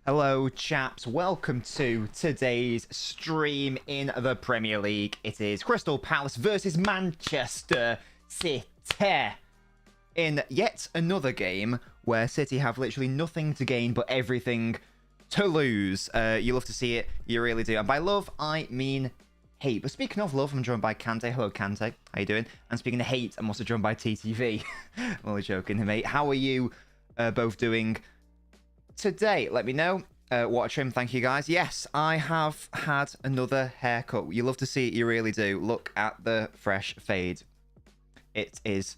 Hello chaps, welcome to today's stream in the Premier League. It is Crystal Palace versus Manchester City in yet another game where City have literally nothing to gain but everything to lose. You love to see it, you really do. And by love, I mean hate. But speaking of love, I'm joined by Kante. Hello Kante, how you doing? And speaking of hate, I'm also joined by TTV. I'm only joking, mate. How are you both doing today? Let me know. What a trim, thank you guys. Yes, I have had another haircut. You love to see it, you really do. Look at the fresh fade. It is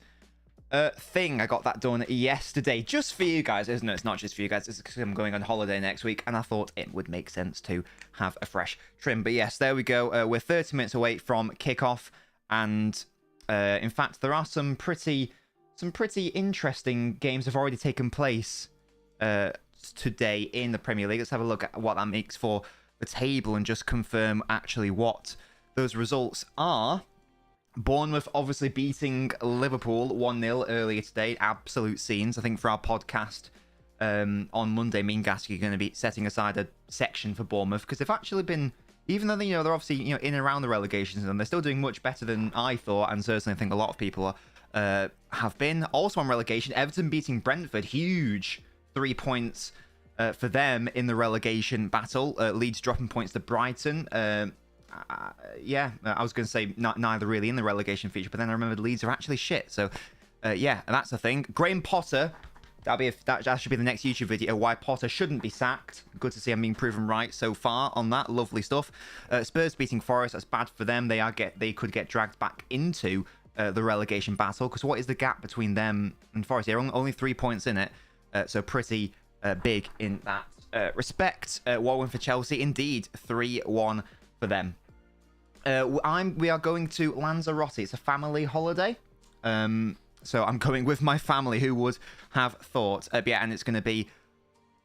a thing. I got that done yesterday just for you guys, isn't it? It's not just for you guys, it's because I'm going on holiday next week and I thought it would make sense to have a fresh trim. But yes, there we go. We're 30 minutes away from kickoff, and in fact there are some pretty interesting games have already taken place today in the Premier League. Let's have a look at what that makes for the table and just confirm actually what those results are. Bournemouth obviously beating Liverpool 1-0 earlier today. Absolute scenes. I think for our podcast on Monday, me and Gasky are going to be setting aside a section for Bournemouth because they've actually been, even though they're obviously in and around the relegations, and they're still doing much better than I thought, and certainly I think a lot of people have been. Also on relegation, Everton beating Brentford, huge 3 points for them in the relegation battle. Leeds dropping points to Brighton. Yeah, I was going to say neither really in the relegation feature, but then I remembered Leeds are actually shit. So, yeah, that's the thing. Graham Potter, that should be the next YouTube video, why Potter shouldn't be sacked. Good to see I'm being proven right so far on that. Lovely stuff. Spurs beating Forest, that's bad for them. They could get dragged back into the relegation battle, because what is the gap between them and Forest? They're only 3 points in it, so pretty big in that respect. 1-1 for Chelsea, indeed 3-1 for them. We are going to Lanzarote. It's a family holiday, so I'm going with my family. Who would have thought? Yeah, and it's gonna be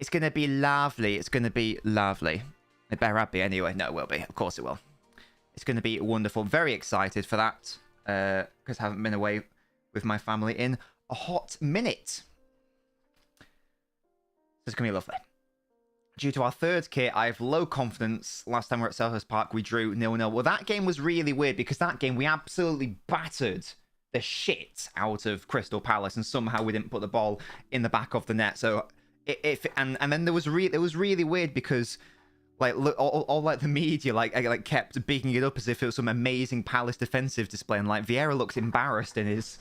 lovely. It's gonna be lovely. It better be anyway. No, it will be. Of course it will. It's gonna be wonderful. Very excited for that because I haven't been away with my family in a hot minute. It's going to be lovely. Due to our third kit, I have low confidence. Last time we were at Selhurst Park, we drew 0-0. Well, that game was really weird because that game we absolutely battered the shit out of Crystal Palace, and somehow we didn't put the ball in the back of the net. So, and then it was really weird because like all like the media like kept bigging it up as if it was some amazing Palace defensive display, and like Vieira looked embarrassed in his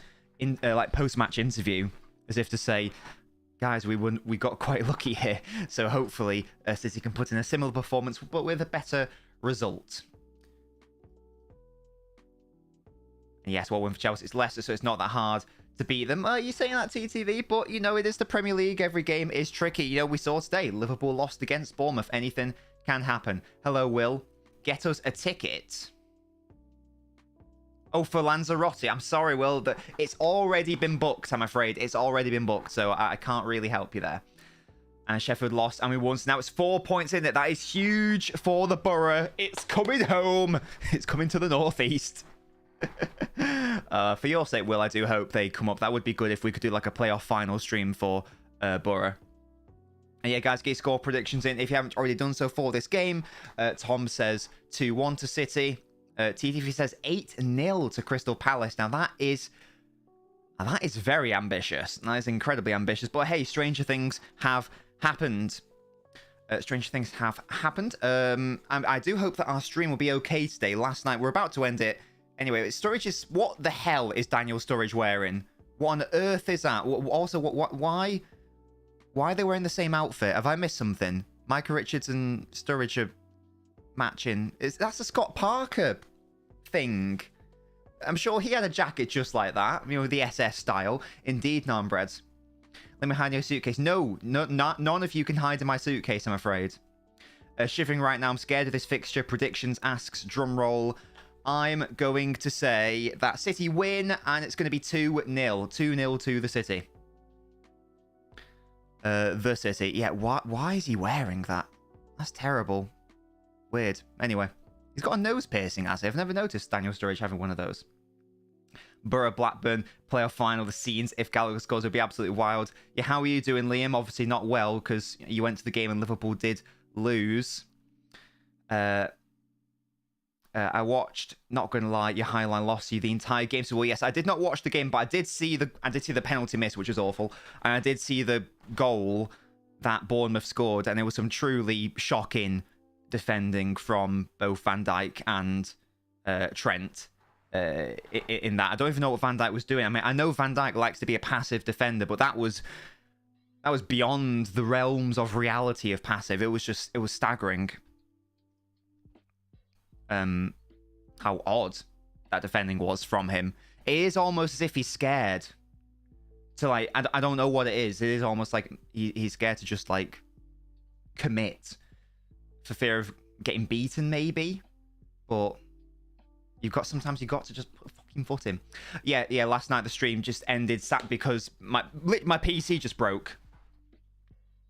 like post-match interview, as if to say, guys, we got quite lucky here. So hopefully City can put in a similar performance, but with a better result. And yes, 1-1 for Chelsea. It's Leicester, so it's not that hard to beat them. You're saying that, TTV, but it is the Premier League. Every game is tricky. We saw today, Liverpool lost against Bournemouth. Anything can happen. Hello, Will. Get us a ticket. Oh, for Lanzarote. I'm sorry, Will. It's already been booked, I'm afraid. It's already been booked, so I can't really help you there. And Sheffield lost, and we won. So now it's 4 points in it. That is huge for the Borough. It's coming home. It's coming to the northeast. For your sake, Will, I do hope they come up. That would be good if we could do like a playoff final stream for Borough. And yeah, guys, get score predictions in if you haven't already done so for this game. Tom says 2-1 to City. TTV says 8-0 to Crystal Palace. Now that is very ambitious. That is incredibly ambitious. But hey, stranger things have happened. Stranger things have happened. I do hope that our stream will be okay today. Last night, we're about to end it. Anyway, Sturridge is... What the hell is Daniel Sturridge wearing? What on earth is that? Also, why are they wearing the same outfit? Have I missed something? Micah Richards and Sturridge are matching. That's a Scott Parker thing. I'm sure he had a jacket just like that, with the SS style. Indeed, Narnbreads. Let me hide in your suitcase. No, none of you can hide in my suitcase, I'm afraid. Shivering right now. I'm scared of this fixture. Predictions asks, drum roll. I'm going to say that City win, and it's going to be 2-0. 2-0 to the City. The City. Yeah, why is he wearing that? That's terrible. Weird. Anyway, he's got a nose piercing, as I've never noticed Daniel Sturridge having one of those. Borough-Blackburn playoff final. The scenes, if Gallagher scores, would be absolutely wild. Yeah, how are you doing, Liam? Obviously not well, because you went to the game and Liverpool did lose. I watched, not gonna lie, your Highline lost you the entire game. So, well, yes, I did not watch the game, but I did see the penalty miss, which was awful, and I did see the goal that Bournemouth scored, and there was some truly shocking defending from both Van Dijk and Trent in that. I don't even know what Van Dijk was doing. I mean, I know Van Dijk likes to be a passive defender, but that was beyond the realms of reality of passive. It was staggering. How odd that defending was from him. It is almost as if he's scared to, like, I don't know what it is. It is almost like he's scared to just, like, commit for fear of getting beaten, maybe. But sometimes you got to just put a fucking foot in. Yeah, last night the stream just ended because my PC just broke.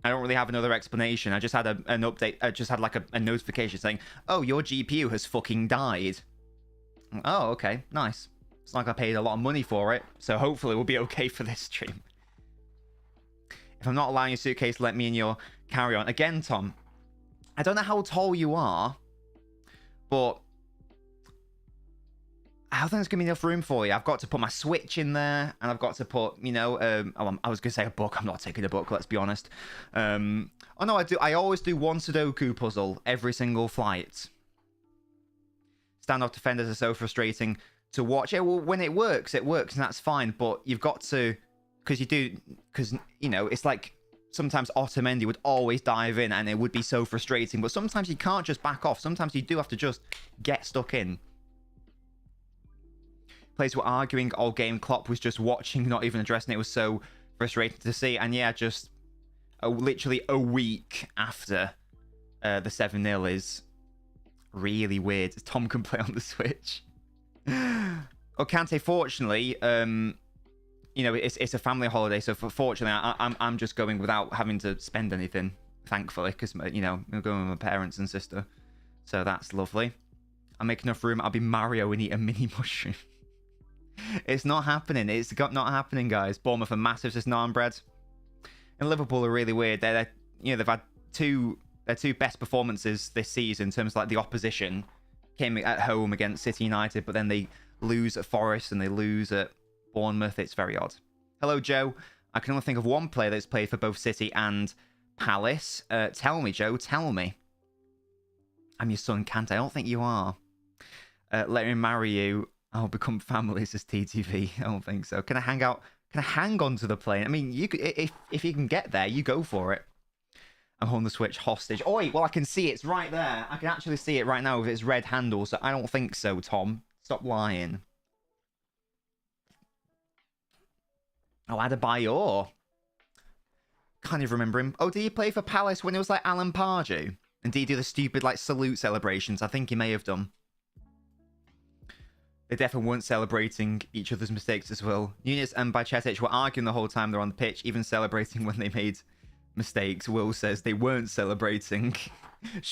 I don't really have another explanation. I just had an update. I just had like a notification saying, "Oh, your GPU has fucking died." Oh, okay, nice. It's like I paid a lot of money for it, so hopefully we'll be okay for this stream. If I'm not allowing your suitcase, let me in your carry-on. Again, Tom, I don't know how tall you are, but I don't think there's gonna be enough room for you. I've got to put my Switch in there, and I've got to put, I was gonna say a book. I'm not taking a book. Let's be honest. Oh no, I do. I always do one Sudoku puzzle every single flight. Standoff defenders are so frustrating to watch. Yeah, well, when it works, and that's fine. But you've got to, because it's like sometimes Otamendi would always dive in, and it would be so frustrating. But sometimes you can't just back off. Sometimes you do have to just get stuck in. Players were arguing all game. Klopp was just watching, not even addressing it. It was so frustrating to see. And yeah, just literally a week after the 7-0 is really weird. Tom can play on the Switch. Kante, fortunately, it's a family holiday, so fortunately, I'm just going without having to spend anything, thankfully, because I'm going with my parents and sister, so that's lovely. I'll make enough room. I'll be Mario and eat a mini mushroom. It's not happening. It's not happening, guys. Bournemouth are massive since Naan bread. And Liverpool are really weird. They've had their two best performances this season in terms of like the opposition came at home against City United, but then they lose at Forest and they lose at Bournemouth. It's very odd. Hello, Joe. I can only think of one player that's played for both City and Palace. Tell me, Joe. Tell me. I'm your son, Kante. I don't think you are. Let me marry you. I'll become family, says TTV. I don't think so. Can I hang out? Can I hang on to the plane? I mean, you could, if you can get there, you go for it. I'm holding the Switch hostage. Oh, wait, well, I can see it's right there. I can actually see it right now with its red handle, so I don't think so, Tom. Stop lying. Oh, Adebayor. Can't even remember him. Oh, did he play for Palace when it was like Alan Pardew? And did he do the stupid like salute celebrations? I think he may have done. They definitely weren't celebrating each other's mistakes as well. Nunes and Bajcetic were arguing the whole time they're on the pitch, even celebrating when they made mistakes. Will says they weren't celebrating.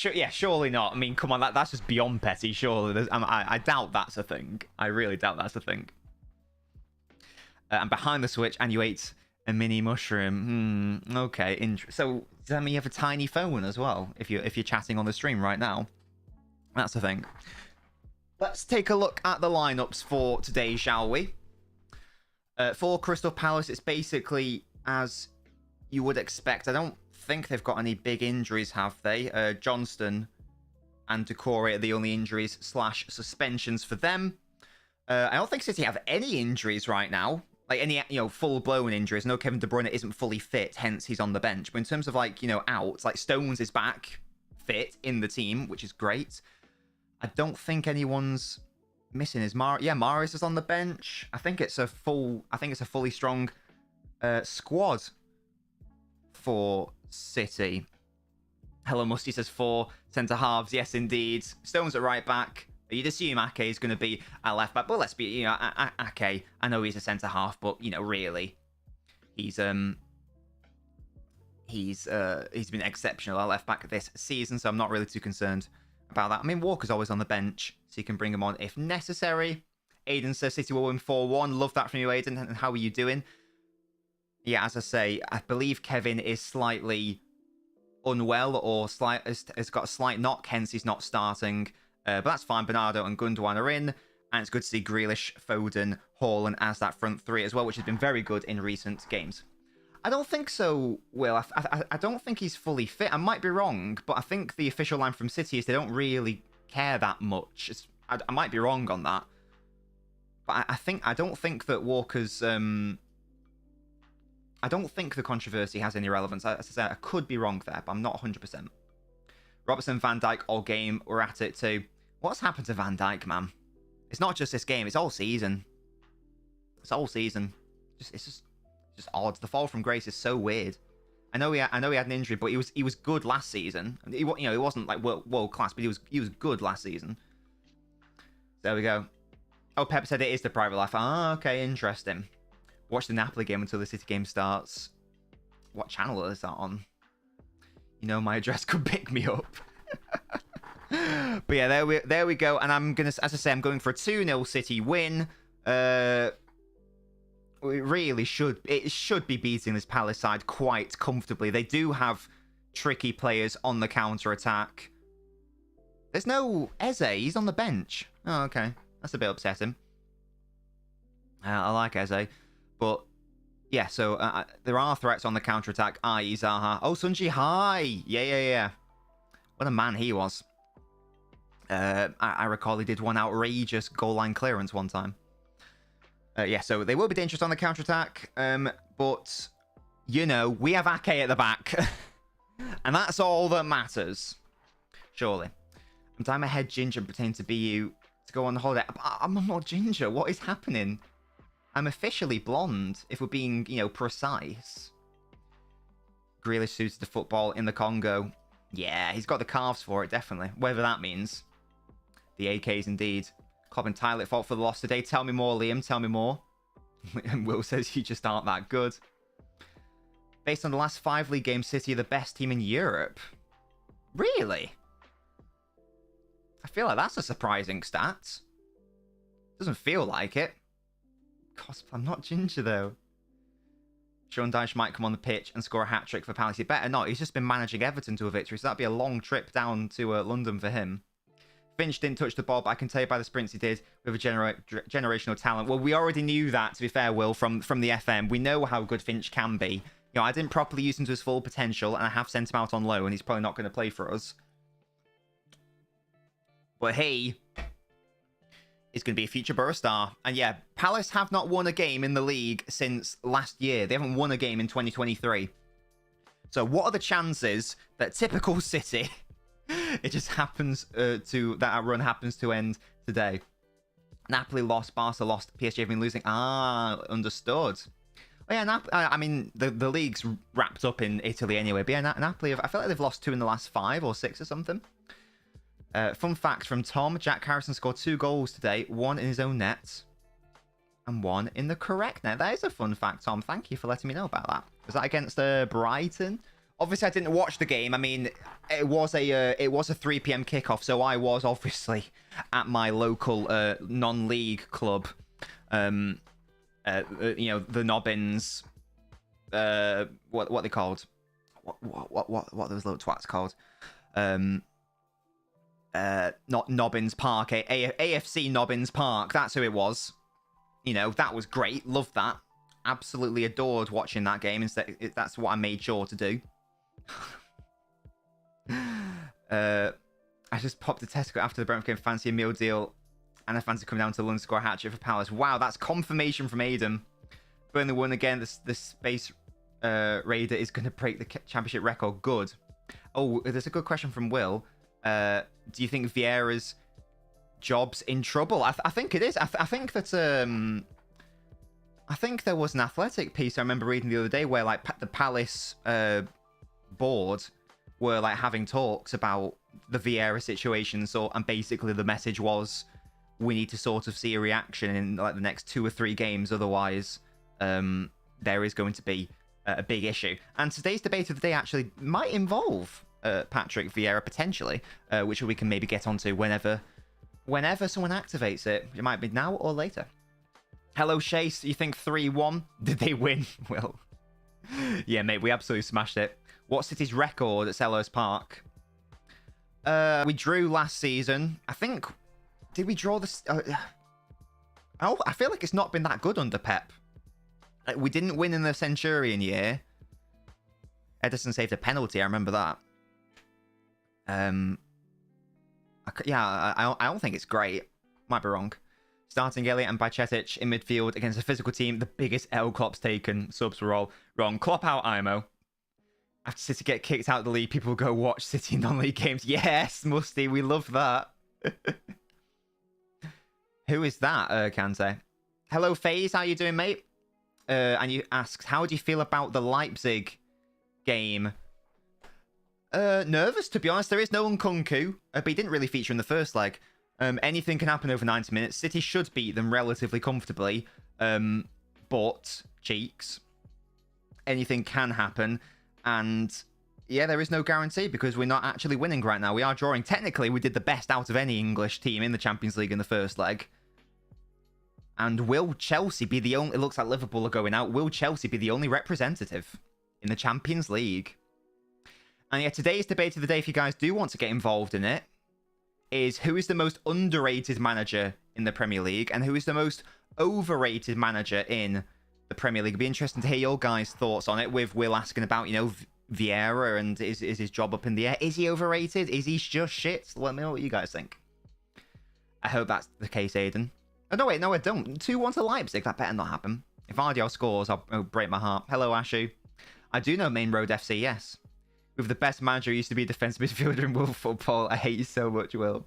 Yeah, surely not. I mean, come on, that's just beyond petty, surely. I doubt that's a thing. I really doubt that's a thing. And behind the Switch, and you ate a mini mushroom. Okay. So does that mean you have a tiny phone as well? If you're chatting on the stream right now, that's the thing. Let's take a look at the lineups for today, shall we? For Crystal Palace, it's basically as you would expect. I don't think they've got any big injuries, have they? Johnston and Decore are the only injuries / suspensions for them. I don't think City have any injuries right now. Like any, full-blown injuries. No, Kevin De Bruyne isn't fully fit, hence he's on the bench. But in terms of out, like Stones is back fit in the team, which is great. I don't think anyone's missing. Is Mahrez is on the bench. I think it's a fully strong squad for City. Hello Musty says 4 centre halves. Yes, indeed. Stones at right back. You'd assume Ake is going to be a left back, but let's be, Ake. I know he's a centre half, but really, he's been exceptional at left back this season, so I'm not really too concerned about that. I mean, Walker's always on the bench, so you can bring him on if necessary. Aiden says City will win 4-1. Love that from you, Aiden. And how are you doing? Yeah, as I say, I believe Kevin is slightly unwell or has got a slight knock, hence he's not starting. But that's fine. Bernardo and Gundogan are in. And it's good to see Grealish, Foden, Holland as that front three as well, which has been very good in recent games. I don't think so, Will. I don't think he's fully fit. I might be wrong, but I think the official line from City is they don't really care that much. I might be wrong on that. But I don't think that Walker's... I don't think the controversy has any relevance. As I said, I could be wrong there, but I'm not 100%. Robertson, Van Dijk, all game. We're at it too. What's happened to Van Dijk, man? It's not just this game. It's all season. It's all season. It's just odd. The fall from grace is so weird. I know he had an injury, but he was good last season. He wasn't like world class, but he was good last season. There we go. Oh, Pep said it is the private life. Ah, okay, interesting. Watch the Napoli game until the City game starts. What channel is that on? You know, my address could pick me up. But yeah, there we go. And I'm gonna, as I say, I'm going for a 2-0 City win. It should be beating this Palace side quite comfortably. They do have tricky players on the counter attack. There's no Eze. He's on the bench. Oh, okay. That's a bit upsetting. I like Eze. But, yeah, so there are threats on the counter-attack. I.e. Zaha. Oh, Sunji, hi! Yeah. What a man he was. I recall he did one outrageous goal line clearance one time. Yeah, so they will be dangerous on the counter-attack. But, you know, we have Ake at the back. And that's all that matters. Surely. I'm dyeing my head ginger and pretending to be you to go on holiday. I'm not ginger. What is happening? I'm officially blonde, if we're being, you know, precise. Grealish suited to football in the Congo. Yeah, he's got the calves for it, definitely. Whatever that means. The AKs indeed. Klopp and Tyler at fault for the loss today. Tell me more, Liam. Tell me more. And Will says you just aren't that good. Based on the last 5 league games, City are the best team in Europe. Really? I feel like that's a surprising stat. Doesn't feel like it. Cosplay. I'm not ginger, though. Sean Dyche might come on the pitch and score a hat-trick for Palace. He better not. He's just been managing Everton to a victory, so that'd be a long trip down to London for him. Finch didn't touch the ball, but I can tell you by the sprints he did with a generational talent. Well, we already knew that, to be fair, Will, from the FM. We know how good Finch can be. You know, I didn't properly use him to his full potential, and I have sent him out on loan, and he's probably not going to play for us. But he is going to be a future Borough star. And yeah, Palace have not won a game in the league since last year. They haven't won a game in 2023. So what are the chances that typical City, it just happens that run happens to end today? Napoli lost, Barca lost, PSG have been losing. Ah, understood. Oh yeah, I mean, the league's wrapped up in Italy anyway. But yeah, Napoli, I feel like they've lost 2 in the last 5 or 6 or something. Fun fact from Tom, Jack Harrison scored 2 goals today, 1 in his own net and 1 in the correct net. That is a fun fact, Tom. Thank you for letting me know about that. Was that against Brighton? Obviously, I didn't watch the game. I mean, it was a 3 p.m. kickoff, so I was obviously at my local non-league club. You know, the Nobbins. What they called? What those little twats called? Not Nobbins Park, AFC Nobbins Park. That's who it was. You know, that was great. Loved that. Absolutely adored watching that game. Instead, that's what I made sure to do. I just popped a Tesco after the Brentford game. Fancy a meal deal, and I fancy coming down to London to score a hat-trick for Palace. Wow, that's confirmation from Aiden. Burnley won again. The Space Raider is going to break the championship record. Good. Oh, there's a good question from Will. Do you think Vieira's job's in trouble? I think it is. I think that I think there was an Athletic piece I remember reading the other day where like the Palace board were like having talks about the Vieira situation. And basically the message was we need to sort of see a reaction in like the next 2 or 3 games. Otherwise, there is going to be a big issue. And today's debate of the day actually might involve Patrick Vieira potentially, which we can maybe get onto whenever whenever someone activates it. It might be now or later. Hello, Chase. You think 3-1? Did they win? Well, yeah, mate, we absolutely smashed it. What's City's record at Selhurst Park? We drew last season. I think... Did we draw this? Oh, I feel like it's not been that good under Pep. Like, we didn't win in the Centurion year. Edison saved a penalty. I remember that. I don't think it's great. Might be wrong. Starting Elliot and Bajcetic in midfield against a physical team. The biggest L Klopp's taken. Subs were all wrong. Klopp out IMO. After City get kicked out of the league, people go watch City non-league games. Yes, Musty. We love that. Who is that, Kante? Hello, FaZe. How you doing, mate? And you asked, how do you feel about the Leipzig game? Nervous, to be honest. There is no Nkunku, but he didn't really feature in the first leg. Anything can happen over 90 minutes. City should beat them relatively comfortably. But, cheeks, anything can happen. And, yeah, there is no guarantee because we're not actually winning right now. We are drawing. Technically, we did the best out of any English team in the Champions League in the first leg. And will Chelsea be the only... It looks like Liverpool are going out. Will Chelsea be the only representative in the Champions League? And yeah, today's debate of the day, if you guys do want to get involved in it, is who is the most underrated manager in the Premier League and who is the most overrated manager in the Premier League. It'd be interesting to hear your guys' thoughts on it, with Will asking about, you know, Vieira and is his job up in the air? Is he overrated? Is he just shit? Let me know what you guys think. I hope that's the case, Aiden. Oh, no, wait, no, I don't. 2-1 to Leipzig. That better not happen. If Ardial scores, I'll break my heart. Hello, Ashu. I do know Main Road FC, yes. With the best manager who used to be a defensive midfielder in world football. I hate you so much, Will.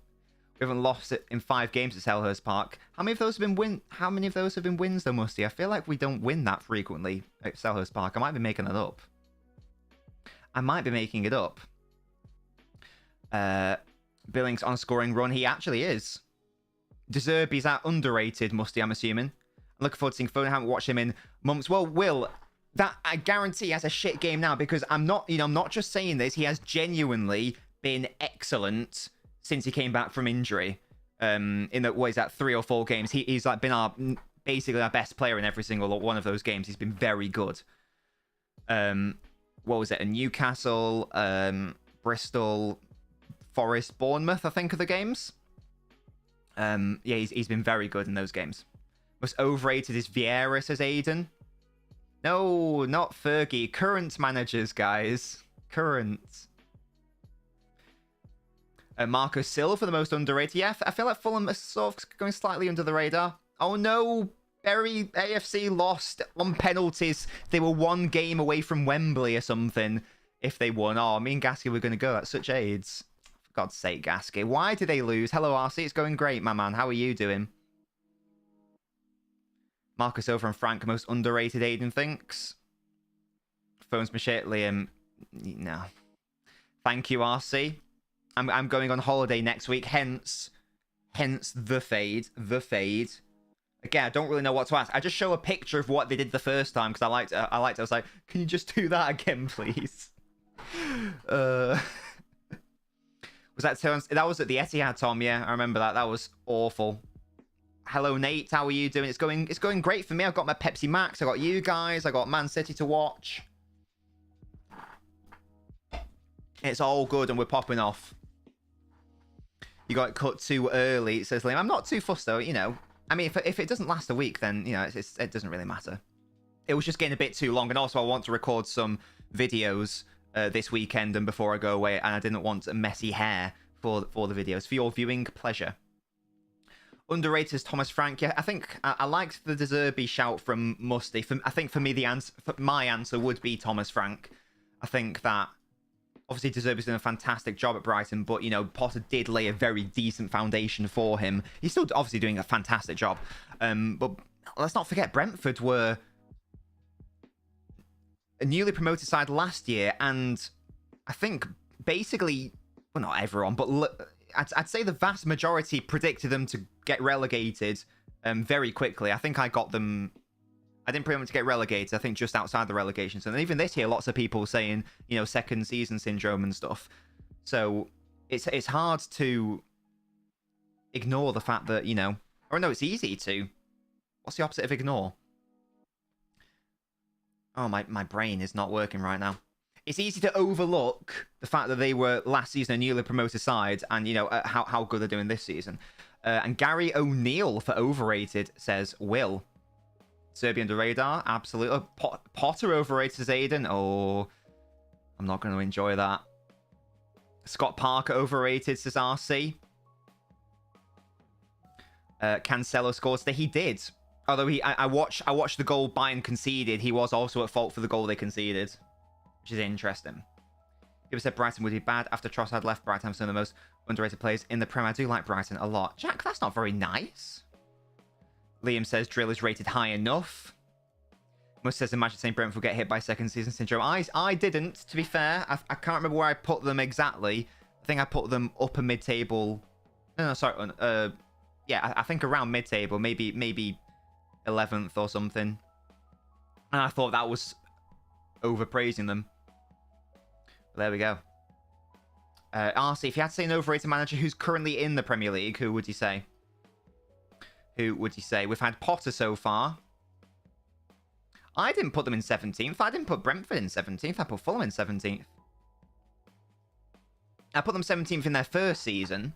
We haven't lost it in 5 games at Selhurst Park. How many of those have been How many of those have been wins, though, Musty? I feel like we don't win that frequently at Selhurst Park. I might be making it up. I might be making it up. Billings on a scoring run. He actually is. De Zerbi's underrated, Musty, I'm assuming. I'm looking forward to seeing Foden. I haven't watched him in months. Well, Will, that I guarantee has a shit game now because I'm not just saying this. He has genuinely been excellent since he came back from injury. In the, what is that, 3 or 4 games? He's like been basically our best player in every single one of those games. He's been very good. What was it? Newcastle, Bristol, Forest, Bournemouth, I think, are the games. Yeah, he's been very good in those games. Most overrated is Vieira, says Aiden. No, not Fergie. Current managers, guys. Current. Marco Silva, the most underrated. Yeah, I feel like Fulham are sort of going slightly under the radar. Oh no, Bury AFC lost on penalties. They were 1 game away from Wembley or something if they won. Oh, me and Gasky were going to go. That's such AIDS. For God's sake, Gasky. Why did they lose? Hello, RC. It's going great, my man. How are you doing? Marco Silva and Frank, most underrated, Aiden thinks. Phones my shit, Liam. No. Thank you, RC. I'm going on holiday next week, hence the fade. Again, I don't really know what to ask. I just show a picture of what they did the first time because I liked it. I was like, can you just do that again, please? Was that turns? That was at the Etihad, Tom. Yeah, I remember that. That was awful. Hello, Nate. How are you doing? It's going great for me. I've got my Pepsi Max. I got you guys. I got Man City to watch. It's all good, and we're popping off. You got it cut too early, says Liam. I'm not too fussed, though, you know. I mean, if it doesn't last a week, then, you know, it doesn't really matter. It was just getting a bit too long, and also I want to record some videos this weekend and before I go away, and I didn't want messy hair for the videos, for your viewing pleasure. Underrated is Thomas Frank. Yeah, I think I liked the De Zerbi shout from Musty. I think for me, my answer would be Thomas Frank. I think that obviously De Zerbi's done a fantastic job at Brighton, but, you know, Potter did lay a very decent foundation for him. He's still obviously doing a fantastic job. But let's not forget, Brentford were a newly promoted side last year, and I think basically, well, not everyone, but I'd say the vast majority predicted them to get relegated very quickly. I think I got them... I didn't predict them to get relegated, I think just outside the relegation zone. And even this year, lots of people saying, you know, second season syndrome and stuff. So it's hard to ignore the fact that, you know... Or no, it's easy to. What's the opposite of ignore? Oh, my brain is not working right now. It's easy to overlook the fact that they were last season a newly promoted side and, you know, how good they're doing this season. And Gary O'Neill for overrated says, Will. Serbia under radar, absolutely. Potter overrated says Aiden. Oh, I'm not going to enjoy that. Scott Parker overrated says RC. Cancelo scores today. He did. Although I watched the goal Bayern conceded. He was also at fault for the goal they conceded, which is interesting. People said Brighton would be bad after Trossard left. Brighton have some of the most underrated players in the Premier. I do like Brighton a lot. Jack, that's not very nice. Liam says Drill is rated high enough. Must says imagine saying Brentford will get hit by second season syndrome. I didn't, to be fair. I can't remember where I put them exactly. I think I put them upper mid-table. No, sorry. Yeah, I think around mid-table, maybe 11th or something. And I thought that was overpraising them. But there we go. RC, if you had to say an overrated manager who's currently in the Premier League, who would you say? Who would you say? We've had Potter so far. I didn't put them in 17th. I didn't put Brentford in 17th. I put Fulham in 17th. I put them 17th in their first season.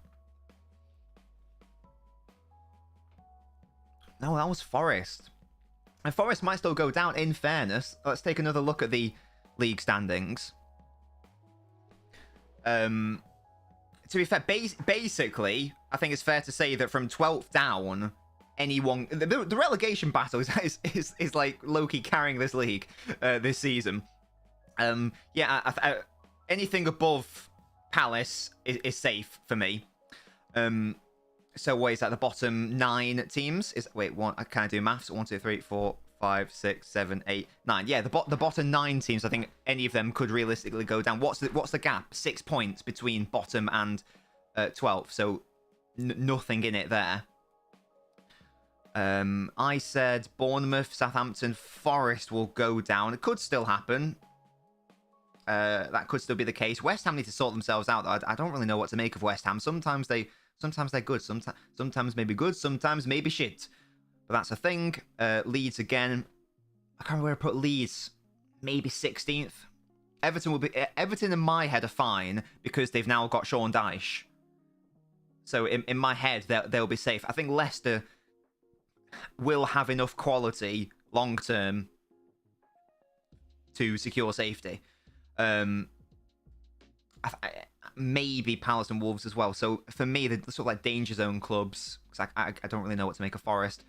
No, that was Forest. And Forest might still go down, in fairness. Let's take another look at the league standings. To be fair, basically, I think it's fair to say that from 12th down, anyone... The relegation battle is like low-key carrying this league this season. Yeah, anything above Palace is safe for me. So what is that? The bottom 9 teams is wait. One. I can't do maths. 1, 2, 3, 4, 5, 6, 7, 8, 9. Yeah, the bottom 9 teams. I think any of them could realistically go down. What's the gap? 6 points between bottom and 12th. So nothing in it there. I said Bournemouth, Southampton, Forest will go down. It could still happen. That could still be the case. West Ham need to sort themselves out, though. I don't really know what to make of West Ham. Sometimes they're good. Sometimes maybe good. Sometimes maybe shit. But that's a thing. Leeds again. I can't remember where I put Leeds. Maybe 16th. Everton in my head are fine because they've now got Sean Dyche. So in my head they'll be safe. I think Leicester will have enough quality long term to secure safety. Maybe Palace and Wolves as well. So for me, the sort of like danger zone clubs, because I don't really know what to make of Forest.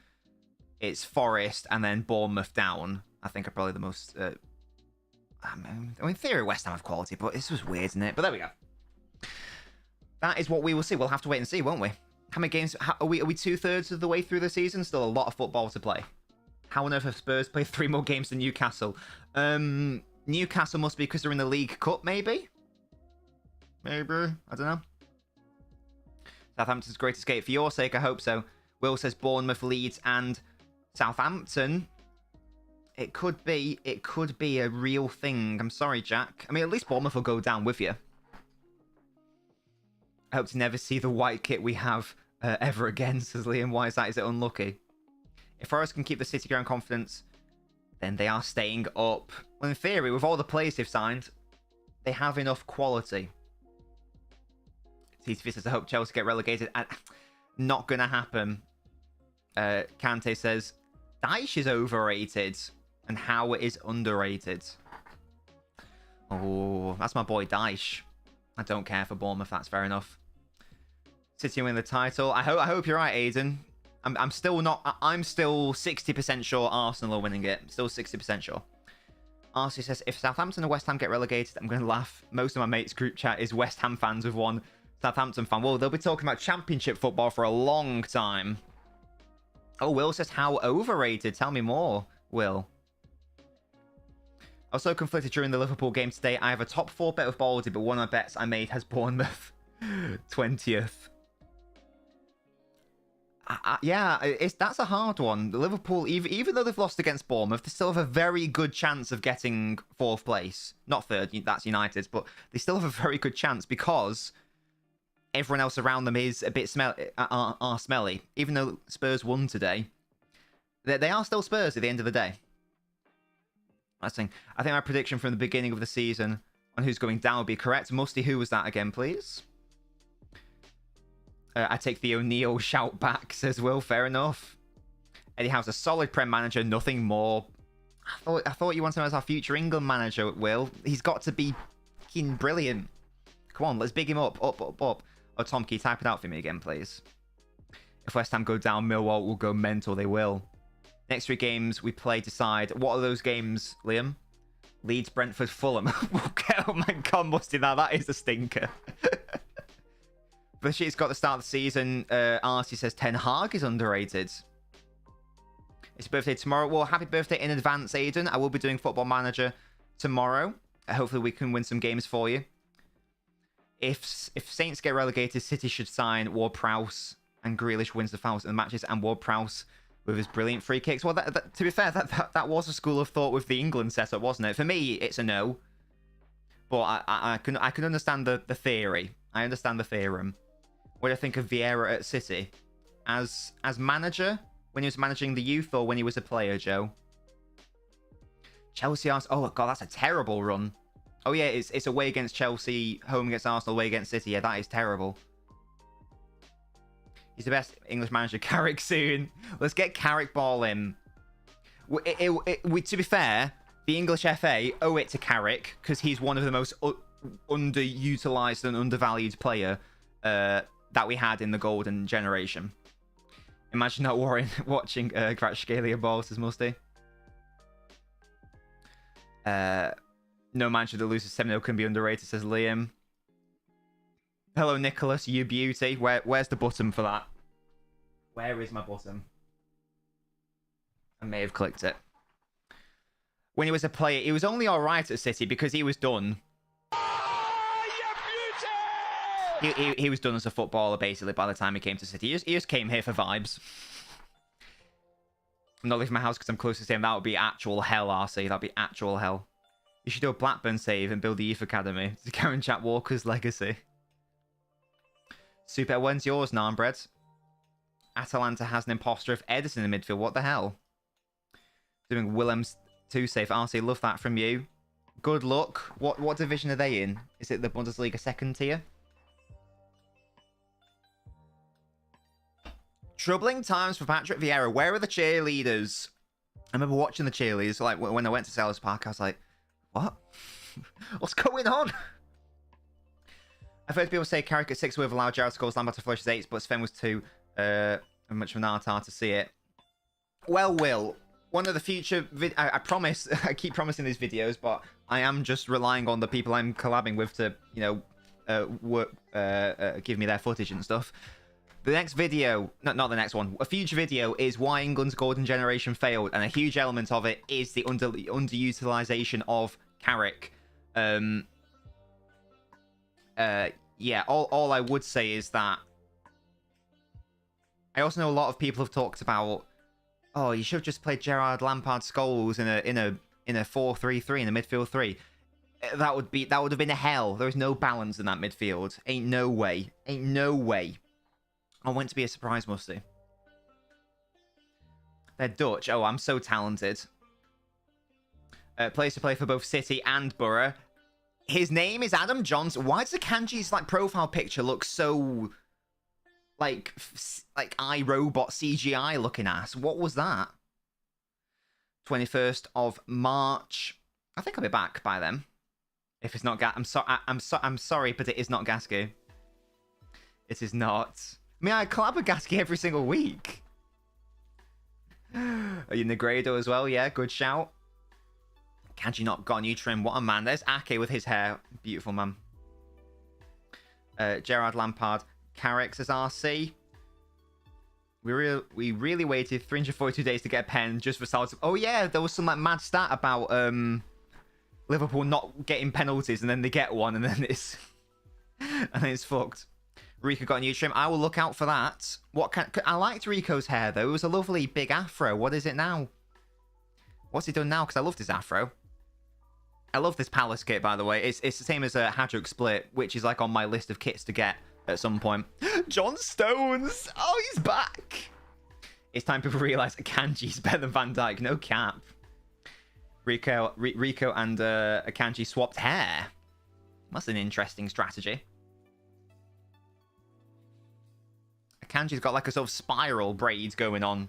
It's Forest and then Bournemouth down. I think are probably the most. I mean, in theory, West Ham have quality, but this was weird, isn't it? But there we go. That is what we will see. We'll have to wait and see, won't we? How many games are we 2/3 of the way through the season? Still a lot of football to play. How on earth have Spurs played 3 more games than Newcastle? Newcastle must be because they're in the League Cup, maybe? Maybe. I don't know. Southampton's great escape for your sake, I hope so. Will says Bournemouth, Leeds, and Southampton. It could be a real thing. I'm sorry, Jack. I mean, at least Bournemouth will go down with you. I hope to never see the white kit we have ever again, says Liam. Why is that? Is it unlucky? If Forest can keep the City ground confidence, then they are staying up. Well, in theory, with all the players they've signed, they have enough quality. TTV says, I hope Chelsea get relegated. Not going to happen. Kante says, Dyche is overrated and Howard is underrated. Oh, that's my boy Dyche. I don't care for Bournemouth. That's fair enough. City win the title. I hope you're right, Aiden. I'm still 60% sure Arsenal are winning it. Still 60% sure. RC says, if Southampton and West Ham get relegated, I'm going to laugh. Most of my mates' group chat is West Ham fans with one Southampton fan. Well, they'll be talking about Championship football for a long time. Oh, Will says, how overrated? Tell me more, Will. I was so conflicted during the Liverpool game today. I have a top 4 bet with Baldy, but one of my bets I made has Bournemouth 20th. Yeah, that's a hard one. Liverpool, even though they've lost against Bournemouth, they still have a very good chance of getting 4th place. Not 3rd, that's United, but they still have a very good chance because everyone else around them is a bit smelly. Even though Spurs won today, they are still Spurs at the end of the day. Last thing, I think my prediction from the beginning of the season on who's going down would be correct. Musty, who was that again, please? I take the O'Neill shout back, says Will. Fair enough. Eddie Howe's a solid Prem manager, nothing more. I thought you wanted him as our future England manager, Will. He's got to be fucking brilliant. Come on, let's big him up. Up. Oh, Tom, can you type it out for me again, please? If West Ham go down, Millwall will go mental. They will. Next 3 games we play decide. What are those games, Liam? Leeds, Brentford, Fulham. Oh my god, Musty, that is a stinker. But she's got the start of the season. Arcee says Ten Hag is underrated. It's your birthday tomorrow. Well, happy birthday in advance, Aiden. I will be doing Football Manager tomorrow. Hopefully we can win some games for you. If Saints get relegated, City should sign Ward-Prowse, and Grealish wins the fouls in the matches, and Ward-Prowse with his brilliant free kicks. Well, to be fair, that was a school of thought with the England setup, wasn't it? For me, it's a no. But I can understand the theory. I understand the theorem. What do I think of Vieira at City? As manager, when he was managing the youth, or when he was a player, Joe? Chelsea, oh god, that's a terrible run. Oh yeah, it's away against Chelsea, home against Arsenal, away against City. Yeah, that is terrible. He's the best English manager. Carrick soon. Let's get Carrick ball in. To be fair, the English FA owe it to Carrick because he's one of the most underutilized and undervalued player that we had in the golden generation. Imagine not watching Kvaratskhelia ball, says Musty. No manager that loses 7-0 can be underrated, says Liam. Hello, Nicholas, you beauty. Where's the button for that? Where is my button? I may have clicked it. When he was a player, he was only alright at City because he was done. He was done as a footballer, basically, by the time he came to City. He just came here for vibes. I'm not leaving my house because I'm close to him. That would be actual hell, RC. That would be actual hell. You should do a Blackburn save and build the youth academy to Karen Jack Walker's legacy. Super, when's yours, Narnbread? Atalanta has an imposter of Edison in the midfield. What the hell? Doing Willems 2 save. RC, love that from you. Good luck. What division are they in? Is it the Bundesliga second tier? Troubling times for Patrick Vieira. Where are the cheerleaders? I remember watching the cheerleaders. Like when I went to Sellers Park, I was like, what? What's going on? I've heard people say Carrick at 6 would have allowed Jared scores, Lampard to flush his 8s, but Sven was too much of an artar to see it. Well, Will, one of the future... I promise, I keep promising these videos, but I am just relying on the people I'm collabing with to, you know, give me their footage and stuff. The next video, not the next one, a future video is why England's golden generation failed, and a huge element of it is the underutilization of Carrick. Yeah, all I would say is that I also know a lot of people have talked about, oh, you should have just played Gerrard, Lampard, Scholes in a 4-3-3 in the midfield 3. That would have been a hell. There is no balance in that midfield. Ain't no way. Ain't no way. I want to be a surprise, Musty. They're Dutch. Oh, I'm so talented. Plays to play for both City and Borough. His name is Adam Johnson. Why does the Kanji's like profile picture look so like iRobot CGI looking ass? What was that? 21st of March. I think I'll be back by then. If it's not I'm sorry, but it is not Gasky. It is not. I mean, I collab with Gasky every single week. Are you Negredo as well? Yeah, good shout. Kanji not got a new trim. What a man. There's Ake with his hair. Beautiful, man. Gerrard, Lampard, Carrick says RC. We really waited 342 days to get a pen just for Salah. Oh, yeah, there was some like mad stat about Liverpool not getting penalties, and then they get one, and then it's fucked. Rico got a new trim. I will look out for that. I liked Rico's hair, though. It was a lovely big afro. What is it now? What's he done now? Because I loved his afro. I love this Palace kit, by the way. It's the same as a Hadrock Split, which is like on my list of kits to get at some point. John Stones! Oh, he's back! It's time people realize Akanji's better than Van Dijk. No cap. Rico and Akanji swapped hair. That's an interesting strategy. Akanji's got like a sort of spiral braids going on.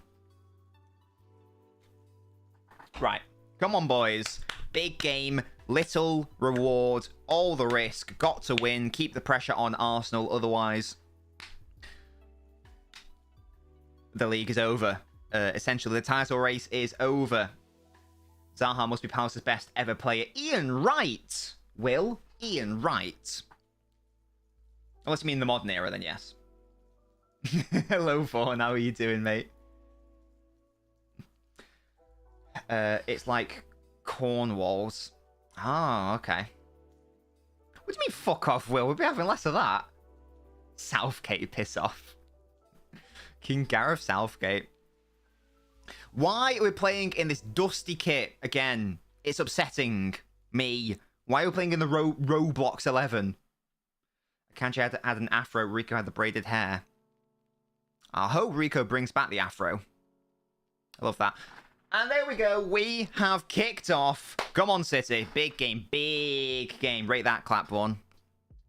Right. Come on, boys. Big game. Little reward. All the risk. Got to win. Keep the pressure on Arsenal. Otherwise, the league is over. Essentially, the title race is over. Zaha must be Palace's best ever player. Ian Wright. Will? Ian Wright. Unless you mean the modern era, then yes. Hello, Fawn. How are you doing, mate? It's like Cornwall's. Oh, okay. What do you mean, fuck off, Will? We'll be having less of that. Southgate, piss off. King Gareth Southgate. Why are we playing in this dusty kit again? It's upsetting me. Why are we playing in the Roblox 11? Akanji had an afro. Rico had the braided hair. I hope Rico brings back the afro. I love that. And there we go. We have kicked off. Come on, City. Big game. Big game. Rate that clap one.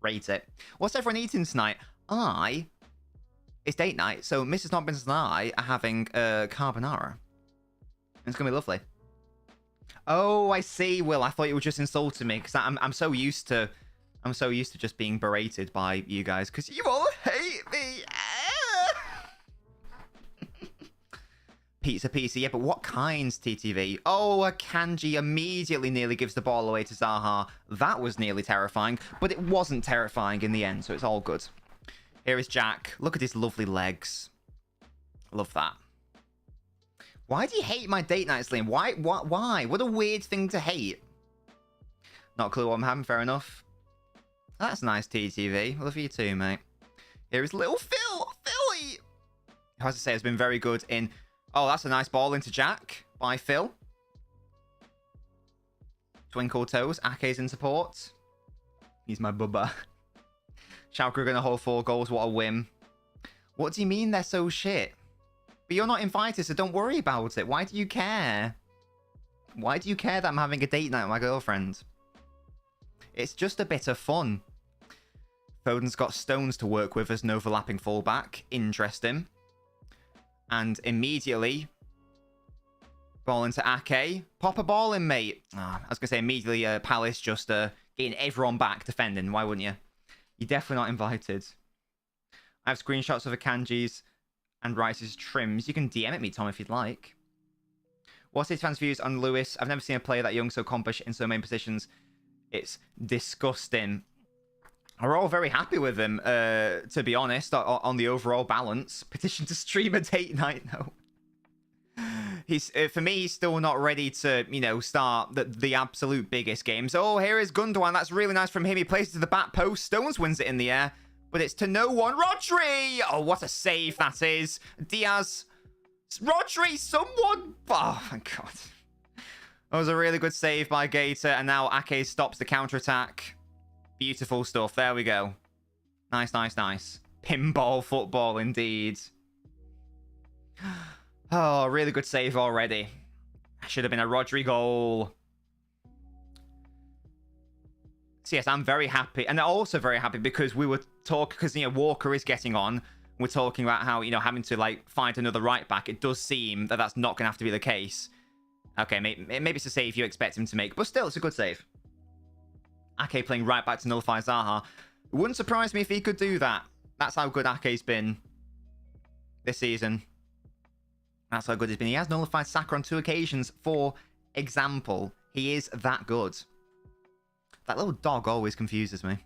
Rate it. What's everyone eating tonight? It's date night, so Mrs. Nobbins and I are having carbonara. It's going to be lovely. Oh, I see, Will. I thought you were just insulting me because I'm so used to just being berated by you guys because you all hate me. Pizza. Yeah, but what kinds, TTV? Oh, Akanji immediately nearly gives the ball away to Zaha. That was nearly terrifying, but it wasn't terrifying in the end, so it's all good. Here is Jack. Look at his lovely legs. Love that. Why do you hate my date night, Slim? Why? What a weird thing to hate. Not a clue what I'm having, fair enough. That's nice, TTV. Love you too, mate. Here is little Philly. Who has to say has been very good in... Oh, that's a nice ball into Jack by Phil. Twinkle toes. Ake's in support. He's my bubba. Schalke are going to hold 4 goals. What a whim. What do you mean they're so shit? But you're not invited, so don't worry about it. Why do you care? Why do you care that I'm having a date night with my girlfriend? It's just a bit of fun. Foden's got Stones to work with as an overlapping fullback. Interesting. And immediately, ball into Ake. Pop a ball in, mate. I was going to say immediately Palace just getting everyone back defending. Why wouldn't you? You're definitely not invited. I have screenshots of Akanji's and Rice's trims. You can DM at me, Tom, if you'd like. What's his fans' views on Lewis? I've never seen a player that young so accomplished in so many positions. It's disgusting. We're all very happy with him, to be honest, on the overall balance. Petition to stream a date night, no. For me, he's still not ready to, start the absolute biggest games. Oh, here is Gundogan. That's really nice from him. He plays it to the back post. Stones wins it in the air, but it's to no one. Rodri! Oh, what a save that is. Diaz. Rodri, someone. Oh, my God. That was a really good save by Gator, and now Ake stops the counter-attack. Beautiful stuff. There we go. Nice. Pinball football, indeed. Oh, really good save already. Should have been a Rodri goal. So yes, I'm very happy. And also very happy because we were talking, because, Walker is getting on. We're talking about how, having to, find another right back. It does seem that that's not going to have to be the case. Okay, maybe it's a save you expect him to make. But still, it's a good save. Ake playing right back to nullify Zaha. It wouldn't surprise me if he could do that. That's how good Ake's been this season. That's how good he's been. He has nullified Saka on 2 occasions, for example. He is that good. That little dog always confuses me. Do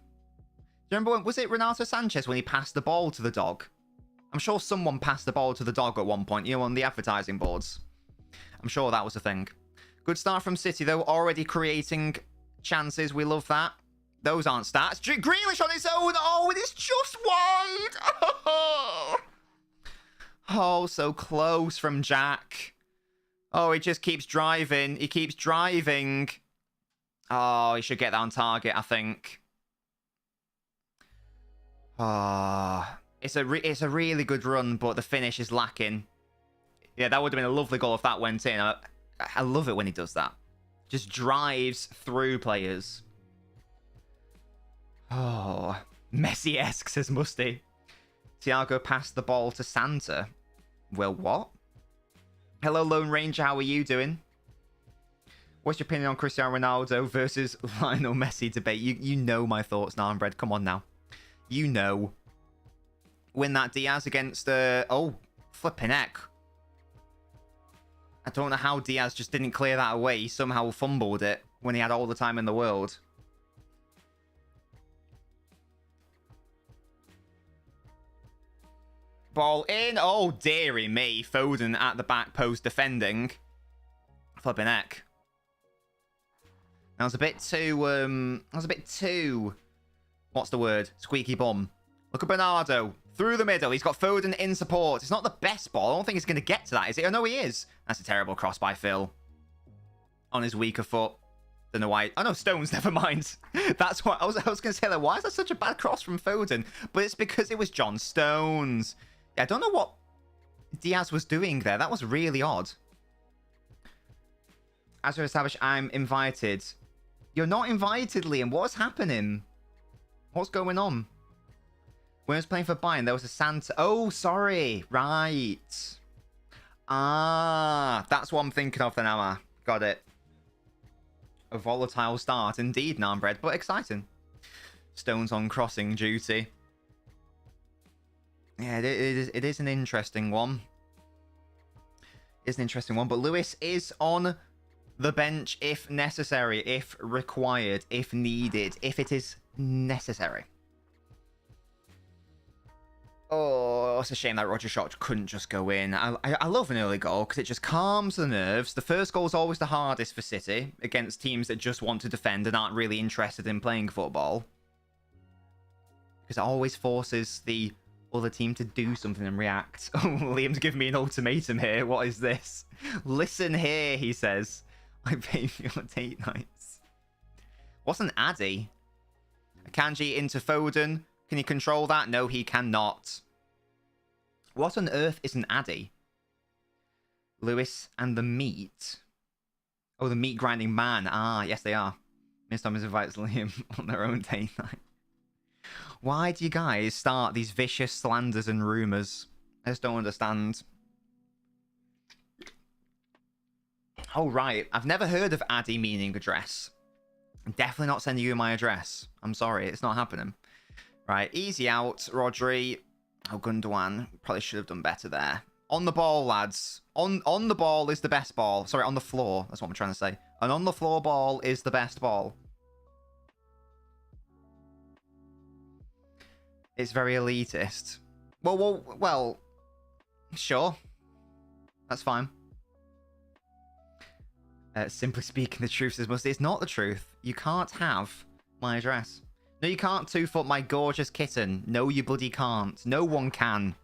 you remember was it Renato Sanchez when he passed the ball to the dog? I'm sure someone passed the ball to the dog at one point, on the advertising boards. I'm sure that was a thing. Good start from City, though. Already creating chances. We love that. Those aren't stats. Grealish on his own. Oh, it is just wide. Oh, so close from Jack. Oh, he just keeps driving. He keeps driving. Oh, he should get that on target, I think. Ah, it's a really good run, but the finish is lacking. Yeah, that would have been a lovely goal if that went in. I love it when he does that. Just drives through players. Oh, Messi-esque, says Musty. Thiago passed the ball to Santa. Well, what? Hello, Lone Ranger. How are you doing? What's your opinion on Cristiano Ronaldo versus Lionel Messi debate? You know my thoughts, Narnbread. Come on now. You know. Win that Diaz against... oh, flipping heck. I don't know how Diaz just didn't clear that away. He somehow fumbled it when he had all the time in the world. Ball in. Oh, dearie me. Foden at the back post defending. Flipping heck. That was a bit too... What's the word? Squeaky bum. Look at Bernardo. Through the middle. He's got Foden in support. It's not the best ball. I don't think he's going to get to that, is it? Oh, no, he is. That's a terrible cross by Phil. On his weaker foot. Don't know why. Oh, no, Stones. Never mind. That's what... I was going to say, like, why is that such a bad cross from Foden? But it's because it was John Stones. Yeah, I don't know what Diaz was doing there. That was really odd. As we established, I'm invited. You're not invited, Liam. What's happening? What's going on? When I was playing for Bayern, there was a Santa... Oh, sorry. Right. Ah, that's what I'm thinking of then, Emma. Got it. A volatile start. Indeed, Narnbread, but exciting. Stones on crossing duty. Yeah, it is an interesting one. It's an interesting one, but Lewis is on the bench if necessary, if required, if needed, if it is necessary. Oh, it's a shame that Roger shot couldn't just go in. I love an early goal because it just calms the nerves. The first goal is always the hardest for City against teams that just want to defend and aren't really interested in playing football. Because it always forces the other team to do something and react. Oh, Liam's giving me an ultimatum here. What is this? Listen here, he says. I pay for your date nights. What's an Addy? Akanji into Foden. Can he control that? No, he cannot. What on earth is an Addy? Lewis and the meat. Oh, the meat grinding man. Ah, yes, they are. Miss Thomas invites Liam on their own date night. Why do you guys start these vicious slanders and rumours? I just don't understand. Oh, right. I've never heard of Addy meaning address. I'm definitely not sending you my address. I'm sorry. It's not happening. Right. Easy out, Rodri. Oh, Gundogan. Probably should have done better there. On the ball, lads. On the ball is the best ball. Sorry, on the floor. That's what I'm trying to say. An on the floor ball is the best ball. It's very elitist. Well, sure. That's fine. Simply speaking, the truth is Musty. It's not the truth. You can't have my address. No, you can't 2-foot my gorgeous kitten. No, you bloody can't. No one can.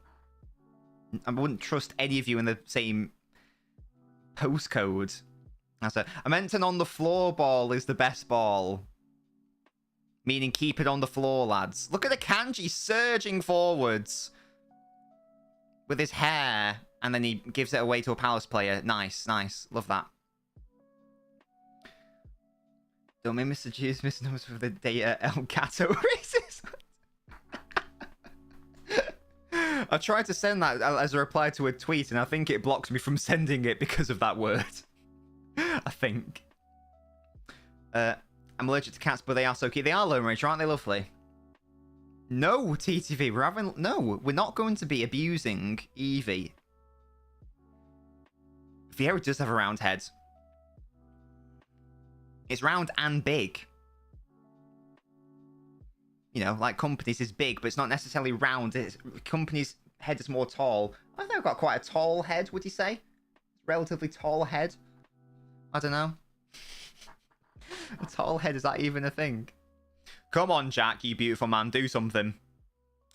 I wouldn't trust any of you in the same postcode. I meant an on the floor ball is the best ball. Meaning keep it on the floor, lads. Look at the Kanji surging forwards with his hair. And then he gives it away to a Palace player. Nice, nice. Love that. Don't make Mr. Juice miss numbers for the data El Gato races. I tried to send that as a reply to a tweet, and I think it blocks me from sending it because of that word. I think. I'm allergic to cats, but they are so cute. They are Lone Ranger, aren't they lovely? No, TTV. We're not going to be abusing Eevee. Vieira does have a round head. It's round and big. You know, like Company's is big, but it's not necessarily round. Company's head is more tall. I think I've got quite a tall head, would you say? Relatively tall head? I don't know. A tall head, is that even a thing? Come on, Jack, you beautiful man. Do something.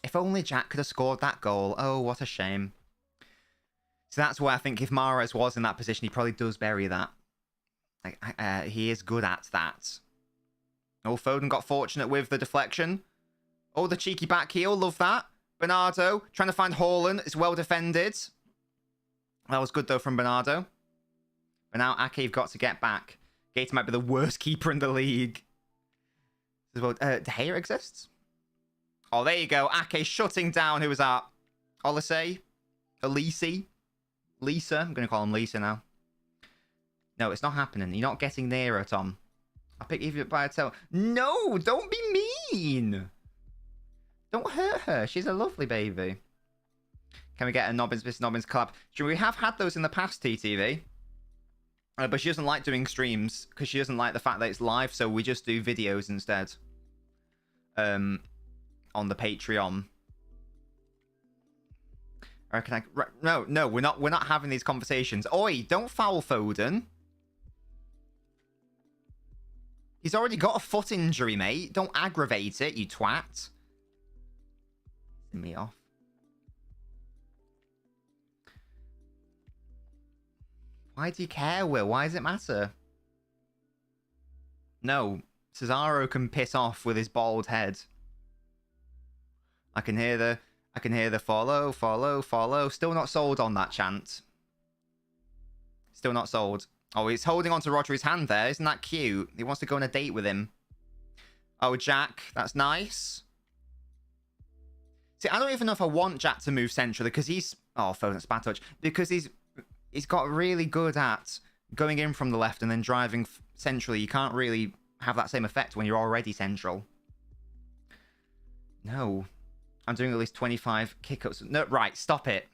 If only Jack could have scored that goal. Oh, what a shame. So that's why I think if Mahrez was in that position, he probably does bury that. He is good at that. Oh, Foden got fortunate with the deflection. Oh, the cheeky back heel. Love that. Bernardo trying to find Holland. It's well defended. That was good, though, from Bernardo. But now Ake, you've got to get back. Gator might be the worst keeper in the league. Well, De Gea exists? Oh, there you go. Ake shutting down. Who was that? Olise? Elise? Lisa? I'm going to call him Lisa now. No, it's not happening. You're not getting nearer, Tom. I'll pick you up by a tail. No, don't be mean. Don't hurt her. She's a lovely baby. Can we get a Nobbins vs Nobbins collab? We have had those in the past, TTV. But she doesn't like doing streams because she doesn't like the fact that it's live, so we just do videos instead. On the Patreon. Or can I? No, we're not having these conversations. Oi, don't foul Foden. He's already got a foot injury, mate. Don't aggravate it, you twat. Me off. Why do you care, Will? Why does it matter? No, Cesaro can piss off with his bald head. I can hear the follow, follow, follow. Still not sold on that chant. Still not sold. Oh, he's holding on to Rodri's hand there. Isn't that cute? He wants to go on a date with him. Oh, Jack. That's nice. See, I don't even know if I want Jack to move centrally because he's... Oh, Foden's bad touch. Because he's got really good at going in from the left and then driving centrally. You can't really have that same effect when you're already central. No. I'm doing at least 25 kick-ups. No, right, stop it.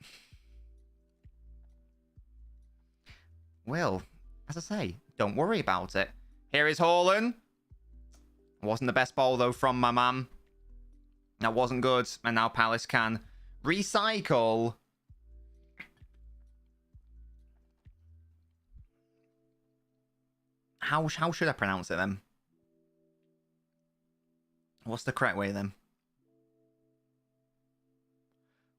Well, as I say, don't worry about it. Here is Holland. Wasn't the best ball, though, from my man. That wasn't good. And now Palace can recycle. How should I pronounce it, then? What's the correct way, then?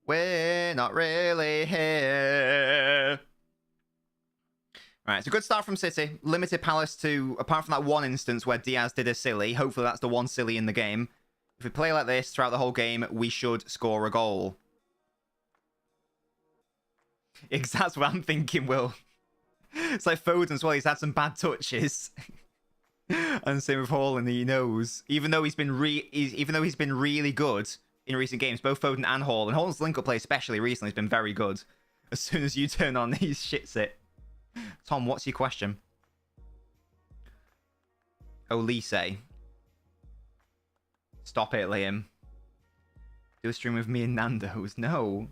We're not really here. Right, it's a good start from City. Limited Palace to, apart from that one instance where Diaz did a silly. Hopefully that's the one silly in the game. If we play like this throughout the whole game, we should score a goal. That's what I'm thinking, Will. It's like Foden as well. He's had some bad touches. And same with Holland, he knows. Even though he's been really good in recent games, both Foden and Holland. Holland's link-up play especially recently has been very good. As soon as you turn on, he shits it. Tom, what's your question? Olise. Stop it, Liam. Do a stream with me and Nando's. No.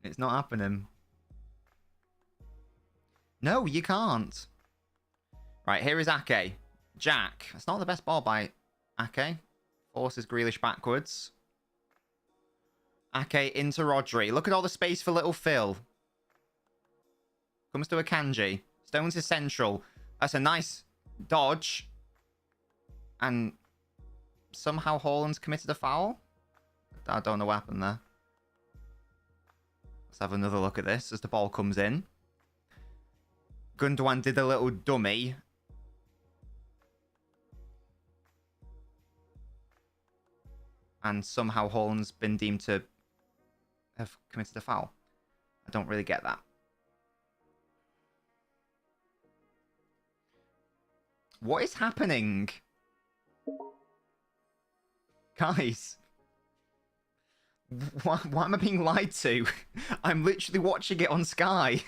It's not happening. No, you can't. Right, here is Ake. Jack. That's not the best ball by Ake. Forces Grealish backwards. Ake into Rodri. Look at all the space for little Phil. Comes to a Kanji. Stones is central. That's a nice dodge. And somehow Holland's committed a foul. I don't know what happened there. Let's have another look at this as the ball comes in. Gundogan did a little dummy. And somehow Holland's been deemed to have committed a foul. I don't really get that. What is happening? Guys. What am I being lied to? I'm literally watching it on Sky.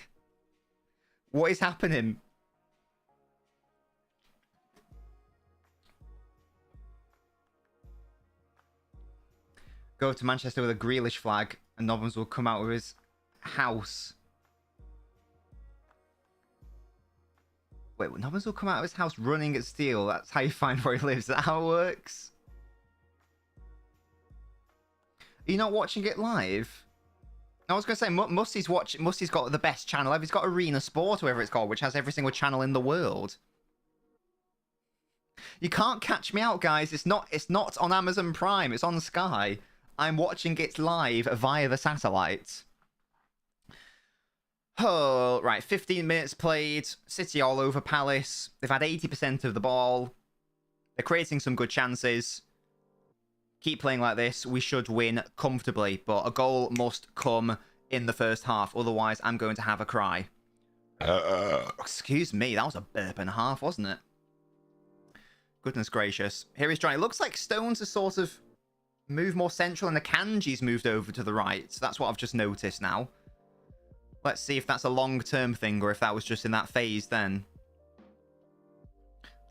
What is happening? Go to Manchester with a Grealish flag and Nobbins will come out with his house. Wait, Nobbins will come out of his house running at steel. That's how you find where he lives. Is that how it works? Are you not watching it live? I was going to say, Musty's got the best channel ever. He's got Arena Sport, whatever it's called, which has every single channel in the world. You can't catch me out, guys. It's not on Amazon Prime. It's on Sky. I'm watching it live via the satellite. Oh, right. 15 minutes played. City all over Palace. They've had 80% of the ball. They're creating some good chances. Keep playing like this. We should win comfortably, but a goal must come in the first half. Otherwise, I'm going to have a cry. Excuse me, that was a burp and a half, wasn't it? Goodness gracious. Here he's trying. It looks like Stones are sort of moved more central and the Kanji's moved over to the right. So that's what I've just noticed now. Let's see if that's a long-term thing or if that was just in that phase then.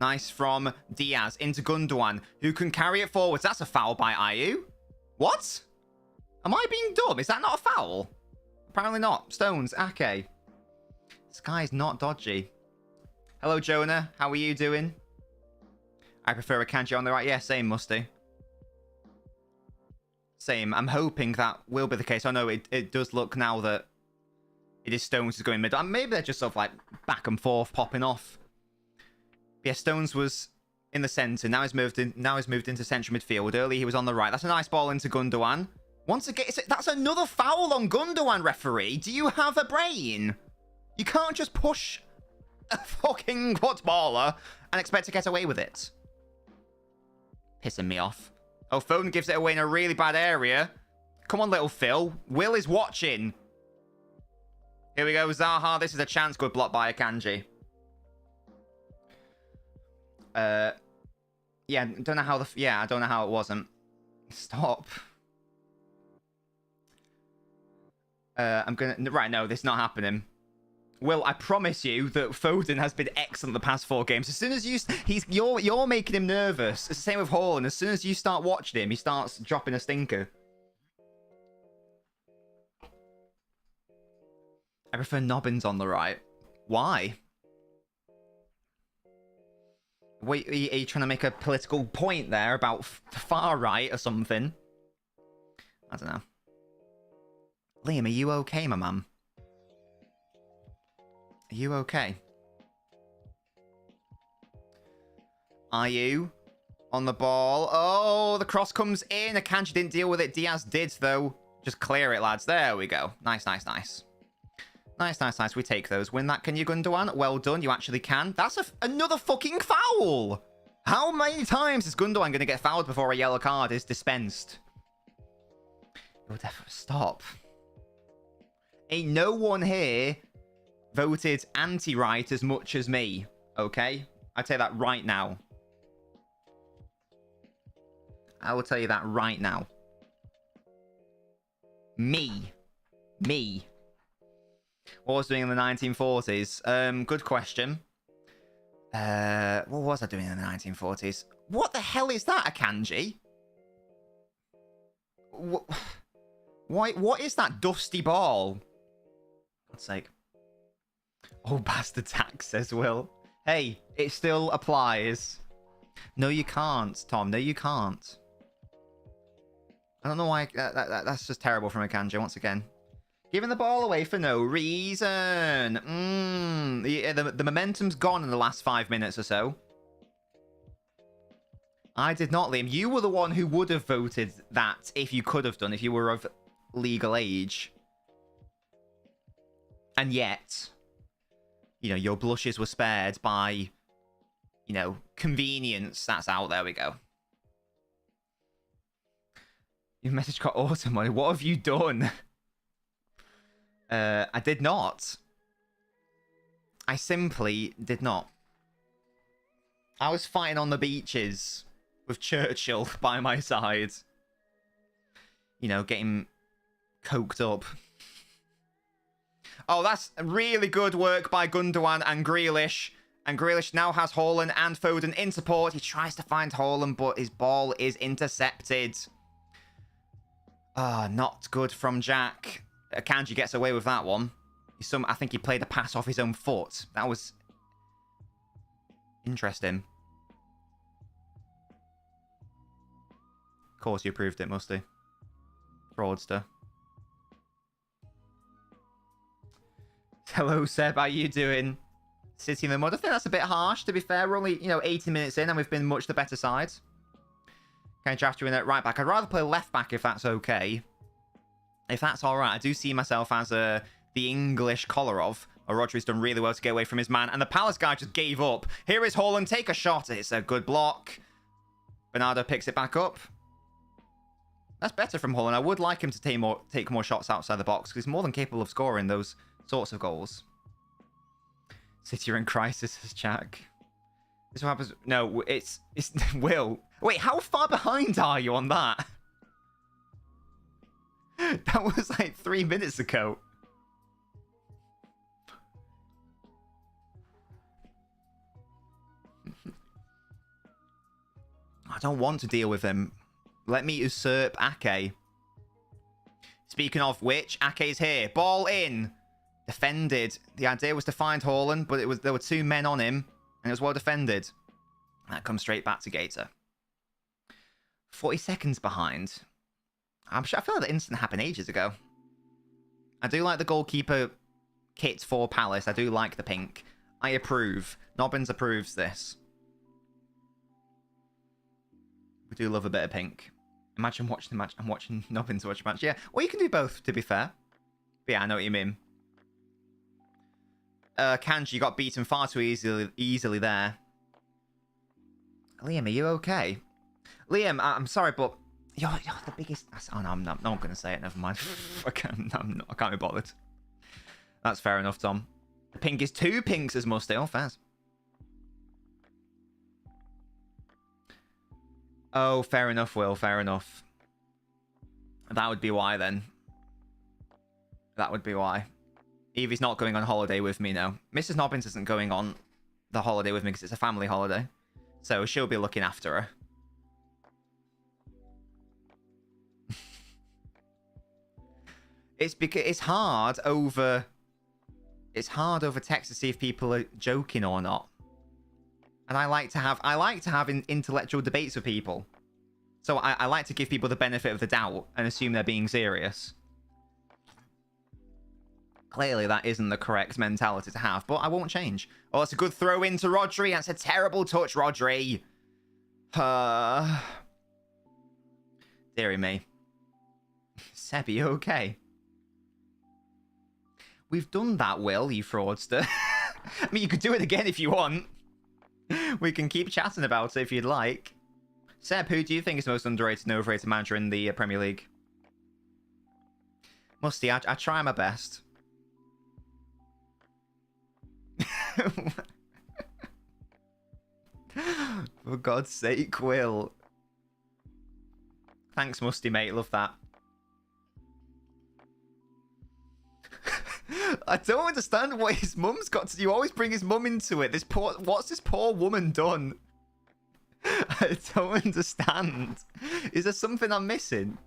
Nice from Diaz into Gundogan, who can carry it forwards. That's a foul by Ayew. What? Am I being dumb? Is that not a foul? Apparently not. Stones. Okay. This guy's not dodgy. Hello, Jonah. How are you doing? I prefer a Kanji on the right. Yeah, same, Musty. Same. I'm hoping that will be the case. I know it does look now that it is Stones who's going middle. And maybe they're just sort of like back and forth, popping off. Yeah, Stones was in the centre. Now he's moved into central midfield. Earlier he was on the right. That's a nice ball into Gundogan. Once again, that's another foul on Gundogan, referee. Do you have a brain? You can't just push a fucking footballer and expect to get away with it. Pissing me off. Oh, Foden gives it away in a really bad area. Come on, little Phil. Will is watching. Here we go, Zaha. This is a chance. Good block by Akanji. Yeah, I don't know how I don't know how it wasn't. Stop. I'm gonna... Right, no, this is not happening. Will, I promise you that Foden has been excellent the past 4 games. As soon as you're making him nervous. It's the same with Holland. As soon as you start watching him, he starts dropping a stinker. I prefer Nobbins on the right. Why? Wait, are you trying to make a political point there about far right or something? I don't know. Liam, are you okay, my man? Are you okay? Are you on the ball? Oh, the cross comes in. Akanji didn't deal with it. Diaz did, though. Just clear it, lads. There we go. Nice, nice, nice. Nice, nice, nice. We take those. Win that, can you, Gundogan? Well done. You actually can. That's another fucking foul. How many times is Gundogan going to get fouled before a yellow card is dispensed? You'll definitely stop. Ain't no one here voted anti-right as much as me, okay? I'd say that right now. I will tell you that right now. Me. What was I doing in the 1940s? Good question. What was I doing in the 1940s? What the hell is that, Akanji? What is that dusty ball? For God's sake. Oh, bastard tax, says Will. Hey, it still applies. No, you can't, Tom. No, you can't. I don't know why. That's just terrible from Akanji, once again. Giving the ball away for no reason. The momentum's gone in the last 5 minutes or so. I did not, Liam. You were the one who would have voted that if you could have done, if you were of legal age. And yet, you know, your blushes were spared by, you know, convenience. That's out. There we go. Your message got auto money. What have you done? I did not. I simply did not. I was fighting on the beaches with Churchill by my side. You know, getting coked up. Oh, that's really good work by Gundogan and Grealish. And Grealish now has Holland and Foden in support. He tries to find Holland, but his ball is intercepted. Ah, not good from Jack. Akanji gets away with that one. I think he played a pass off his own foot. That was interesting. Of course you approved it, Musty. Fraudster. Hello, Seb. How you doing? City in the mud. I think that's a bit harsh, to be fair. We're only, 80 minutes in and we've been much the better side. Can I draft you in at right back? I'd rather play left back if that's okay. If that's all right, I do see myself as the English Kolarov. Rodri's done really well to get away from his man. And the Palace guy just gave up. Here is Holland. Take a shot. It's a good block. Bernardo picks it back up. That's better from Holland. I would like him to take more shots outside the box, because he's more than capable of scoring those sorts of goals. City are in crisis, says Jack. This is what happens. No, it's Will. Wait, how far behind are you on that? That was like 3 minutes ago. I don't want to deal with him. Let me usurp Ake. Speaking of which, Ake's here. Ball in. Defended. The idea was to find Holland, but there were 2 men on him, and it was well defended. That comes straight back to Gator. 40 seconds behind. I feel like the incident happened ages ago. I do like the goalkeeper kit for Palace. I do like the pink. I approve. Nobbins approves this. We do love a bit of pink. Imagine watching the match. I'm watching Nobbins watch a match. Yeah, well, you can do both, to be fair. But yeah, I know what you mean. Kanji got beaten far too easily there. Liam, are you okay? Liam, I'm sorry, but you're the biggest... Oh, no, I'm not going to say it. Never mind. I can't be bothered. That's fair enough, Tom. The pink is 2 pinks as Musty. Oh, fair. Oh, fair enough, Will. Fair enough. That would be why, then. That would be why. Evie's not going on holiday with me now. Mrs. Nobbins isn't going on the holiday with me because it's a family holiday. So she'll be looking after her. It's because it's hard over text to see if people are joking or not. And I like to have intellectual debates with people. So I like to give people the benefit of the doubt and assume they're being serious. Clearly, that isn't the correct mentality to have, but I won't change. Oh, that's a good throw into Rodri. That's a terrible touch, Rodri. Deary me. Seb, you okay? We've done that, Will, you fraudster. I mean, you could do it again if you want. We can keep chatting about it if you'd like. Seb, who do you think is the most underrated and overrated manager in the Premier League? Musty, I try my best. For God's sake, Will. Thanks, Musty, mate. Love that. I don't understand what his mum's got to do. You always bring his mum into it. What's this poor woman done? I don't understand. Is there something I'm missing?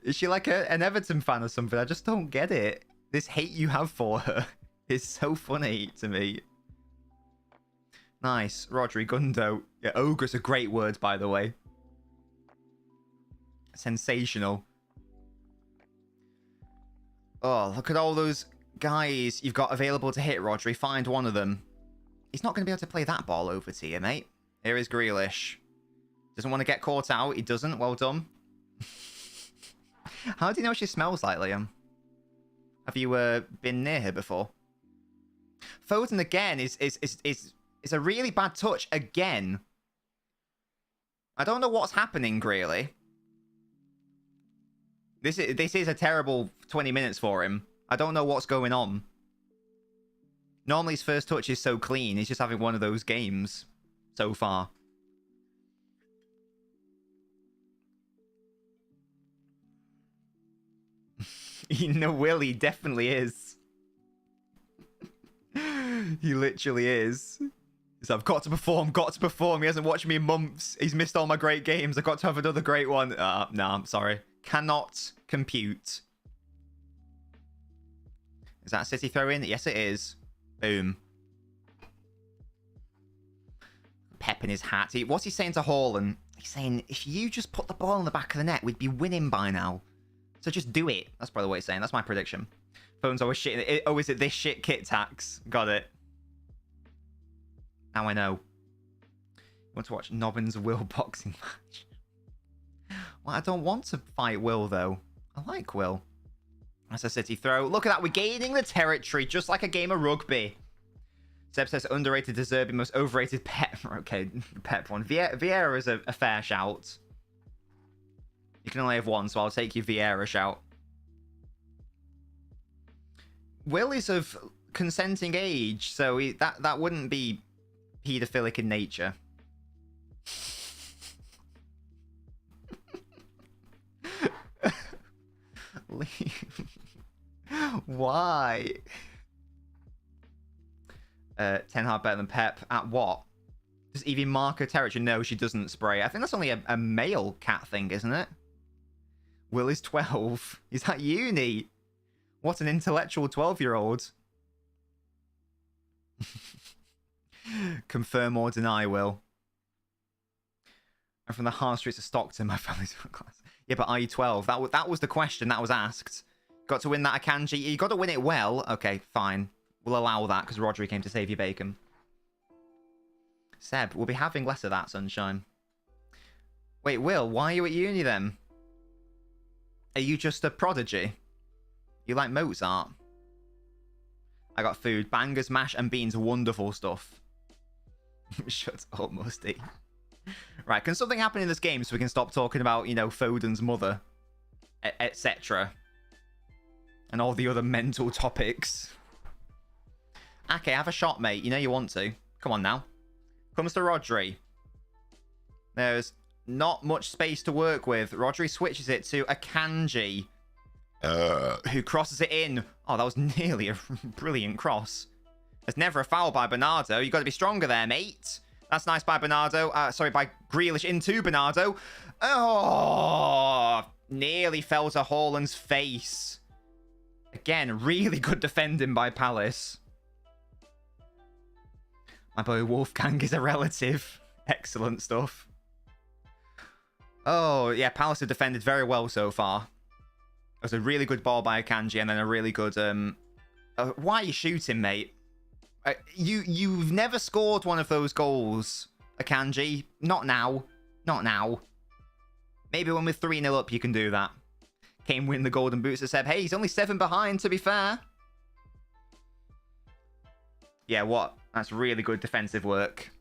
Is she like an Everton fan or something? I just don't get it. This hate you have for her is so funny to me. Nice. Rodri, Gundo. Yeah, ogre's a great word, by the way. Sensational. Oh, look at all those guys you've got available to hit, Rodri. Find one of them. He's not going to be able to play that ball over to you, mate. Here is Grealish. Doesn't want to get caught out. He doesn't. Well done. How do you know she smells like, Liam? Have you been near her before? Foden again is a really bad touch again. I don't know what's happening, really. This is a terrible 20 minutes for him. I don't know what's going on. Normally his first touch is so clean. He's just having one of those games so far. You know, Will, he definitely is. He literally is. He's like, I've got to perform. He hasn't watched me in months. He's missed all my great games. I've got to have another great one. No, I'm sorry. Cannot compute. Is that a City throw in? Yes, it is. Boom. Pep in his hat. What's he saying to Holland? He's saying, if you just put the ball in the back of the net, we'd be winning by now. So just do it. That's probably what he's saying. That's my prediction. Phone's always shit. Oh, is it this shit kit tax? Got it. Now I know. Want to watch Nobbins Will boxing match? Well, I don't want to fight Will, though. I like Will. That's a City throw. Look at that. We're gaining the territory, just like a game of rugby. Seb says underrated De Zerbi, most overrated Pep. Okay, Pep one. Vieira is a fair shout. You can only have one, so I'll take your Vieira shout. Will is of consenting age, so that wouldn't be paedophilic in nature. Why? 10 hard better than Pep. At what? Does Evie mark her territory? No, she doesn't spray. I think that's only a male cat thing, isn't it? Will is 12. He's at uni. What an intellectual 12-year-old. Confirm or deny, Will. I'm from the hard streets of Stockton. My family's class. Yeah, but are you 12? That was the question that was asked. Got to win that Akanji. You got to win it well. Okay, fine. We'll allow that because Rodri came to save your bacon. Seb, we'll be having less of that, sunshine. Wait, Will, why are you at uni then? Are you just a prodigy? You like Mozart? I got food. Bangers, mash, and beans. Wonderful stuff. Shut up, Musty. Right, can something happen in this game so we can stop talking about, you know, Foden's mother, etc. And all the other mental topics. Okay, have a shot, mate. You know you want to. Come on now. Comes to Rodri. There's not much space to work with. Rodri switches it to Akanji, who crosses it in. Oh, that was nearly a brilliant cross. There's never a foul by Bernardo. You've got to be stronger there, mate. That's nice by Bernardo. Sorry, by Grealish into Bernardo. Oh, nearly fell to Holland's face. Again, really good defending by Palace. My boy Wolfgang is a relative. Excellent stuff. Oh, yeah, Palace have defended very well so far. It was a really good ball by Akanji and then a really good... why are you shooting, mate? You've never scored one of those goals, Akanji. Not now. Not now. Maybe when we're 3-0 up, you can do that. Kane win the golden boots and said, hey, he's only 7 behind, to be fair. Yeah, what? That's really good defensive work.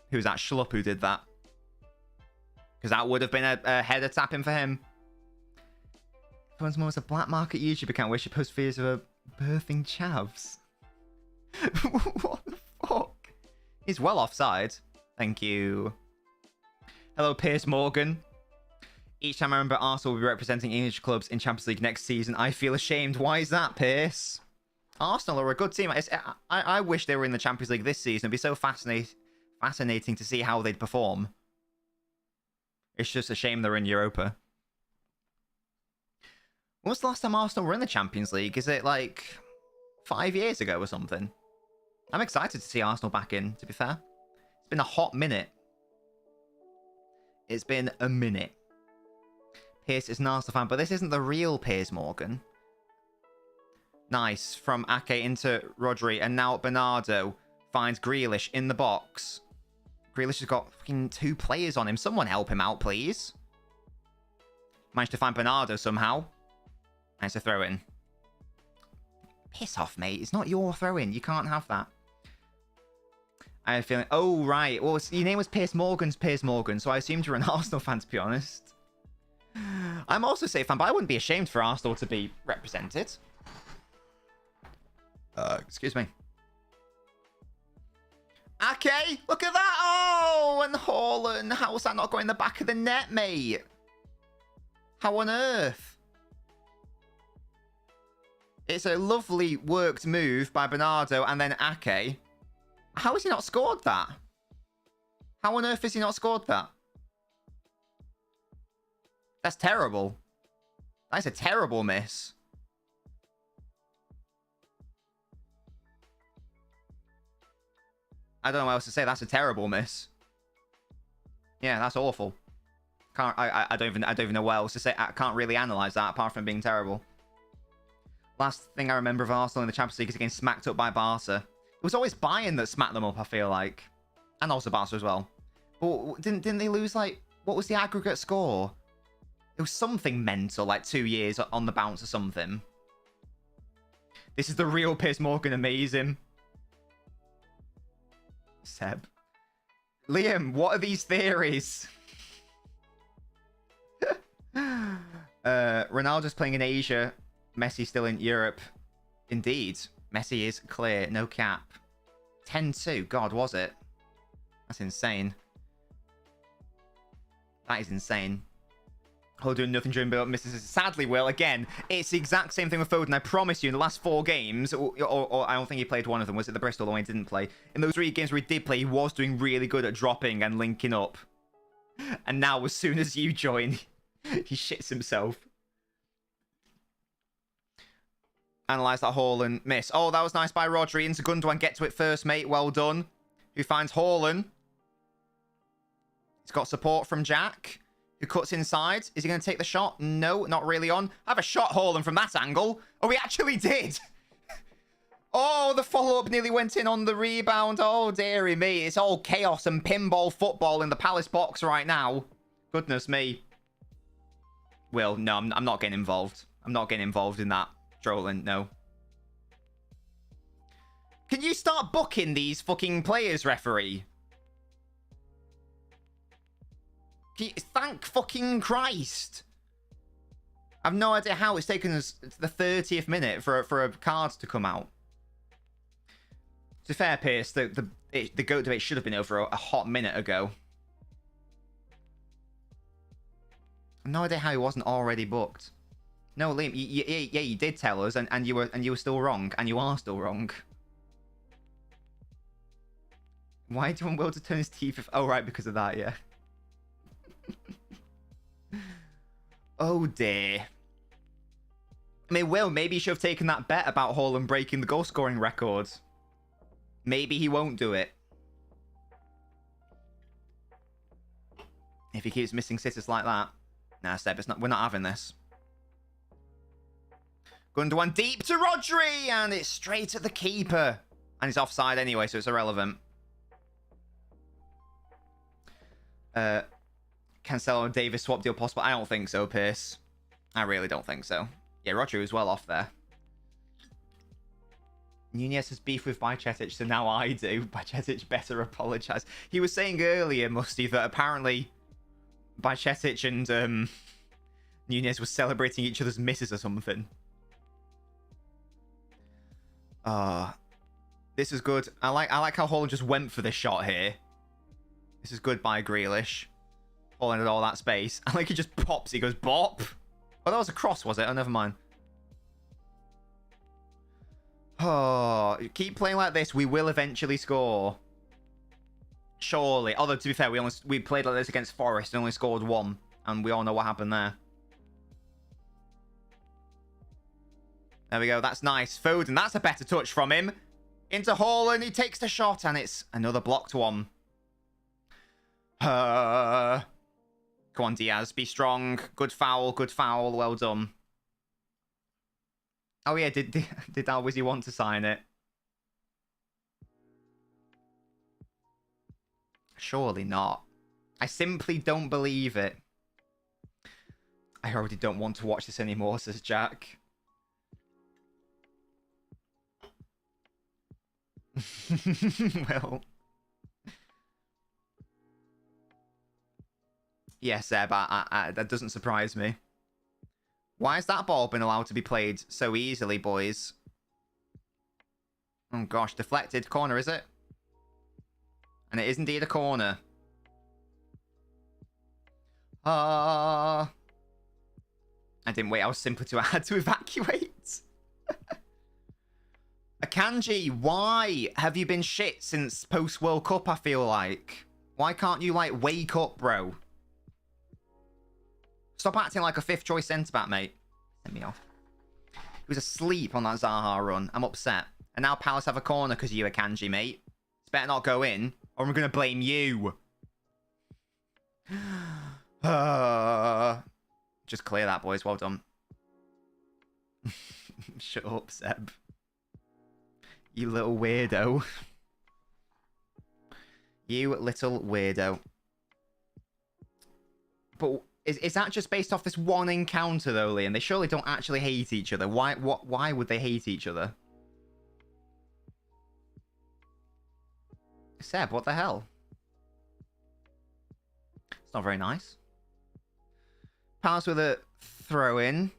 Who's that schlup who did that? Because that would have been a header tapping for him. Someone's mom was a black market YouTube account where she posts videos of her birthing chavs. What the fuck? He's well offside. Thank you. Hello, Piers Morgan. Each time I remember Arsenal will be representing English clubs in Champions League next season, I feel ashamed. Why is that, Pierce? Arsenal are a good team. I wish they were in the Champions League this season. It'd be so fascinating to see how they'd perform. It's just a shame they're in Europa. When was the last time Arsenal were in the Champions League? Is it like 5 years ago or something? I'm excited to see Arsenal back in, to be fair. It's been a hot minute. It's been a minute. Pierce is an Arsenal fan, but this isn't the real Piers Morgan. Nice. From Ake into Rodri, and now Bernardo finds Grealish in the box. Grealish has got fucking 2 players on him. Someone help him out, please. Managed to find Bernardo somehow. Nice to throw in. Piss off, mate. It's not your throw-in. You can't have that. I have a feeling... Oh, right. Well, your name was Piers Morgan's Piers Morgan, so I assumed you were an Arsenal fan, to be honest. I'm also a Safe fan, but I wouldn't be ashamed for Arsenal to be represented. Excuse me. Okay, look at that. Oh, and Holland. How's that not going in the back of the net, mate? How on earth? It's a lovely worked move by Bernardo and then Ake. How has he not scored that? How on earth has he not scored that? That's terrible. That's a terrible miss. I don't know what else to say. That's a terrible miss. Yeah, that's awful. I don't even know what else to say. I can't really analyze that apart from being terrible. Last thing I remember of Arsenal in the Champions League is getting smacked up by Barca. It was always Bayern that smacked them up, I feel like. And also Barca as well. But didn't they lose, like... What was the aggregate score? It was something mental, like 2 years on the bounce or something. This is the real Piers Morgan, amazing. Seb. Liam, what are these theories? Ronaldo's playing in Asia. Messi still in Europe. Indeed. Messi is clear. No cap. 10-2. God, was it? That's insane. That is insane. Hull doing nothing during build-up. Misses. Sadly, Will, again, it's the exact same thing with Foden. I promise you, in the last 4 games, or I don't think he played one of them. Was it the Bristol one he didn't play? In those 3 games where he did play, he was doing really good at dropping and linking up. And now, as soon as you join, he shits himself. Analyze that Holland miss. Oh, that was nice by Rodri. Into Gundogan. Get to it first, mate. Well done. Who finds Holland? He's got support from Jack, who cuts inside. Is he going to take the shot? No, not really on. I have a shot Holland from that angle. Oh, we actually did. Oh, the follow-up nearly went in on the rebound. Oh, dearie me. It's all chaos and pinball football in the Palace box right now. Goodness me. Will, no, I'm not getting involved. I'm not getting involved in that. Trolling, no. Can you start booking these fucking players, referee? Thank fucking Christ. I've no idea how it's taken us to the 30th minute for a card to come out. To be fair, Pierce, the GOAT debate should have been over a hot minute ago. I've no idea how he wasn't already booked. No, Liam, yeah, you did tell us, and you were still wrong, and you are still wrong. Why do you want Will to turn his teeth? Oh, right, because of that, yeah. Oh dear. I mean, Will, maybe you should have taken that bet about Holland breaking the goal scoring record. Maybe he won't do it. If he keeps missing sitters like that. Nah, Seb, we're not having this. Gundogan deep to Rodri, and it's straight at the keeper. And it's offside anyway, so it's irrelevant. Cancelo and Davis swap deal possible? I don't think so, Pierce. I really don't think so. Yeah, Rodri was well off there. Nunez has beef with Bajcetic, so now I do. Bajcetic better apologise. He was saying earlier, Musty, that apparently Bajcetic and Nunez were celebrating each other's misses or something. This is good. I like how Holland just went for this shot here. This is good by Grealish. Holland had all that space. I like he just pops. He goes bop. Oh, that was a cross, was it? Oh, never mind. Oh, keep playing like this. We will eventually score. Surely. Although, to be fair, we played like this against Forest and only scored 1. And we all know what happened there. There we go. That's nice. Foden, that's a better touch from him. Into Holland. He takes the shot, and it's another blocked one. Come on, Diaz. Be strong. Good foul. Good foul. Well done. Oh, yeah. Did Alwizzy want to sign it? Surely not. I simply don't believe it. I already don't want to watch this anymore, says Jack. Well, yeah, Seb, that doesn't surprise me. Why has that ball been allowed to be played so easily, boys? Oh gosh, deflected corner, is it? And it is indeed a corner. I didn't wait, I was simply to add to evacuate. Akanji, why have you been shit since post-World Cup, I feel like? Why can't you, like, wake up, bro? Stop acting like a fifth-choice centre-back, mate. Send me off. He was asleep on that Zaha run. I'm upset. And now Palace have a corner because of you, Akanji, mate. It's better not go in, or I'm going to blame you. Just clear that, boys. Well done. Shut up, Seb. You little weirdo. You little weirdo. But is that just based off this one encounter, though, Liam? They surely don't actually hate each other. Why would they hate each other? Seb, what the hell? It's not very nice. Palace with a throw in.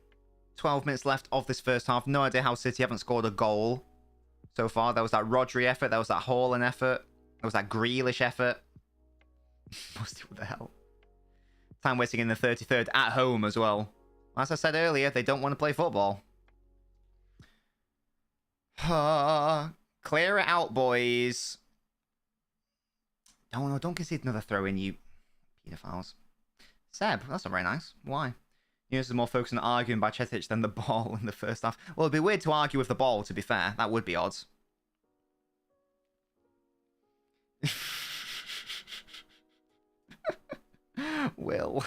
12 minutes left of this first half. No idea how City haven't scored a goal so far. There was that Rodri effort. There was that Holland effort. There was that Grealish effort. What the hell? Time wasting in the 33rd at home as well. As I said earlier, they don't want to play football. Clear it out, boys. Oh, no, don't concede another throw-in, you pedophiles. Seb, that's not very nice. Why? This is more focused on arguing by Chetic than the ball in the first half. Well, it'd be weird to argue with the ball, to be fair. That would be odd. Will.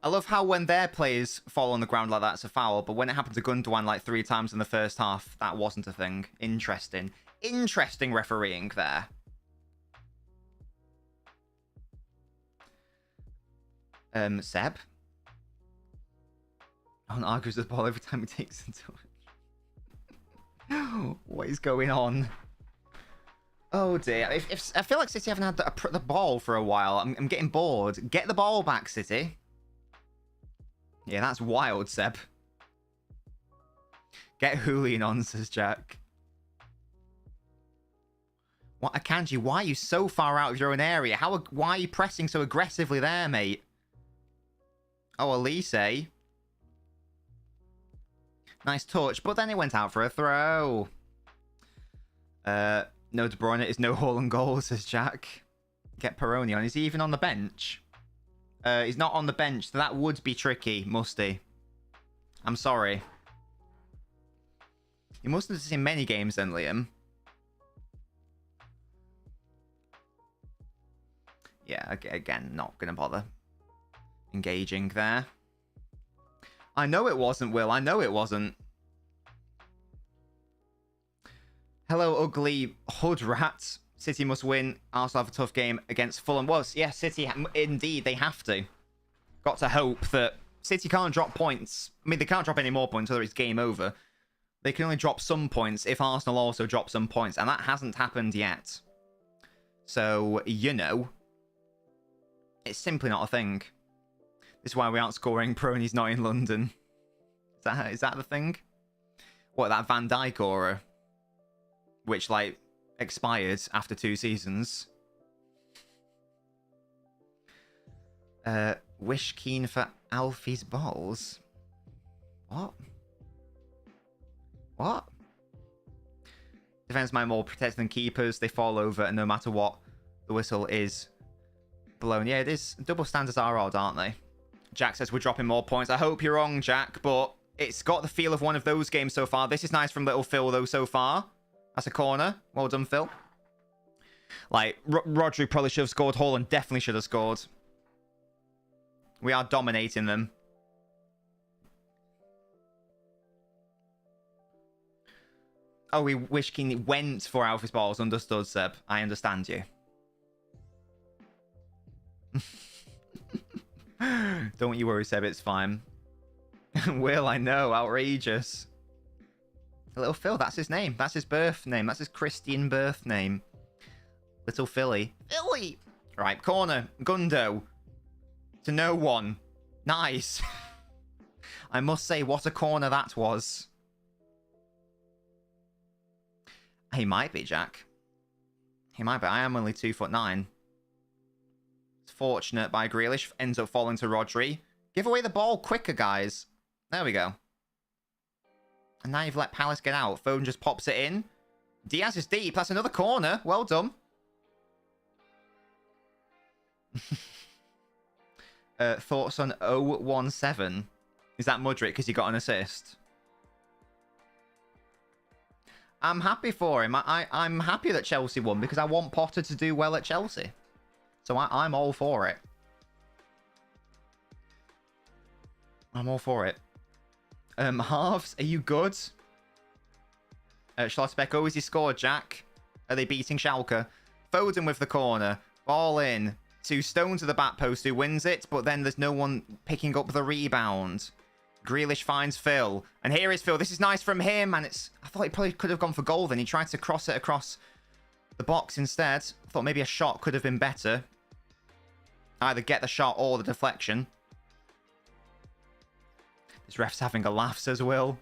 I love how when their players fall on the ground like that, it's a foul, but when it happened to Gundogan like 3 times in the first half, that wasn't a thing. Interesting. Interesting refereeing there. Seb? On argues with the ball every time he takes into it. What is going on? Oh dear. If I feel like City haven't had the ball for a while. I'm getting bored. Get the ball back, City. Yeah, that's wild, Seb. Get Julian on, says Jack. What, Akanji, why are you so far out of your own area? Why are you pressing so aggressively there, mate? Oh, Elise. Nice touch, but then it went out for a throw. No De Bruyne is no Holland goal, says Jack. Get Peroni on. Is he even on the bench? He's not on the bench, so that would be tricky, must he? I'm sorry. You must have seen many games then, Liam. Yeah, again, not going to bother engaging there. I know it wasn't, Will. I know it wasn't. Hello, ugly hood rat. City must win. Arsenal have a tough game against Fulham. Well, yeah, City, indeed, they have to. Got to hope that City can't drop points. I mean, they can't drop any more points, whether it's game over. They can only drop some points if Arsenal also drop some points, and that hasn't happened yet. So, you know, it's simply not a thing. This is why we aren't scoring. Prony's not in London. Is that the thing? What, that Van Dijk aura? Which, like, expired after 2 seasons. Wish keen for Alfie's balls. What? What? Defense mind more protected than keepers. They fall over, and no matter what, the whistle is blown. Yeah, it is. Double standards are odd, aren't they? Jack says we're dropping more points. I hope you're wrong, Jack, but it's got the feel of one of those games so far. This is nice from little Phil, though, so far. That's a corner. Well done, Phil. Like, Rodri probably should have scored. Holland definitely should have scored. We are dominating them. Oh, we wish King went for Alfie's balls. Understood, Seb. I understand you. Don't you worry, Seb. It's fine. Will, I know. Outrageous. Little Phil, that's his name. That's his birth name. That's his Christian birth name. Little Philly. Philly! Right, corner. Gundo. To no one. Nice. I must say, what a corner that was. He might be, Jack. He might be. I am only 2'9". It's fortunate by Grealish. Ends up falling to Rodri. Give away the ball quicker, guys. There we go. And now you've let Palace get out. Foden just pops it in. Diaz is deep. That's another corner. Well done. Thoughts on 017? Is that Mudryk because he got an assist? I'm happy for him. I'm happy that Chelsea won because I want Potter to do well at Chelsea. So I'm all for it. I'm all for it. Halves, are you good? Schlotterbeck, oh, is he scored, Jack? Are they beating Schalke? Foden with the corner. Ball in. To Stone to the back post who wins it, but then there's no one picking up the rebound. Grealish finds Phil. And here is Phil. This is nice from him. And it's... I thought he probably could have gone for goal then. He tried to cross it across the box instead. I thought maybe a shot could have been better. Either get the shot or the deflection. This ref's having a laugh, says Will.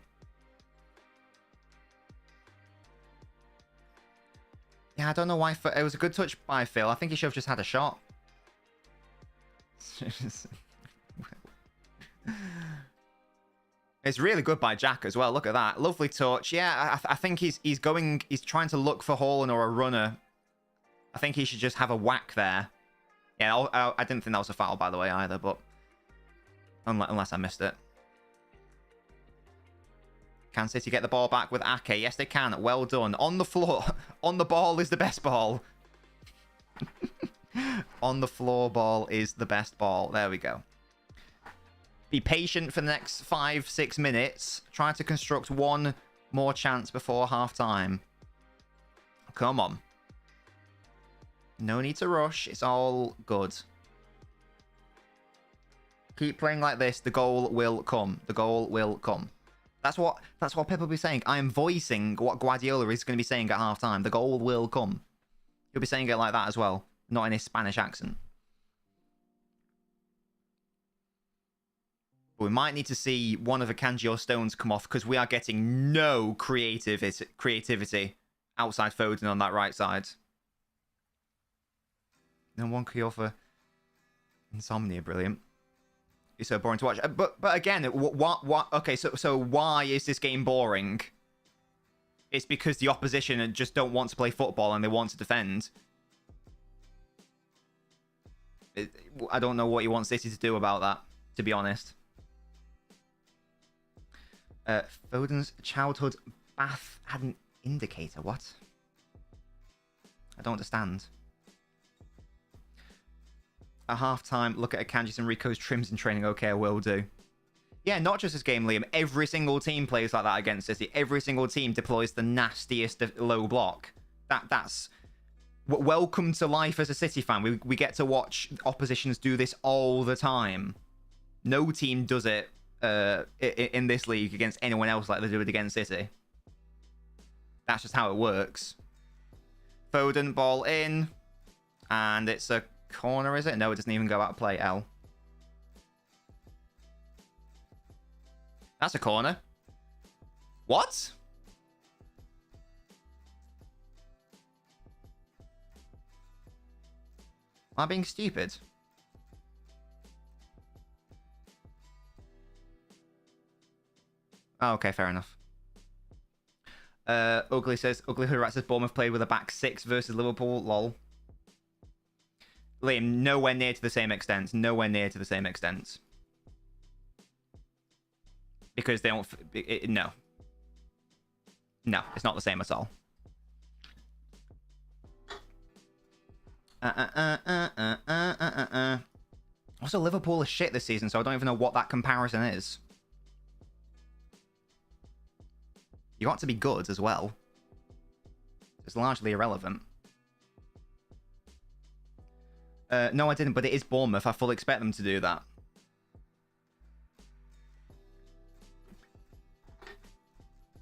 Yeah, I don't know why. It was a good touch by Phil. I think he should have just had a shot. It's really good by Jack as well. Look at that. Lovely touch. Yeah, I think he's trying to look for Holland or a runner. I think he should just have a whack there. Yeah, I didn't think that was a foul, by the way, either, but unless I missed it. Can City get the ball back with Ake? Yes, they can. Well done. On the floor. On the ball is the best ball. On the floor ball is the best ball. There we go. Be patient for the next 5-6 minutes. Try to construct one more chance before half-time. Come on. No need to rush. It's all good. Keep playing like this. The goal will come. The goal will come. That's what Pep will be saying. I am voicing what Guardiola is going to be saying at half-time. The goal will come. He'll be saying it like that as well. Not in his Spanish accent. But we might need to see one of Akanji or Stones come off because we are getting no creativity outside Foden on that right side. No one could offer Insomnia. Brilliant. It's so boring to watch. But again, what? Okay, so why is this game boring? It's because the opposition just don't want to play football and they want to defend. I don't know what you want City to do about that, to be honest. Foden's childhood bath had an indicator. What? I don't understand. At half-time, look at Akanji's and Rico's trims in training. Okay, I will do. Yeah, not just this game, Liam. Every single team plays like that against City. Every single team deploys the nastiest low block. That's... Welcome to life as a City fan. We get to watch oppositions do this all the time. No team does it in this league against anyone else like they do it against City. That's just how it works. Foden, ball in. And it's a corner, is it? No, it doesn't even go out of play. L. That's a corner. What? Am I being stupid? Oh, okay, fair enough. Ugly says, Ugly Hood Rat says Bournemouth played with a back 6 versus Liverpool. Lol. Liam, nowhere near to the same extent. Nowhere near to the same extent. Because they don't... no. No, it's not the same at all. Also, Liverpool is shit this season, so I don't even know what that comparison is. You got to be good as well. It's largely irrelevant. No, I didn't, but it is Bournemouth. I fully expect them to do that.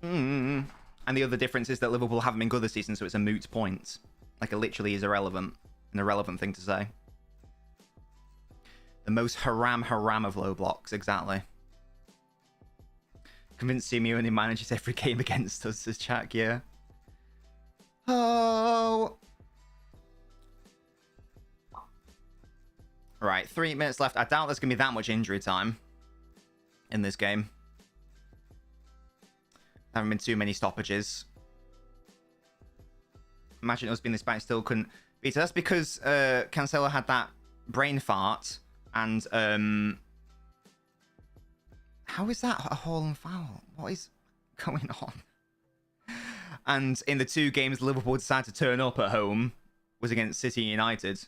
And the other difference is that Liverpool haven't been good this season, so it's a moot point. Like, it literally is irrelevant. An irrelevant thing to say. The most haram of low blocks, exactly. Convinced Simeone manages every game against us, says Chak, yeah. Oh. Right, 3 minutes left. I doubt there's going to be that much injury time in this game. There haven't been too many stoppages. Imagine us being this bad, still couldn't beat it. That's because Cancelo had that brain fart, and how is that a Holland foul? What is going on? And in the 2 games Liverpool decided to turn up at home was against City United.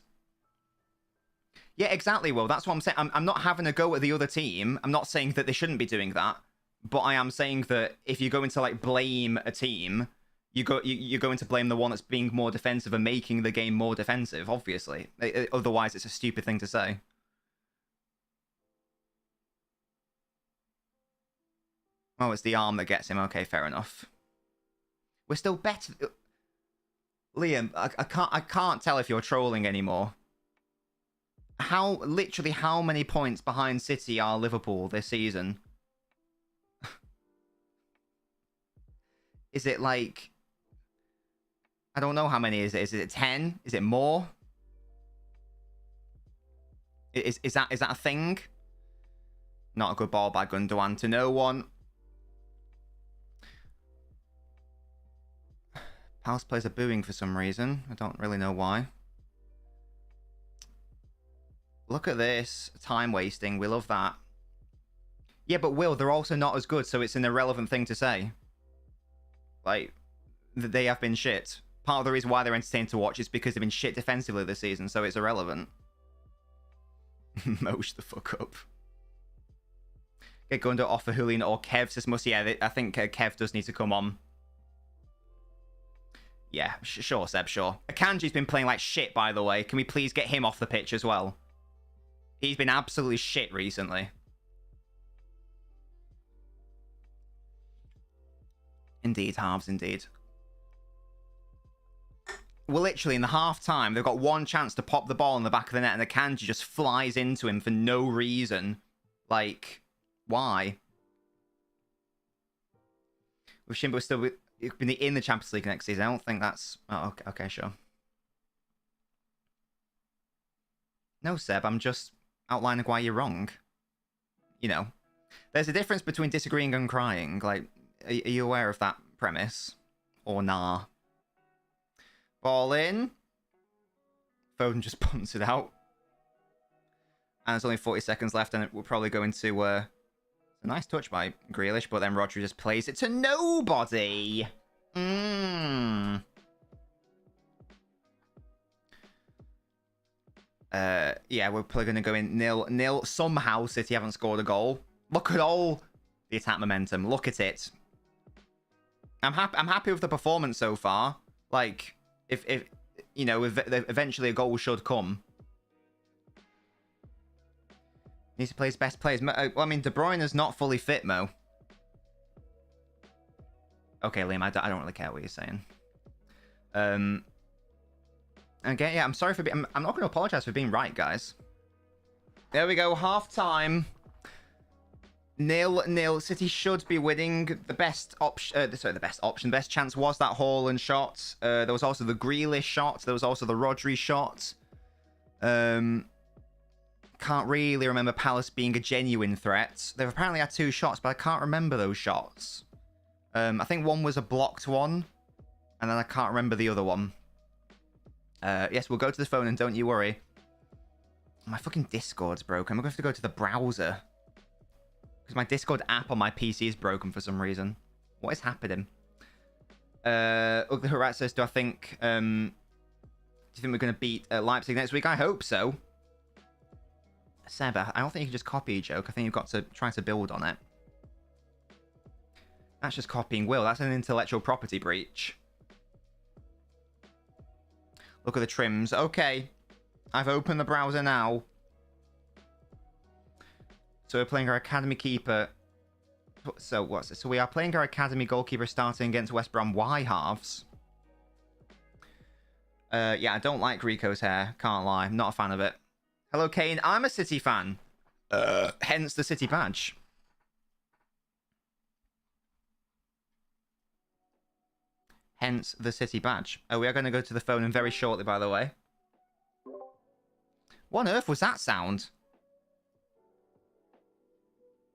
Yeah, exactly, Will. That's what I'm saying. I'm not having a go at the other team. I'm not saying that they shouldn't be doing that. But I am saying that if you're going to like blame a team, you're going to blame the one that's being more defensive and making the game more defensive, obviously. Otherwise, it's a stupid thing to say. Oh, it's the arm that gets him. Okay, fair enough. We're still better. Liam, I can't tell if you're trolling anymore. Literally how many points behind City are Liverpool this season? Is it like... I don't know how many is it. Is it 10? Is it more? Is that a thing? Not a good ball by Gundogan to no one. Palace players are booing for some reason. I don't really know why. Look at this. Time wasting. We love that. Yeah, but Will, they're also not as good, so it's an irrelevant thing to say. Like, they have been shit. Part of the reason why they're entertaining to watch is because they've been shit defensively this season, so it's irrelevant. Mosh the fuck up. Get going to offer Julian or Kev, says Musty. Yeah, I think Kev does need to come on. Yeah, sure, Seb, sure. Akanji's been playing like shit, by the way. Can we please get him off the pitch as well? He's been absolutely shit recently. Indeed, halves, indeed. Well, literally, in the half-time, they've got one chance to pop the ball in the back of the net, and Akanji just flies into him for no reason. Like, why? With Shimbo still in the Champions League next season, I don't think that's... Oh, okay, sure. No, Seb, I'm just outlining why you're wrong. You know, there's a difference between disagreeing and crying. Like, are you aware of that premise? Or nah? Ball in. Foden just punts it out. And there's only 40 seconds left, and we'll probably go into a nice touch by Grealish, but then Rodri just plays it to nobody. Yeah, we're probably going to go in 0-0. Somehow City haven't scored a goal. Look at all the attack momentum. Look at it. I'm happy with the performance so far. Like, if you know, eventually a goal should come. Needs to play his best players. Well, I mean, De Bruyne is not fully fit, Mo. Okay, Liam, I don't really care what you're saying. Again, yeah, I'm sorry for being... I'm not going to apologize for being right, guys. There we go, half-time. 0-0. City should be winning. The best option... the best chance was that Holland shot. There was also the Grealish shot. There was also the Rodri shot. Can't really remember Palace being a genuine threat. They've apparently had 2 shots, but I can't remember those shots. I think one was a blocked one, and then I can't remember the other one. Yes, we'll go to the phone, and don't you worry. My fucking Discord's broken. I'm going to have to go to the browser. Because my Discord app on my PC is broken for some reason. What is happening? Ugly Harat says, do you think we're going to beat Leipzig next week? I hope so. Seb, I don't think you can just copy a joke. I think you've got to try to build on it. That's just copying Will. That's an intellectual property breach. Look at the trims. Okay. I've opened the browser now. So we're playing our academy keeper. So what's this? So we are playing our academy goalkeeper starting against West Brom Y halves. Yeah, I don't like Rico's hair. Can't lie. I'm not a fan of it. Hello, Kane. I'm a City fan. Hence the City badge. Hence the City badge. Oh, we are going to go to the phone and very shortly, by the way. What on earth was that sound?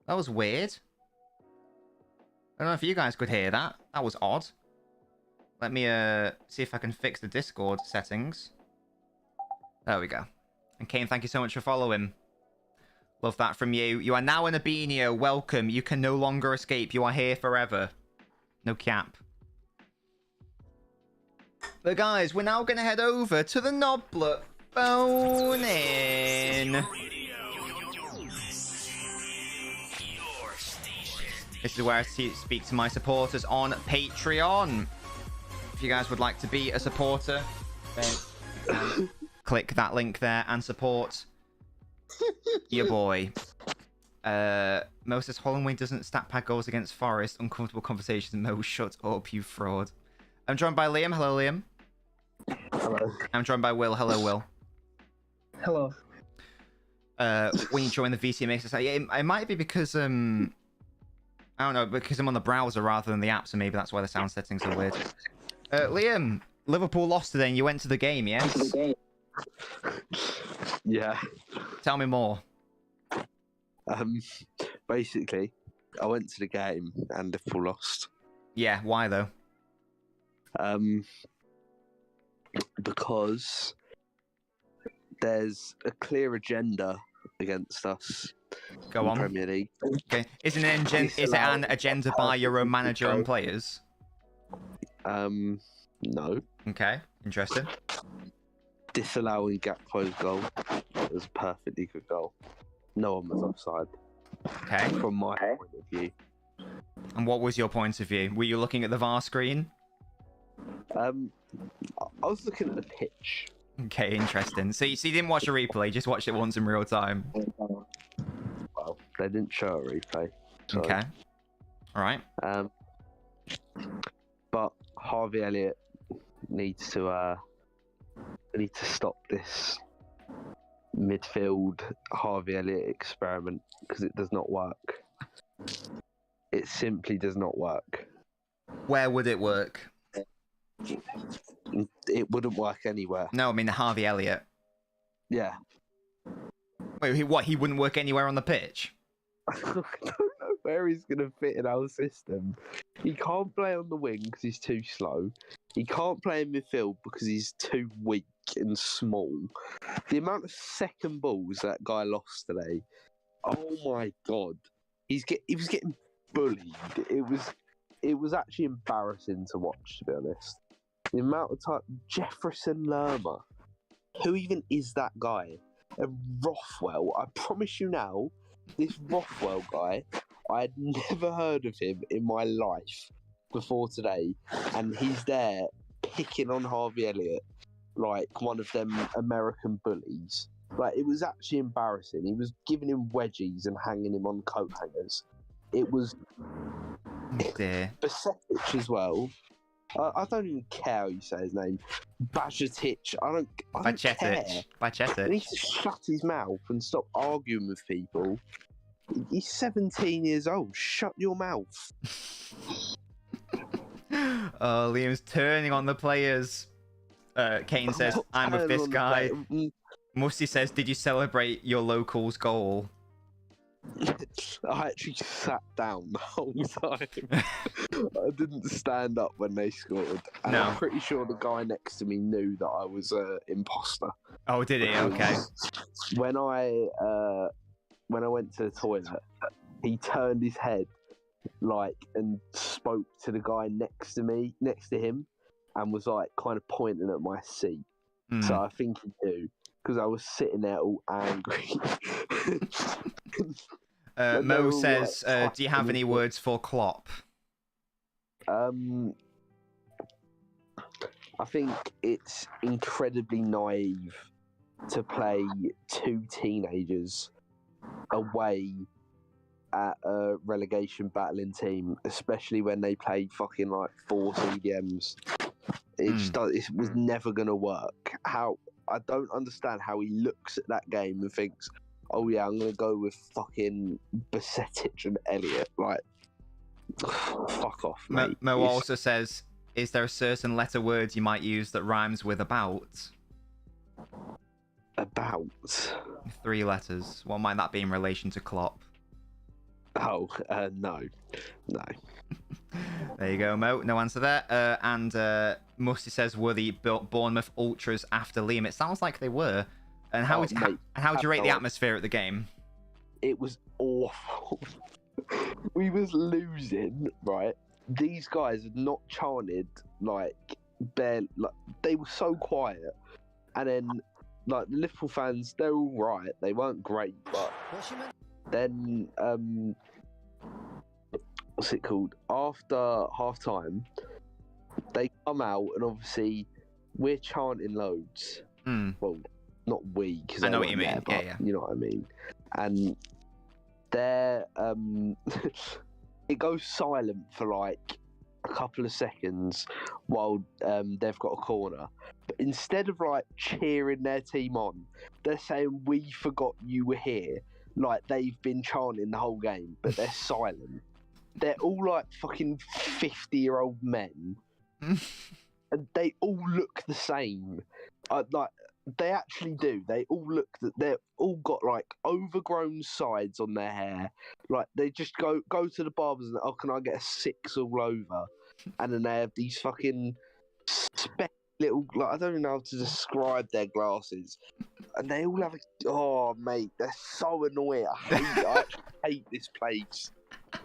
That was weird. I don't know if you guys could hear that. That was odd. Let me see if I can fix the Discord settings. There we go. And Kane, thank you so much for following. Love that from you. You are now an Albinio. Welcome. You can no longer escape. You are here forever. No cap. But guys, we're now going to head over to the Nobbler phone in. This is where I speak to my supporters on Patreon. If you guys would like to be a supporter, then click that link there and support your boy. Mo says Holland doesn't stat pad goals against Forest. Uncomfortable conversations. Mo, shut up, you fraud. I'm joined by Liam. Hello, Liam. Hello. I'm joined by Will. Hello, Will. Hello. When you join the VCMA society, it might be because I I don't know, because I'm on the browser rather than the app, so maybe that's why the sound settings are weird. Liam, Liverpool lost today and you went to the game, yes? Yeah. Tell me more. Basically, I went to the game and Liverpool lost. Yeah, why though? Because there's a clear agenda against us. Go in the on. Premier League. Okay. Is it an agenda by your own manager and players? No. Okay, interesting. Disallowing Gakpo's goal was a perfectly good goal. No one was offside. Okay. From my point of view. And what was your point of view? Were you looking at the VAR screen? I was looking at the pitch. Okay, interesting. So you didn't watch a replay, just watched it once in real time. Well, they didn't show a replay. So, Okay. All right. But Harvey Elliott needs to stop this midfield Harvey Elliott experiment because it does not work. It simply does not work. Where would it work? It wouldn't work anywhere. No, I mean Harvey Elliott. Yeah. Wait, he wouldn't work anywhere on the pitch? I don't know where he's going to fit in our system. He can't play on the wing because he's too slow. He can't play in midfield because he's too weak and small. The amount of second balls that guy lost today, oh my God. He was getting bullied. It was actually embarrassing to watch, to be honest. The amount of time... Jefferson Lerma. Who even is that guy? And Rothwell. I promise you now, this Rothwell guy, I had never heard of him in my life before today. And he's there picking on Harvey Elliott like one of them American bullies. Like, it was actually embarrassing. He was giving him wedgies and hanging him on coat hangers. It was... Dear. Basetic as well. I don't even care how you say his name. Bajetic. I don't care. He Bajetic. needs to shut his mouth and stop arguing with people. He's 17 years old. Shut your mouth. Oh, Liam's turning on the players. Kane says, I'm with this guy. Musty says, did you celebrate your local's goal? I actually sat down the whole time. I didn't stand up when they scored. And No. I'm pretty sure the guy next to me knew that I was an imposter. Oh, did he? Okay. When I went to the toilet, he turned his head and spoke to the guy next to him, and was like kind of pointing at my seat. So I think he knew, because I was sitting there all angry. Mo says, do you have any words for Klopp? I think it's incredibly naive to play two teenagers away at a relegation battling team, especially when they played fucking like 4 CDMs. It was never going to work. I don't understand how he looks at that game and thinks, oh yeah, I'm going to go with fucking Basetic and Elliott. Like, fuck off, mate. Mo also says, is there a certain letter word you might use that rhymes with about? About? 3 letters. What might that be in relation to Klopp? Oh, no. No. There you go, Mo. No answer there. And Musty says, were the Bournemouth Ultras after Liam? It sounds like they were. And how do you rate the atmosphere at the game? It was awful. We was losing, right? These guys had not chanted, they were so quiet. And then, the Liverpool fans, they're all right. They weren't great, but then, what's it called? After half-time, they come out, and obviously, we're chanting loads. Well, not we, because I know what you mean. There, yeah. You know what I mean. And they're it goes silent for a couple of seconds while they've got a corner. But instead of cheering their team on, they're saying, "We forgot you were here." Like they've been chanting the whole game, but they're silent. they're all like fucking 50-year-old men, and they all look the same. Like they actually do. They all look that they're all got like overgrown sides on their hair. Like they just go to the barbers and can I get a 6 all over? And then they have these fucking little, like I don't even know how to describe their glasses. And they all have oh mate, they're so annoying. I actually hate this place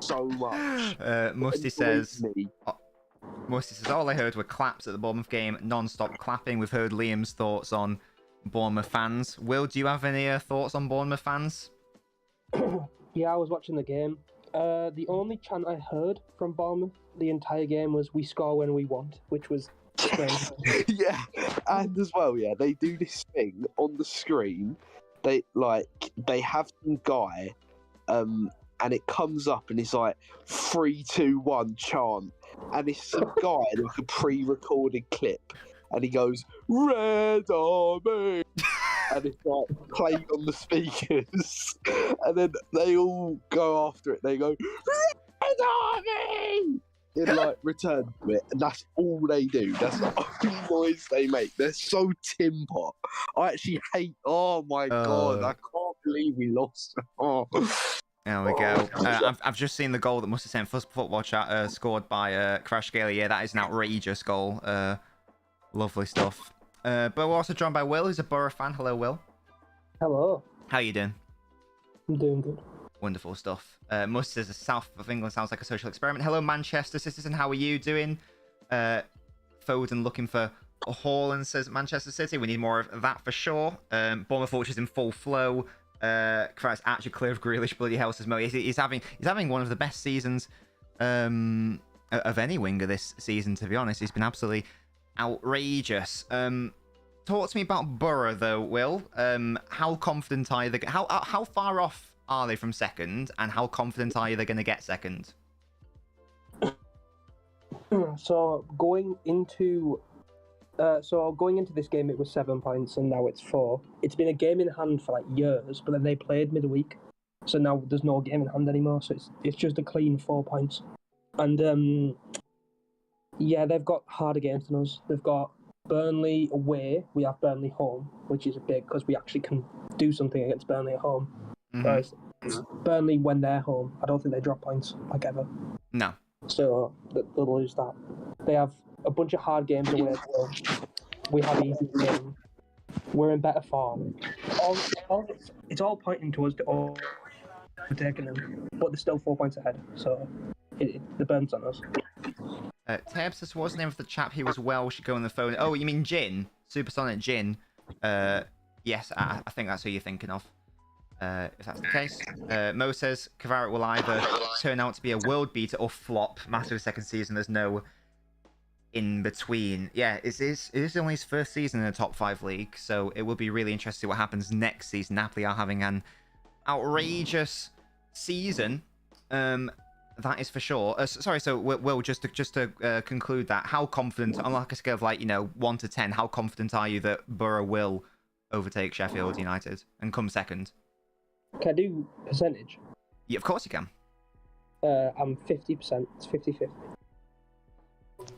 so much. Musty says, all I heard were claps at the Bournemouth game, non-stop clapping. We've heard Liam's thoughts on Bournemouth fans. Will, do you have any thoughts on Bournemouth fans? Yeah, I was watching the game. The only chant I heard from Bournemouth the entire game was "We score when we want," which was strange. Yeah, and as well, yeah, they do this thing on the screen. They have some guy, and it comes up and it's like 3, 2, 1 chant, and it's some guy like a pre-recorded clip, and he goes "Red Army," and it's like played on the speakers, and then they all go after it. They go "Red Army" in like return to it, and that's all they do. That's the only noise they make. They're so tin pot. I actually hate. Oh my god! I can't believe we lost. Oh. There we go. I've just seen the goal that must have sent football chat scored by Crash Gailey. Yeah, that is an outrageous goal. Lovely stuff. But we're also joined by Will, who's a Borough fan. Hello, Will. Hello. How you doing? I'm doing good. Wonderful stuff. Must says the south of England sounds like a social experiment. Hello, Manchester citizen. How are you doing? Foden looking for Holland says Manchester City. We need more of that for sure. Bournemouth Fortress in full flow. Christ, actually clear of Grealish. Bloody hell, says Mo. He's having one of the best seasons of any winger this season. To be honest, he's been absolutely outrageous. Talk to me about Borough though, Will. How confident are you? How far off are they from second, and how confident are you they're going to get second? So going into this game, it was 7 points, and now it's 4. It's been a game in hand for like years, but then they played midweek, so now there's no game in hand anymore. So it's just a clean 4 points, and yeah, they've got harder games than us. They've got Burnley away. We have Burnley home, which is big because we actually can do something against Burnley at home. Mm-hmm. Whereas Burnley, when they're home, I don't think they drop points like ever. No. So they'll lose that. They have a bunch of hard games away as well. We have easy games. We're in better form. It's all pointing towards overtaking them, but they're still 4 points ahead. So the burn's on us. Tebs, what's the name of the chap? He was Welsh. Go on the phone. Oh, you mean Jin? Supersonic Jin. Yes, I think that's who you're thinking of. If that's the case. Mo says Kvara will either turn out to be a world beater or flop. Massive second season. There's no in between. Yeah, it is only his first season in the top 5 league, so it will be really interesting to see what happens next season. Napoli are having an outrageous season. That is for sure. Sorry, so Will, just to conclude that, how confident, on like a scale of 1 to 10, how confident are you that Borough will overtake Sheffield United and come second? Can I do percentage? Yeah, of course you can. I'm 50%. It's 50-50.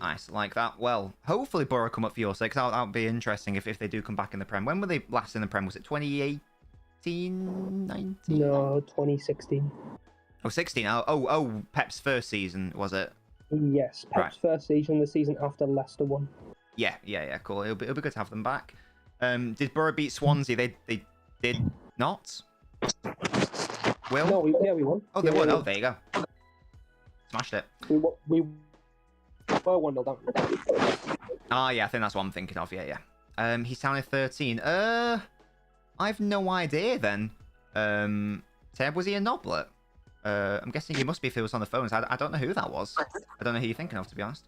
Nice, like that. Well, hopefully Borough come up for your sake. That'll be interesting if they do come back in the Prem. When were they last in the Prem? Was it 2018, 19? No, 2016. Oh, 16. Oh, Pep's first season, was it? Yes, Pep's first season, the season after Leicester won. Yeah, cool. It'll be good to have them back. Did Borough beat Swansea? They did not? Will? No, we won. Oh, they won. Oh, there you go. Smashed it. We were 1-0 down. Ah, yeah, I think that's what I'm thinking of. Yeah. He's down at 13. I've no idea then. Ted, was he a Noblet? I'm guessing he must be if he was on the phones. I don't know who that was. I don't know who you're thinking of, to be honest.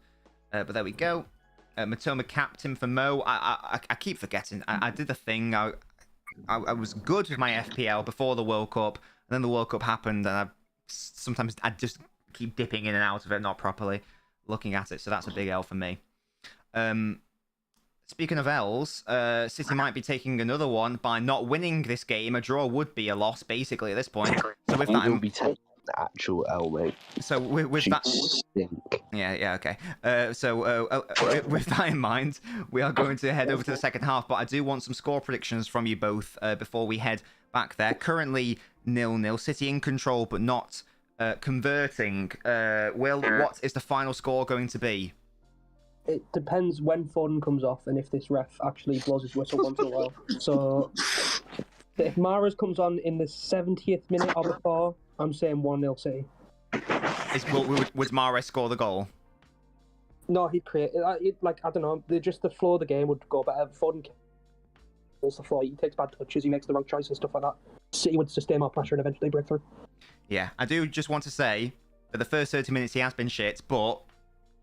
But there we go. Matoma captain for Mo. I keep forgetting. I did the thing. I was good with my FPL before the World Cup, and then the World Cup happened, and sometimes I just keep dipping in and out of it, not properly looking at it. So that's a big L for me. Speaking of L's, City might be taking another one by not winning this game. A draw would be a loss, basically, at this point. So with that, actual L, mate. So with She that, stink. yeah, okay. With that in mind, we are going to head over to the second half. But I do want some score predictions from you both before we head back there. Currently 0-0. City in control, but not converting. Will, what is the final score going to be? It depends when Foden comes off and if this ref actually blows his whistle once in a while. So if Mahrez comes on in the 70th minute or before, I'm saying 1-0 City. Would Mahrez score the goal? No, he'd create like I don't know. Just the flow of the game would go better. Foden kills the floor. He takes bad touches. He makes the wrong choice and stuff like that. City would sustain more pressure and eventually break through. Yeah, I do just want to say that the first 30 minutes he has been shit, but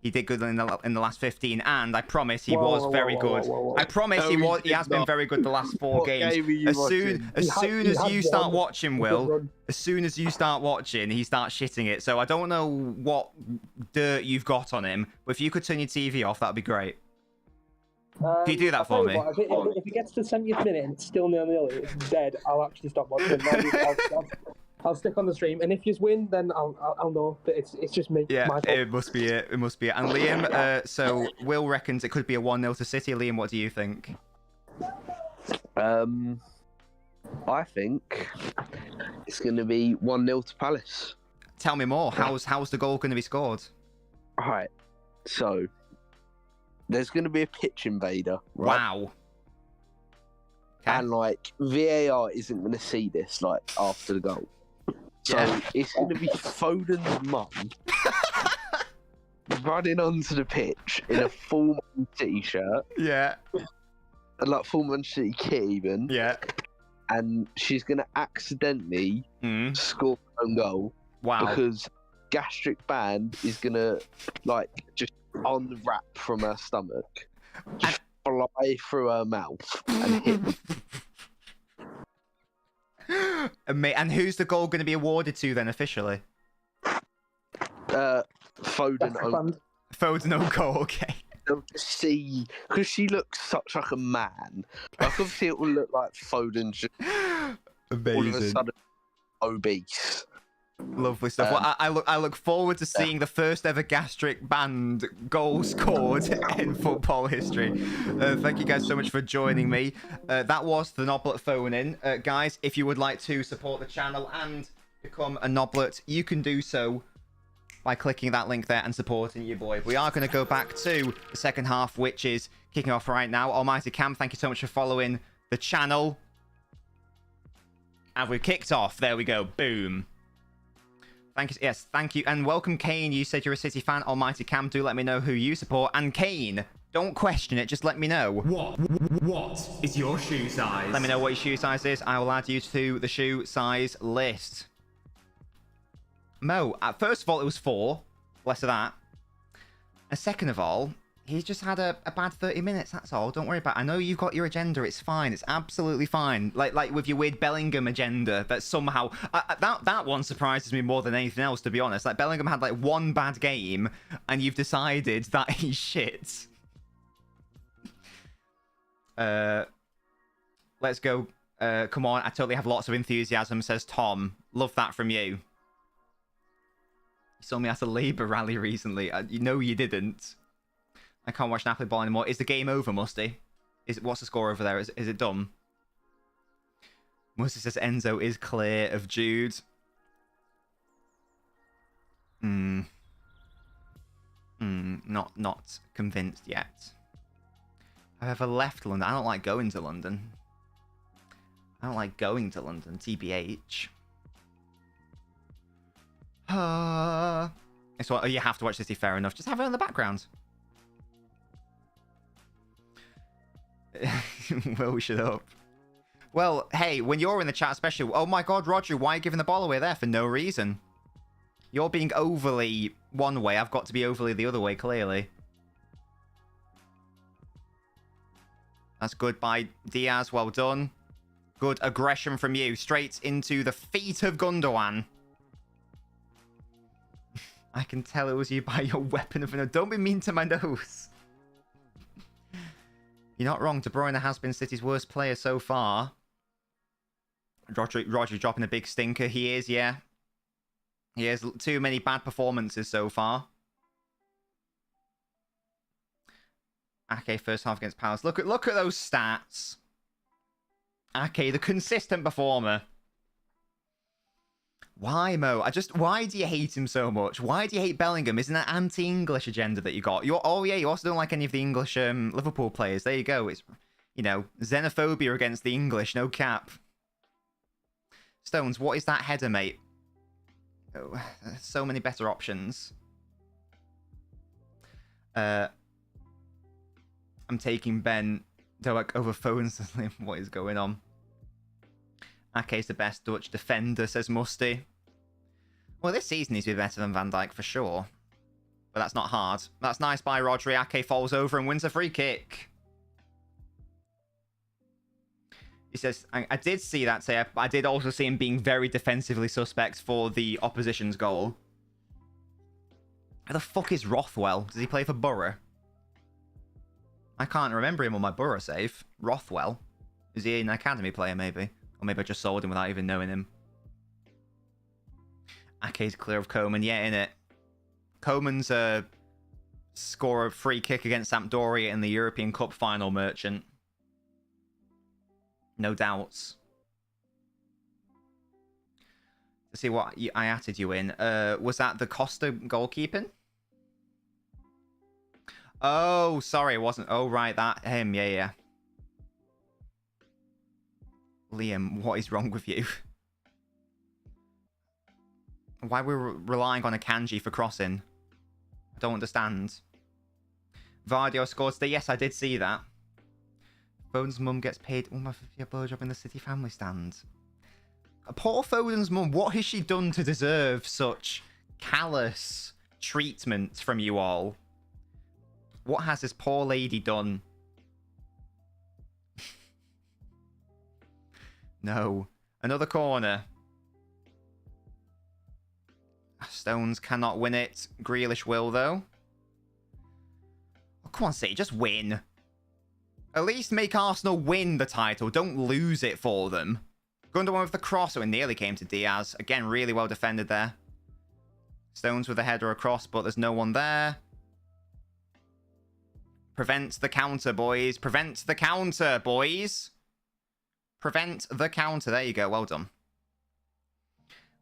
he did good in the last 15, and I promise he was very good. I promise he has been very good the last 4 games. As soon as you start watching, Will, as soon as you start watching, he starts shitting it. So I don't know what dirt you've got on him, but if you could turn your TV off, that'd be great. Can you do that for me? If it gets to the 70th minute and it's still 0-0, it's dead, I'll actually stop watching. I'll stick on the stream, and if you win, then I'll know that it's just me. Yeah, it must be it. It must be it. And Liam, so Will reckons it could be a 1-0 to City. Liam, what do you think? I think it's going to be 1-0 to Palace. Tell me more. How's the goal going to be scored? All right, so there's going to be a pitch invader. Right? Wow. Okay. And like VAR isn't going to see this like after the goal. So it's going to be Foden's mum running onto the pitch in a full Man City shirt. Yeah. And like full Man City kit even. Yeah. And she's going to accidentally score her own goal. Wow. Because gastric band is going to like just unwrap from her stomach. Just fly through her mouth and hit. And who's the goal going to be awarded to then officially? Foden. Foden own goal, okay. They'll just see, because she looks such like a man. Like obviously it will look like Foden's just amazing. All of a sudden obese. Lovely stuff. Well, I look forward to seeing the first ever gastric band goal scored in football history. Thank you guys so much for joining me. That was the Noblet phone in. Guys, if you would like to support the channel and become a Noblet, you can do so by clicking that link there and supporting your boy. We are going to go back to the second half, which is kicking off right now. Almighty Cam, thank you so much for following the channel. And we've kicked off. There we go. Boom. Thank you. Yes, thank you. And welcome, Kane. You said you're a City fan. Almighty Cam, do let me know who you support. And Kane, don't question it. Just let me know. What is your shoe size? Let me know what your shoe size is. I will add you to the shoe size list. Mo, first of all, it was 4. Less of that. And second of all, he's just had a bad 30 minutes, that's all. Don't worry about it. I know you've got your agenda. It's fine. It's absolutely fine. Like with your weird Bellingham agenda that somehow... that one surprises me more than anything else, to be honest. Like, Bellingham had, like, one bad game, and you've decided that he's shit. Let's go. Come on. I totally have lots of enthusiasm, says Tom. Love that from you. You saw me at a Labour rally recently. You know you didn't. I can't watch Napoli ball anymore. Is the game over, Musty? What's the score over there? Is it done? Musty says Enzo is clear of Jude. Not convinced yet. I've ever left London. I don't like going to London. I don't like going to London, TBH. It's what you have to watch City, fair enough. Just have it in the background. Will, shut up. Well, hey, when you're in the chat especially... Oh my god, Roger, why are you giving the ball away there for no reason? You're being overly one way. I've got to be overly the other way, clearly. That's good by Diaz. Well done. Good aggression from you. Straight into the feet of Gundogan. I can tell it was you by your weapon of an... Don't be mean to my nose. You're not wrong. De Bruyne has been City's worst player so far. Roger dropping a big stinker. He is, yeah. He has too many bad performances so far. Ake first half against Palace. Look at those stats. Ake, the consistent performer. Why, Mo? Why do you hate him so much? Why do you hate Bellingham? Isn't that anti-English agenda that you got? Oh yeah, you also don't like any of the English Liverpool players. There you go. It's, you know, xenophobia against the English. No cap. Stones, what is that header, mate? Oh, so many better options. I'm taking Ben Doak over phones. What is going on? Ake's the best Dutch defender, says Musty. Well, this season needs to be better than Van Dijk for sure. But that's not hard. That's nice by Rodri. Ake falls over and wins a free kick. He says, I did see that say. I did also see him being very defensively suspect for the opposition's goal. Who the fuck is Rothwell? Does he play for Borough? I can't remember him on my Borough save. Rothwell. Is he an academy player, maybe? Or maybe I just sold him without even knowing him. Ake's clear of Coman. Yeah, innit? Coman's score a free kick against Sampdoria in the European Cup final, merchant. No doubts. Let's see what I added you in. Was that the Costa goalkeeping? Oh, sorry, it wasn't. Oh, right, that him. Yeah. Liam, what is wrong with you? Why we're relying on a kanji for crossing? I don't understand. Vardio scored today. Yes, I did see that. Foden's mum gets paid almost a blowjob in the City family stand. Poor Foden's mum, what has she done to deserve such callous treatment from you all? What has this poor lady done? No. Another corner. Stones cannot win it. Grealish will, though. Oh, come on, City, just win. At least make Arsenal win the title. Don't lose it for them. Gundogan with the cross. Oh, it nearly came to Diaz. Again, really well defended there. Stones with a header across, but there's no one there. Prevent the counter, boys. Prevent the counter, boys. Prevent the counter. There you go. Well done.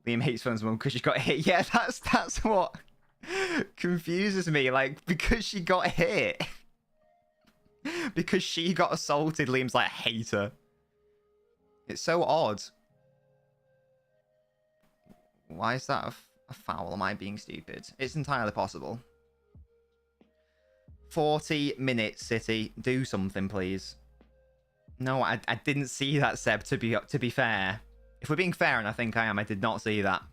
Liam hates phone's mum because she got hit. Yeah, that's what confuses me. Like, because she got hit. Because she got assaulted, Liam's like, hate her. It's so odd. Why is that a foul? Am I being stupid? It's entirely possible. 40 minutes, City. Do something, please. No, I didn't see that, Seb, to be fair. If we're being fair, and I think I am, I did not see that.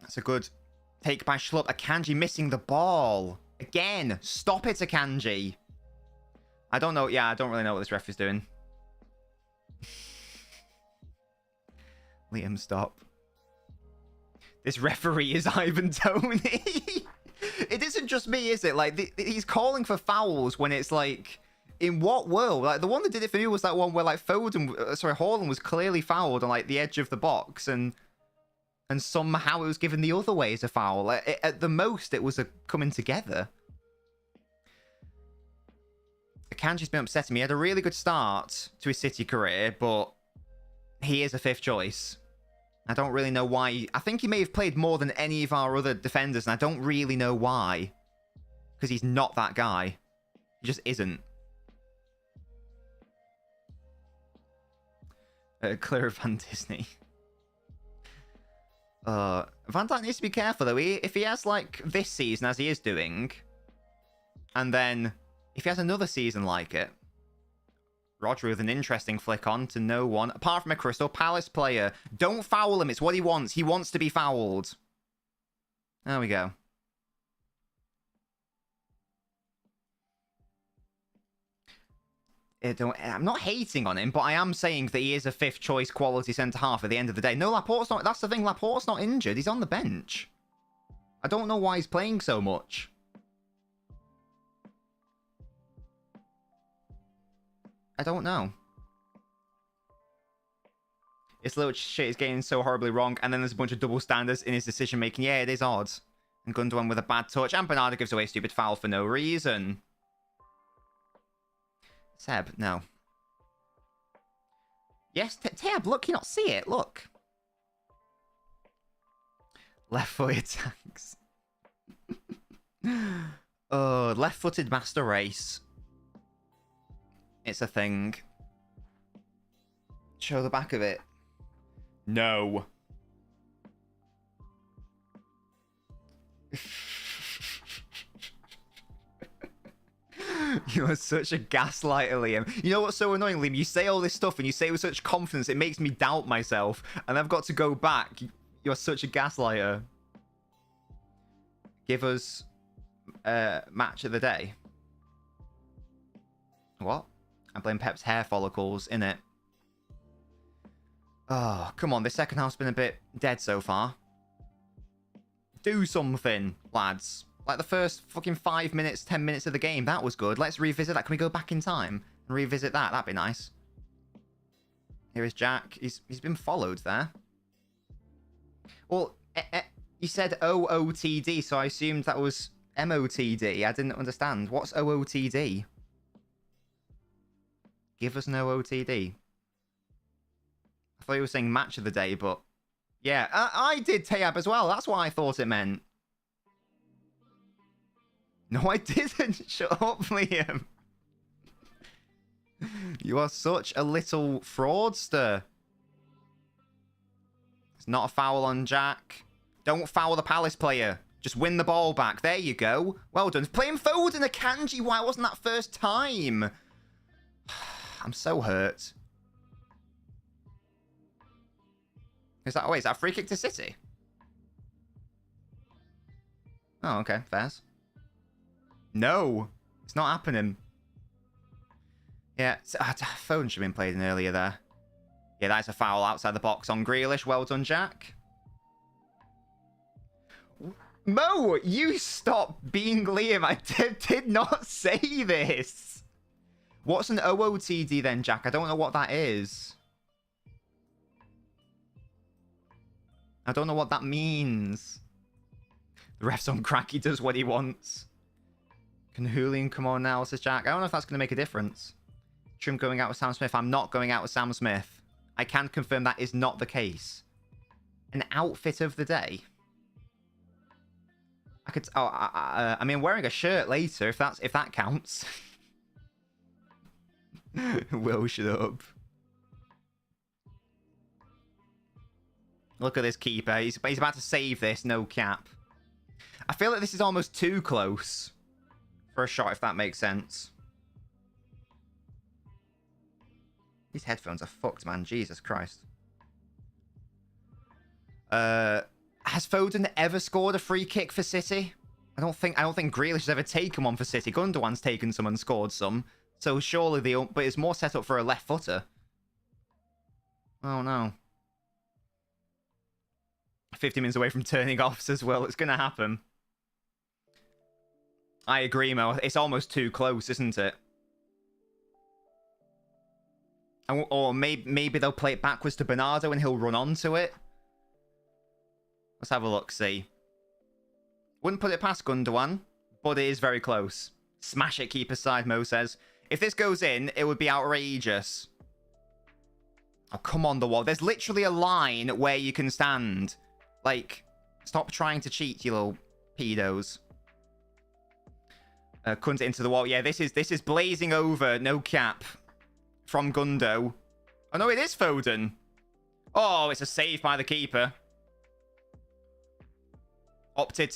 That's a good take by Schlupp. Akanji missing the ball. Again, stop it, Akanji. I don't know. Yeah, I don't really know what this ref is doing. Liam, stop. This referee is Ivan Toney. It isn't just me, is it? Like, he's calling for fouls when it's like, in what world? Like, the one that did it for me was that one where, like, Holland was clearly fouled on, like, the edge of the box, and somehow it was given the other way as a foul. At the most, it was a coming together. Akanji's been upsetting me. He had a really good start to his City career, but he is a fifth choice. I don't really know why. I think he may have played more than any of our other defenders, and I don't really know why. Because he's not that guy. He just isn't. Clear of Van Disney. Van Dijk needs to be careful, though. If he has, like, this season, as he is doing, and then if he has another season like it, Rodri with an interesting flick on to no one, apart from a Crystal Palace player. Don't foul him. It's what he wants. He wants to be fouled. There we go. I'm not hating on him, but I am saying that he is a fifth choice quality centre-half at the end of the day. No, Laporte's not. That's the thing. Laporte's not injured. He's on the bench. I don't know why he's playing so much. I don't know. His little shit is getting so horribly wrong, and then there's a bunch of double standards in his decision making. Yeah, it is odd. And Gundogan with a bad touch, and Bernardo gives away a stupid foul for no reason. Seb, no. Yes, Tab, look, you not see it, look. Left-footed attacks. Oh, left-footed master race. It's a thing. Show the back of it. No. You are such a gaslighter, Liam. You know what's so annoying, Liam? You say all this stuff and you say it with such confidence, it makes me doubt myself. And I've got to go back. You're such a gaslighter. Give us match of the day. What? I blame Pep's hair follicles, innit? Oh, come on. This second half's been a bit dead so far. Do something, lads. Like the first fucking 5 minutes, 10 minutes of the game, that was good. Let's revisit that. Can we go back in time and revisit that? That'd be nice. Here is Jack. He's been followed there. Well, you said OOTD, so I assumed that was MOTD. I didn't understand. What's OOTD? Give us an OOTD. I thought you were saying match of the day, but... Yeah, I did Tayab as well. That's what I thought it meant. No, I didn't. Shut up, Liam. You are such a little fraudster. It's not a foul on Jack. Don't foul the Palace player. Just win the ball back. There you go. Well done. Playing Foden a Kanji. Why wasn't that first time? I'm so hurt. Is that... Oh, wait, is that a free kick to City? Oh, okay. Fairs. No. It's not happening. Yeah. Foden should have been played in earlier there. Yeah, that's a foul outside the box on Grealish. Well done, Jack. Mo, you stop being Liam. I did not say this. What's an OOTD then, Jack? I don't know what that is. I don't know what that means. The ref's on crack. He does what he wants. Can Julian come on now, says Jack? I don't know if that's going to make a difference. Trim going out with Sam Smith. I'm not going out with Sam Smith. I can confirm that is not the case. An outfit of the day. I could... Oh, I mean, wearing a shirt later, if that counts. Will, shut up. Look at this keeper. He's about to save this, no cap. I feel like this is almost too close for a shot, if that makes sense. These headphones are fucked, man. Jesus Christ. Has Foden ever scored a free kick for City? I don't think Grealish has ever taken one for City. Gundogan's taken some and scored some. So surely but it's more set up for a left footer. Oh no. 50 minutes away from turning off as well. It's gonna happen. I agree, Mo. It's almost too close, isn't it? Or maybe they'll play it backwards to Bernardo and he'll run onto it. Let's have a look, see. Wouldn't put it past Gundogan, but it is very close. Smash it, keeper side, Mo says. If this goes in, it would be outrageous. Oh, come on, the wall. There's literally a line where you can stand. Like, stop trying to cheat, you little pedos. Cunt it into the wall. Yeah, this is blazing over, no cap. From Gundo. Oh, no, it is Foden. Oh, it's a save by the keeper. Opted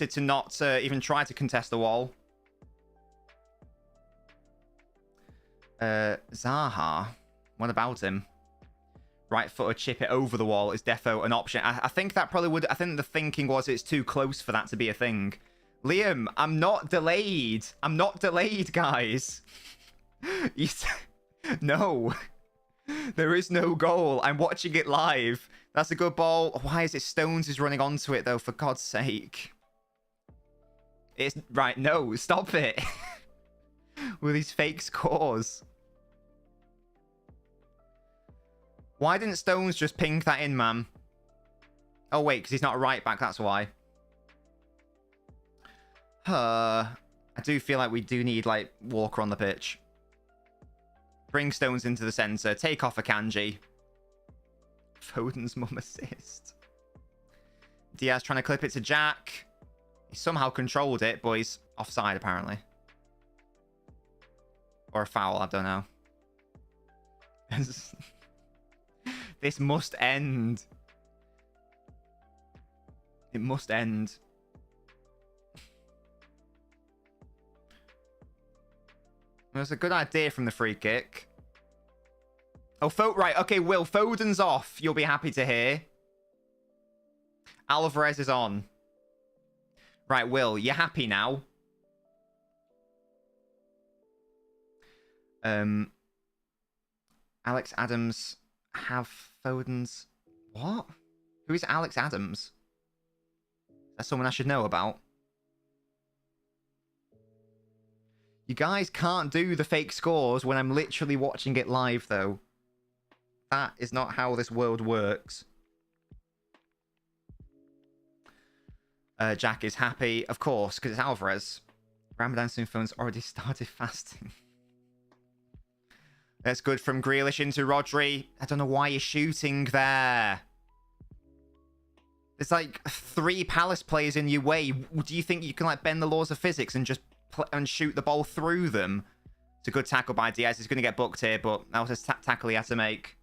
to not even try to contest the wall. Zaha. What about him? Right foot or chip it over the wall is defo an option. I think that probably would... I think the thinking was it's too close for that to be a thing. Liam, I'm not delayed. I'm not delayed, guys. No. There is no goal. I'm watching it live. That's a good ball. Why is it Stones is running onto it, though, for God's sake? It's... Right, no. Stop it. With these fake scores. Why didn't Stones just ping that in, man? Oh, wait, because he's not a right back. That's why. I do feel like we do need, like, Walker on the pitch. Bring Stones into the centre. Take off Akanji. Foden's mum assist. Diaz trying to clip it to Jack. He somehow controlled it, but he's offside, apparently. Or a foul, I don't know. This must end. It must end. It was a good idea from the free kick. Oh, right. Okay, Will. Foden's off. You'll be happy to hear. Alvarez is on. Right, Will. You're happy now? Alex Adams have Foden's... What? Who is Alex Adams? That's someone I should know about. You guys can't do the fake scores when I'm literally watching it live, though. That is not how this world works. Jack is happy, of course, because it's Alvarez. Ramadan soon phone's already started fasting. That's good from Grealish into Rodri. I don't know why you're shooting there. There's like 3 Palace players in your way. Do you think you can like bend the laws of physics and just shoot the ball through them? It's a good tackle by Diaz. He's going to get booked here, but that was a tackle he had to make.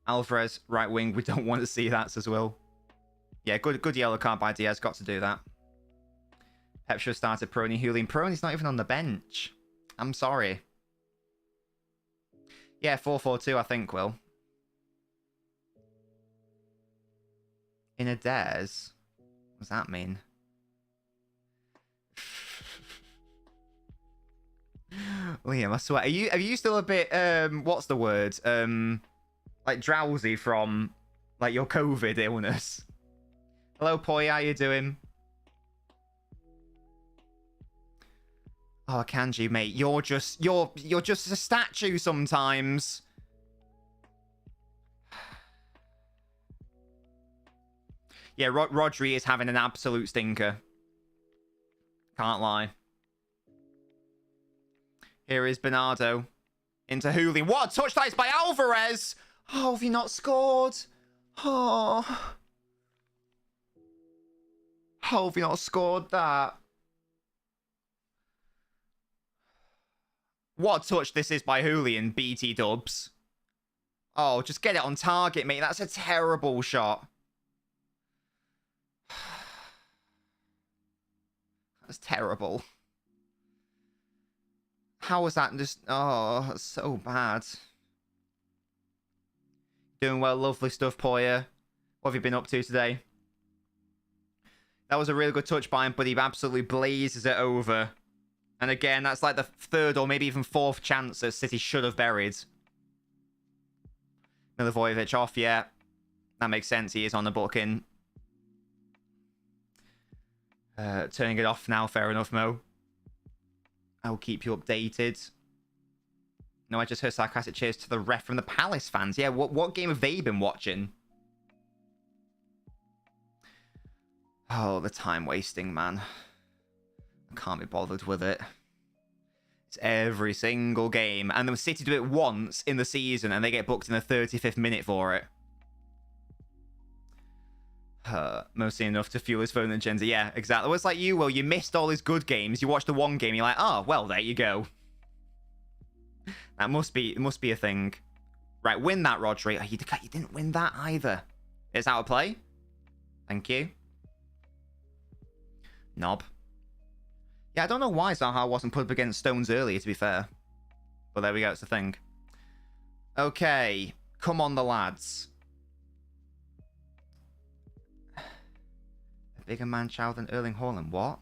Alvarez, right wing. We don't want to see that, says Will. Yeah, good yellow card by Diaz. Got to do that. Pep should have started Prony Julian. Prony's not even on the bench. I'm sorry. Yeah, 4-4-2, I think, Will. In a dares? What does that mean? Liam, I swear. Are you still a bit, what's the word? Like drowsy from, like, your COVID illness? Hello, Poi, how you doing? Oh, Kanji, mate, you're just a statue sometimes. Yeah, Rodri is having an absolute stinker. Can't lie. Here is Bernardo. Into Julian. What a touch that is by Alvarez! Oh, have you not scored? Oh. How have you not scored that? What a touch this is by Julian, BT dubs. Oh, just get it on target, mate. That's a terrible shot. That's terrible. How was that just... Oh, that's so bad. Doing well, lovely stuff, Poya. What have you been up to today? That was a really good touch by him, but he absolutely blazes it over. And again, that's like the 3rd or maybe even 4th chance that City should have buried. Milivojevic off, yeah. That makes sense. He is on the booking. Turning it off now. Fair enough, Mo. I'll keep you updated. No, I just heard sarcastic cheers to the ref from the Palace fans. Yeah, what game have they been watching? Oh, the time wasting, man. I can't be bothered with it. It's every single game. And the City do it once in the season and they get booked in the 35th minute for it. Mostly enough to fuel his phone and Gen Z. Yeah, exactly. Well, it's like you, Will. You missed all his good games. You watched the one game. You're like, oh, well, there you go. That must be a thing. Right, win that, Rodri. Oh, you didn't win that either. It's out of play. Thank you. Knob. Yeah, I don't know why Zaha wasn't put up against Stones earlier, to be fair. But there we go, it's the thing. Okay. Come on, the lads. A bigger man-child than Erling Haaland. What?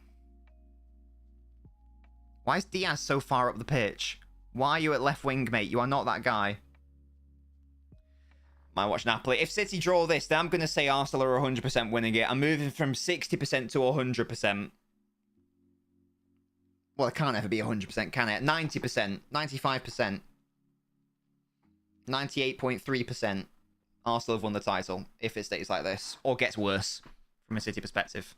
Why is Diaz so far up the pitch? Why are you at left wing, mate? You are not that guy. Might watch Napoli. If City draw this, then I'm going to say Arsenal are 100% winning it. I'm moving from 60% to 100%. Well, it can't ever be 100%, can it? 90%, 95%. 98.3%. Arsenal have won the title if it stays like this, or gets worse from a City perspective.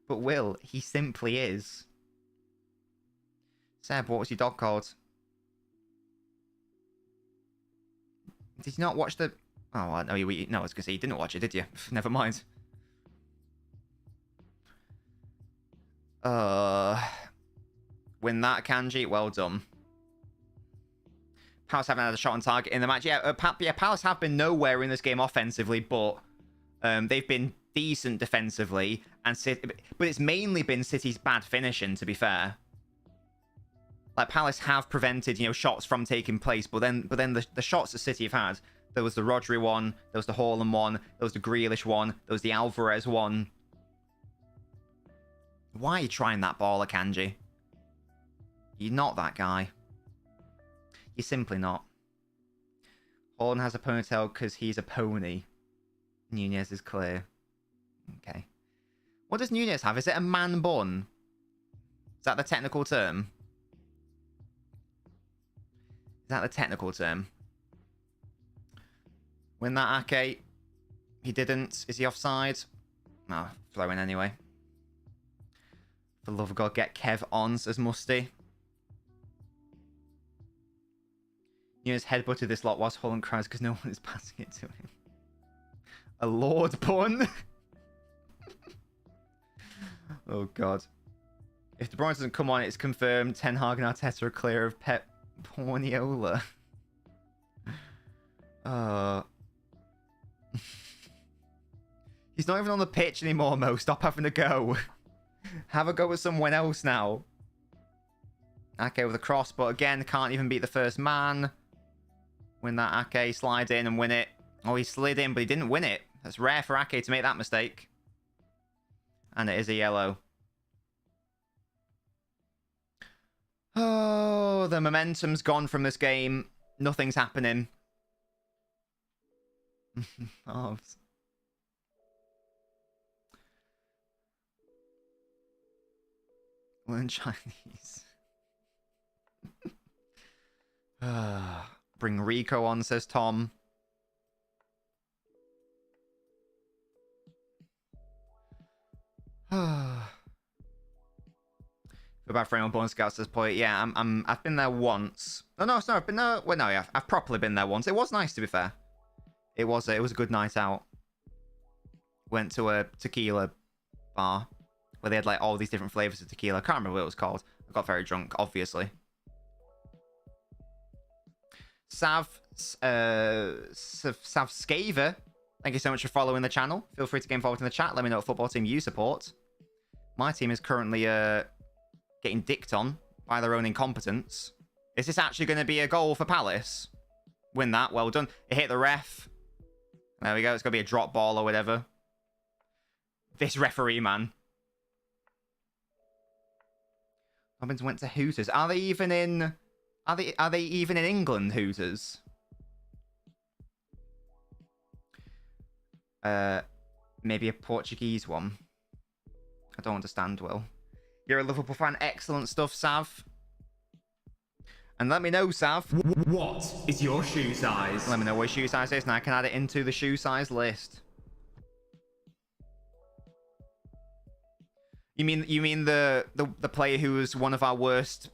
But Will, he simply is. Seb, what was your dog called? Did you not watch the... Oh, no, no, I was going to say you didn't watch it, did you? Never mind. Win that, Kanji. Well done. Palace haven't had a shot on target in the match. Yeah, Palace have been nowhere in this game offensively, but they've been decent defensively. But it's mainly been City's bad finishing, to be fair. Like, Palace have prevented, shots from taking place, but then the shots that City have had, there was the Rodri one, there was the Holland one, there was the Grealish one, there was the Alvarez one. Why are you trying that ball, Akanji? You're not that guy. You're simply not. Holland has a ponytail because he's a pony. Nunez is clear. Okay. What does Nunez have? Is it a man bun? Is that the technical term? Is that the technical term? Win that, Ake. He didn't. Is he offside? No, throw in anyway. For the love of God, get Kev on, says Musty. Nunez headbutted this lot whilst Holland cries because no one is passing it to him. A Lord pun? Oh, God. If De Bruyne doesn't come on, it's confirmed Ten Hag and Arteta are clear of Pep Guardiola. He's not even on the pitch anymore, Mo. Stop having a go. Have a go with someone else now. Ake with a cross, but again, can't even beat the first man. Win that, Ake. Slide in and win it. Oh, he slid in, but he didn't win it. That's rare for Ake to make that mistake. And it is a yellow. Oh, the momentum's gone from this game. Nothing's happening. Oh. Learn Chinese. Bring Rico on, says Tom. Feel bad for anyone born Scouts at this point. Yeah, I've been there once. No, I've been there. Well, no, yeah, I've properly been there once. It was nice, to be fair. It was a good night out. Went to a tequila bar where they had like all these different flavors of tequila. I can't remember what it was called. I got very drunk, obviously. Savskaver, thank you so much for following the channel. Feel free to get involved in the chat. Let me know what football team you support. My team is currently getting dicked on by their own incompetence. Is this actually going to be a goal for Palace? Win that. Well done. It hit the ref. There we go. It's going to be a drop ball or whatever. This referee, man. Robbins went to Hooters. Are they even in... Are they even in England, Hooters? Maybe a Portuguese one. I don't understand, Will. You're a Liverpool fan. Excellent stuff, Sav. And let me know, Sav. What is your shoe size? Let me know what your shoe size is, and I can add it into the shoe size list. You mean the player who was one of our worst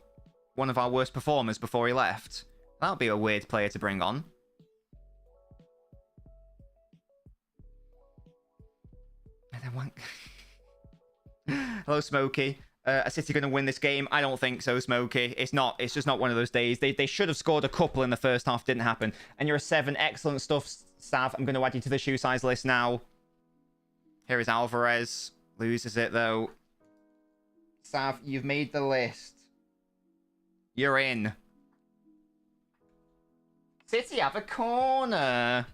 performers before he left? That would be a weird player to bring on. And then hello, Smokey. Are City going to win this game? I don't think so, Smokey. It's not. It's just not one of those days. They should have scored a couple in the first half. Didn't happen. And you're a 7. Excellent stuff, Sav. I'm going to add you to the shoe size list now. Here is Alvarez. Loses it, though. Sav, you've made the list. You're in. City have a corner.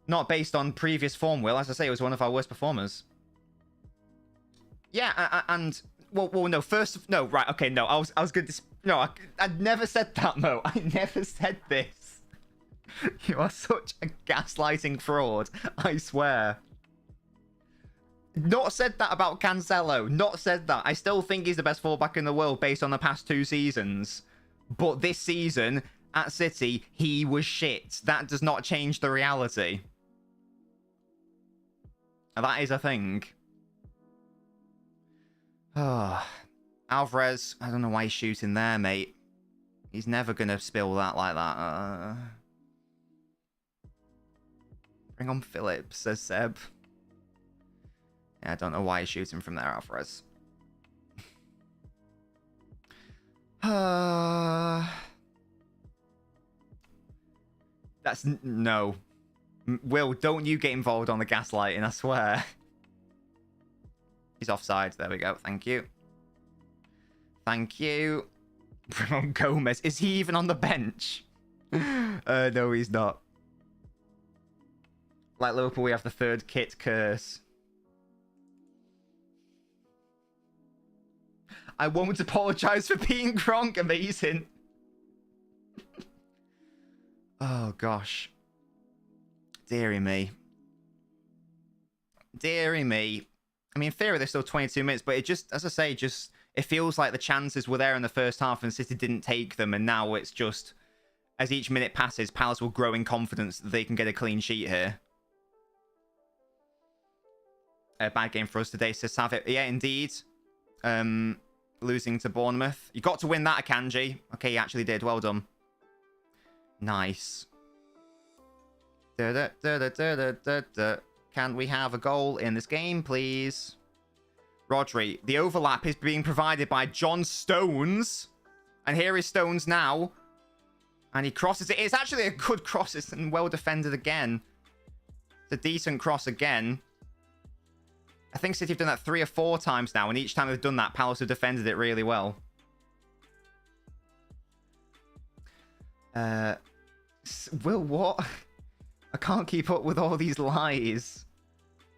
Not based on previous form, Will. As I say, it was one of our worst performers. Yeah, and well, no. First, no, right, okay, no. I was good. No, I never said that, Mo. I never said this. You are such a gaslighting fraud. I swear. Not said that about Cancelo. Not said that. I still think he's the best fullback in the world based on the past 2 seasons. But this season, at City, he was shit. That does not change the reality. That is a thing. Alvarez, I don't know why he's shooting there, mate. He's never going to spill that like that. Bring on Phillips, says Seb. Yeah, I don't know why he's shooting from there, Alvarez. That's... No. Will, don't you get involved on the gaslighting, I swear. He's offside. There we go. Thank you. Thank you. Bring on Gomez. Is he even on the bench? No, he's not. Like Liverpool, we have the 3rd kit curse. I won't apologise for being Gronk. Amazing. Oh, gosh. Deary me. Deary me. I mean, in theory, there's still 22 minutes, but it just, as I say, just... It feels like the chances were there in the first half and City didn't take them, and now it's just... As each minute passes, Palace will grow in confidence that they can get a clean sheet here. A bad game for us today, says Savit. Yeah, indeed. Losing to Bournemouth. You got to win that, Akanji. Okay, you actually did. Well done. Nice. Can we have a goal in this game, please? Rodri. The overlap is being provided by John Stones. And here is Stones now. And he crosses it. It's actually a good cross. It's well defended again. It's a decent cross again. I think City have done that 3 or 4 times now, and each time they've done that, Palace have defended it really well. Will, what? I can't keep up with all these lies.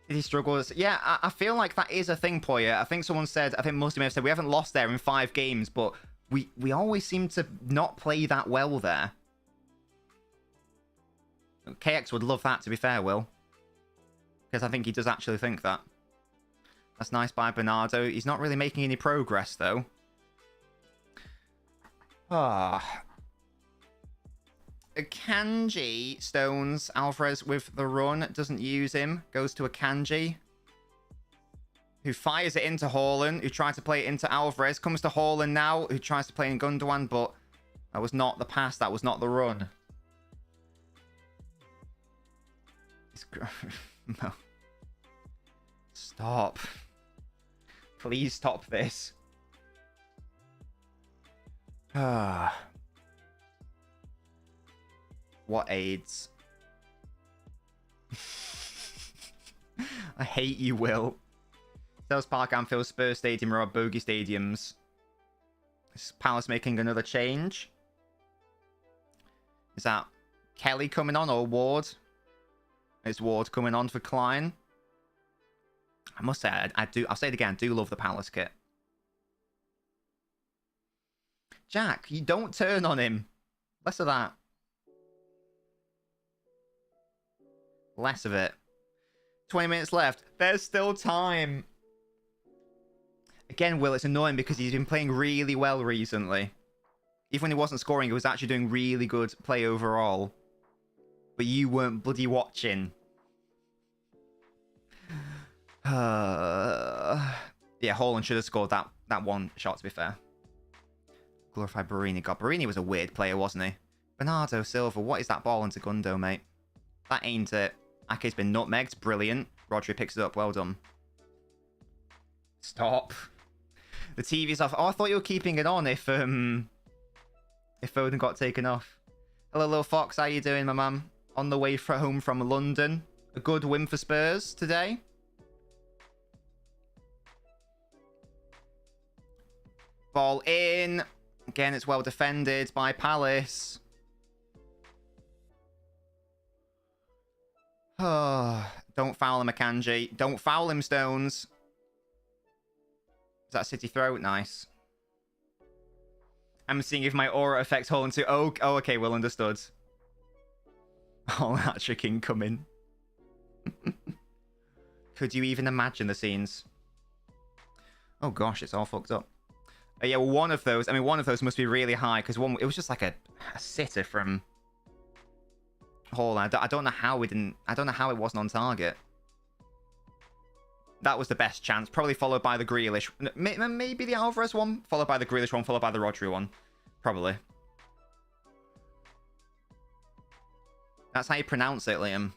Did he struggle? Yeah, I feel like that is a thing, Poya. I think someone said, I think most of them have said, we haven't lost there in 5 games, but we always seem to not play that well there. KX would love that, to be fair, Will. Because I think he does actually think that. That's nice by Bernardo. He's not really making any progress, though. Akanji, Stones, Alvarez with the run. Doesn't use him. Goes to Akanji. Who fires it into Holland. Who tried to play it into Alvarez. Comes to Holland now. Who tries to play in Gundogan. But that was not the pass. That was not the run. No. Stop. Please stop this. What AIDS? I hate you, Will. Selhurst Park, Anfield, Spurs Stadium are bogey stadiums. Is Palace making another change? Is that Kelly coming on or Ward? Is Ward coming on for Klein? I must say, I'll say it again, I do love the Palace kit. Jack, you don't turn on him. Less of that. Less of it. 20 minutes left. There's still time. Again, Will, it's annoying because he's been playing really well recently. Even when he wasn't scoring, he was actually doing really good play overall. But you weren't bloody watching. Yeah, Holland should have scored that one shot, to be fair. Glorified Barini. God, Barini was a weird player, wasn't he? Bernardo Silva, what is that ball into Gundo, mate? That ain't it. Ake's been nutmegged. Brilliant. Rodri picks it up. Well done. Stop. The TV's off. Oh, I thought you were keeping it on if Foden got taken off. Hello, little Fox. How you doing, my man? On the way home from London. A good win for Spurs today. Ball in. Again, it's well defended by Palace. Oh, don't foul him, Akanji. Don't foul him, Stones. Is that a City throw? Nice. I'm seeing if my aura affects Holland too. Oh, okay, well understood. Oh, hat-trick incoming. Could you even imagine the scenes? Oh gosh, it's all fucked up. Yeah, well, one of those must be really high, because it was just like a sitter from Holland. I don't know how it wasn't on target. That was the best chance, probably followed by the Grealish. Maybe the Alvarez one, followed by the Grealish one, followed by the Rodri one. Probably. That's how you pronounce it, Liam.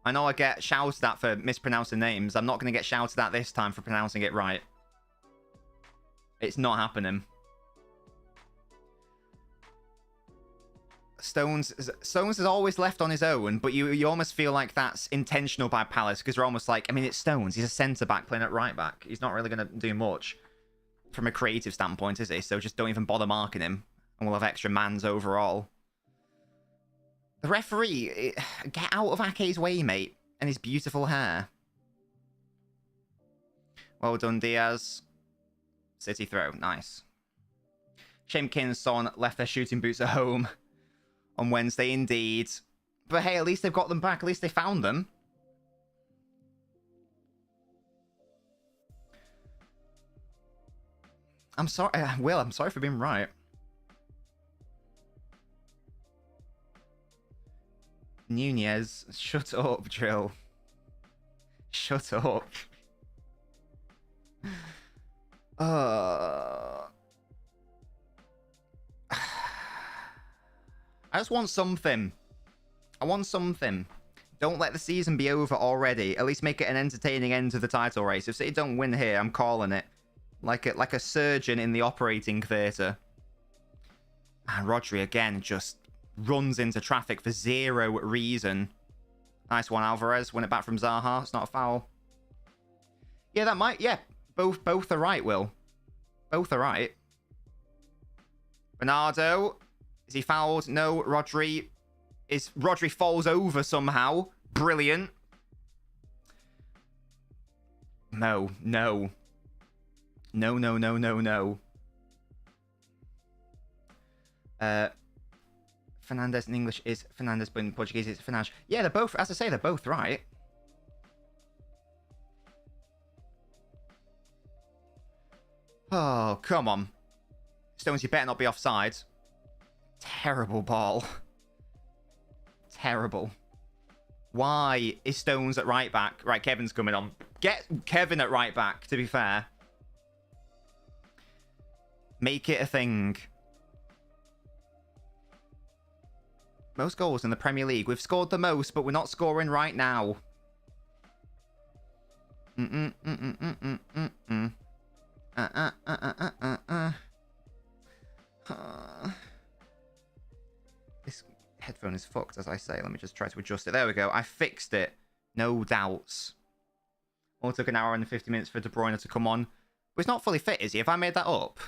I know I get shouted at for mispronouncing names. I'm not going to get shouted at this time for pronouncing it right. It's not happening. Stones is always left on his own, but you almost feel like that's intentional by Palace, because they're almost like, I mean, it's Stones. He's a centre-back playing at right-back. He's not really going to do much from a creative standpoint, is he? So just don't even bother marking him, and we'll have extra mans overall. The referee, get out of Ake's way, mate, and his beautiful hair. Well done, Diaz. City throw, nice. Shame Son left their shooting boots at home on Wednesday, indeed. But hey, at least they've got them back. At least they found them. I'm sorry, Will, I'm sorry for being right. Nunez, shut up, Drill. Shut up. I just want something. I want something. Don't let the season be over already. At least make it an entertaining end to the title race. If City don't win here, I'm calling it. Like a surgeon in the operating theatre. And Rodri again just runs into traffic for zero reason. Nice one, Alvarez. Win it back from Zaha. It's not a foul. Yeah, that might... Yeah, both are right, Will. Both are right. Bernardo... Is he fouled? No. Rodri falls over somehow. Brilliant. No. No. No, no, no, no, no. Fernandez in English is Fernandez, but in Portuguese it's Fernandes. Yeah, they're both, as I say, they're both right. Oh, come on. Stones, you better not be offside. Terrible ball. Terrible. Why is Stones at right back? Right, Kevin's coming on. Get Kevin at right back, to be fair. Make it a thing. Most goals in the Premier League. We've scored the most, but we're not scoring right now. This headphone is fucked, as I say. Let me just try to adjust it. There we go. I fixed it. No doubts. All took an hour and 50 minutes for De Bruyne to come on. But he's not fully fit, is he? Have I made that up?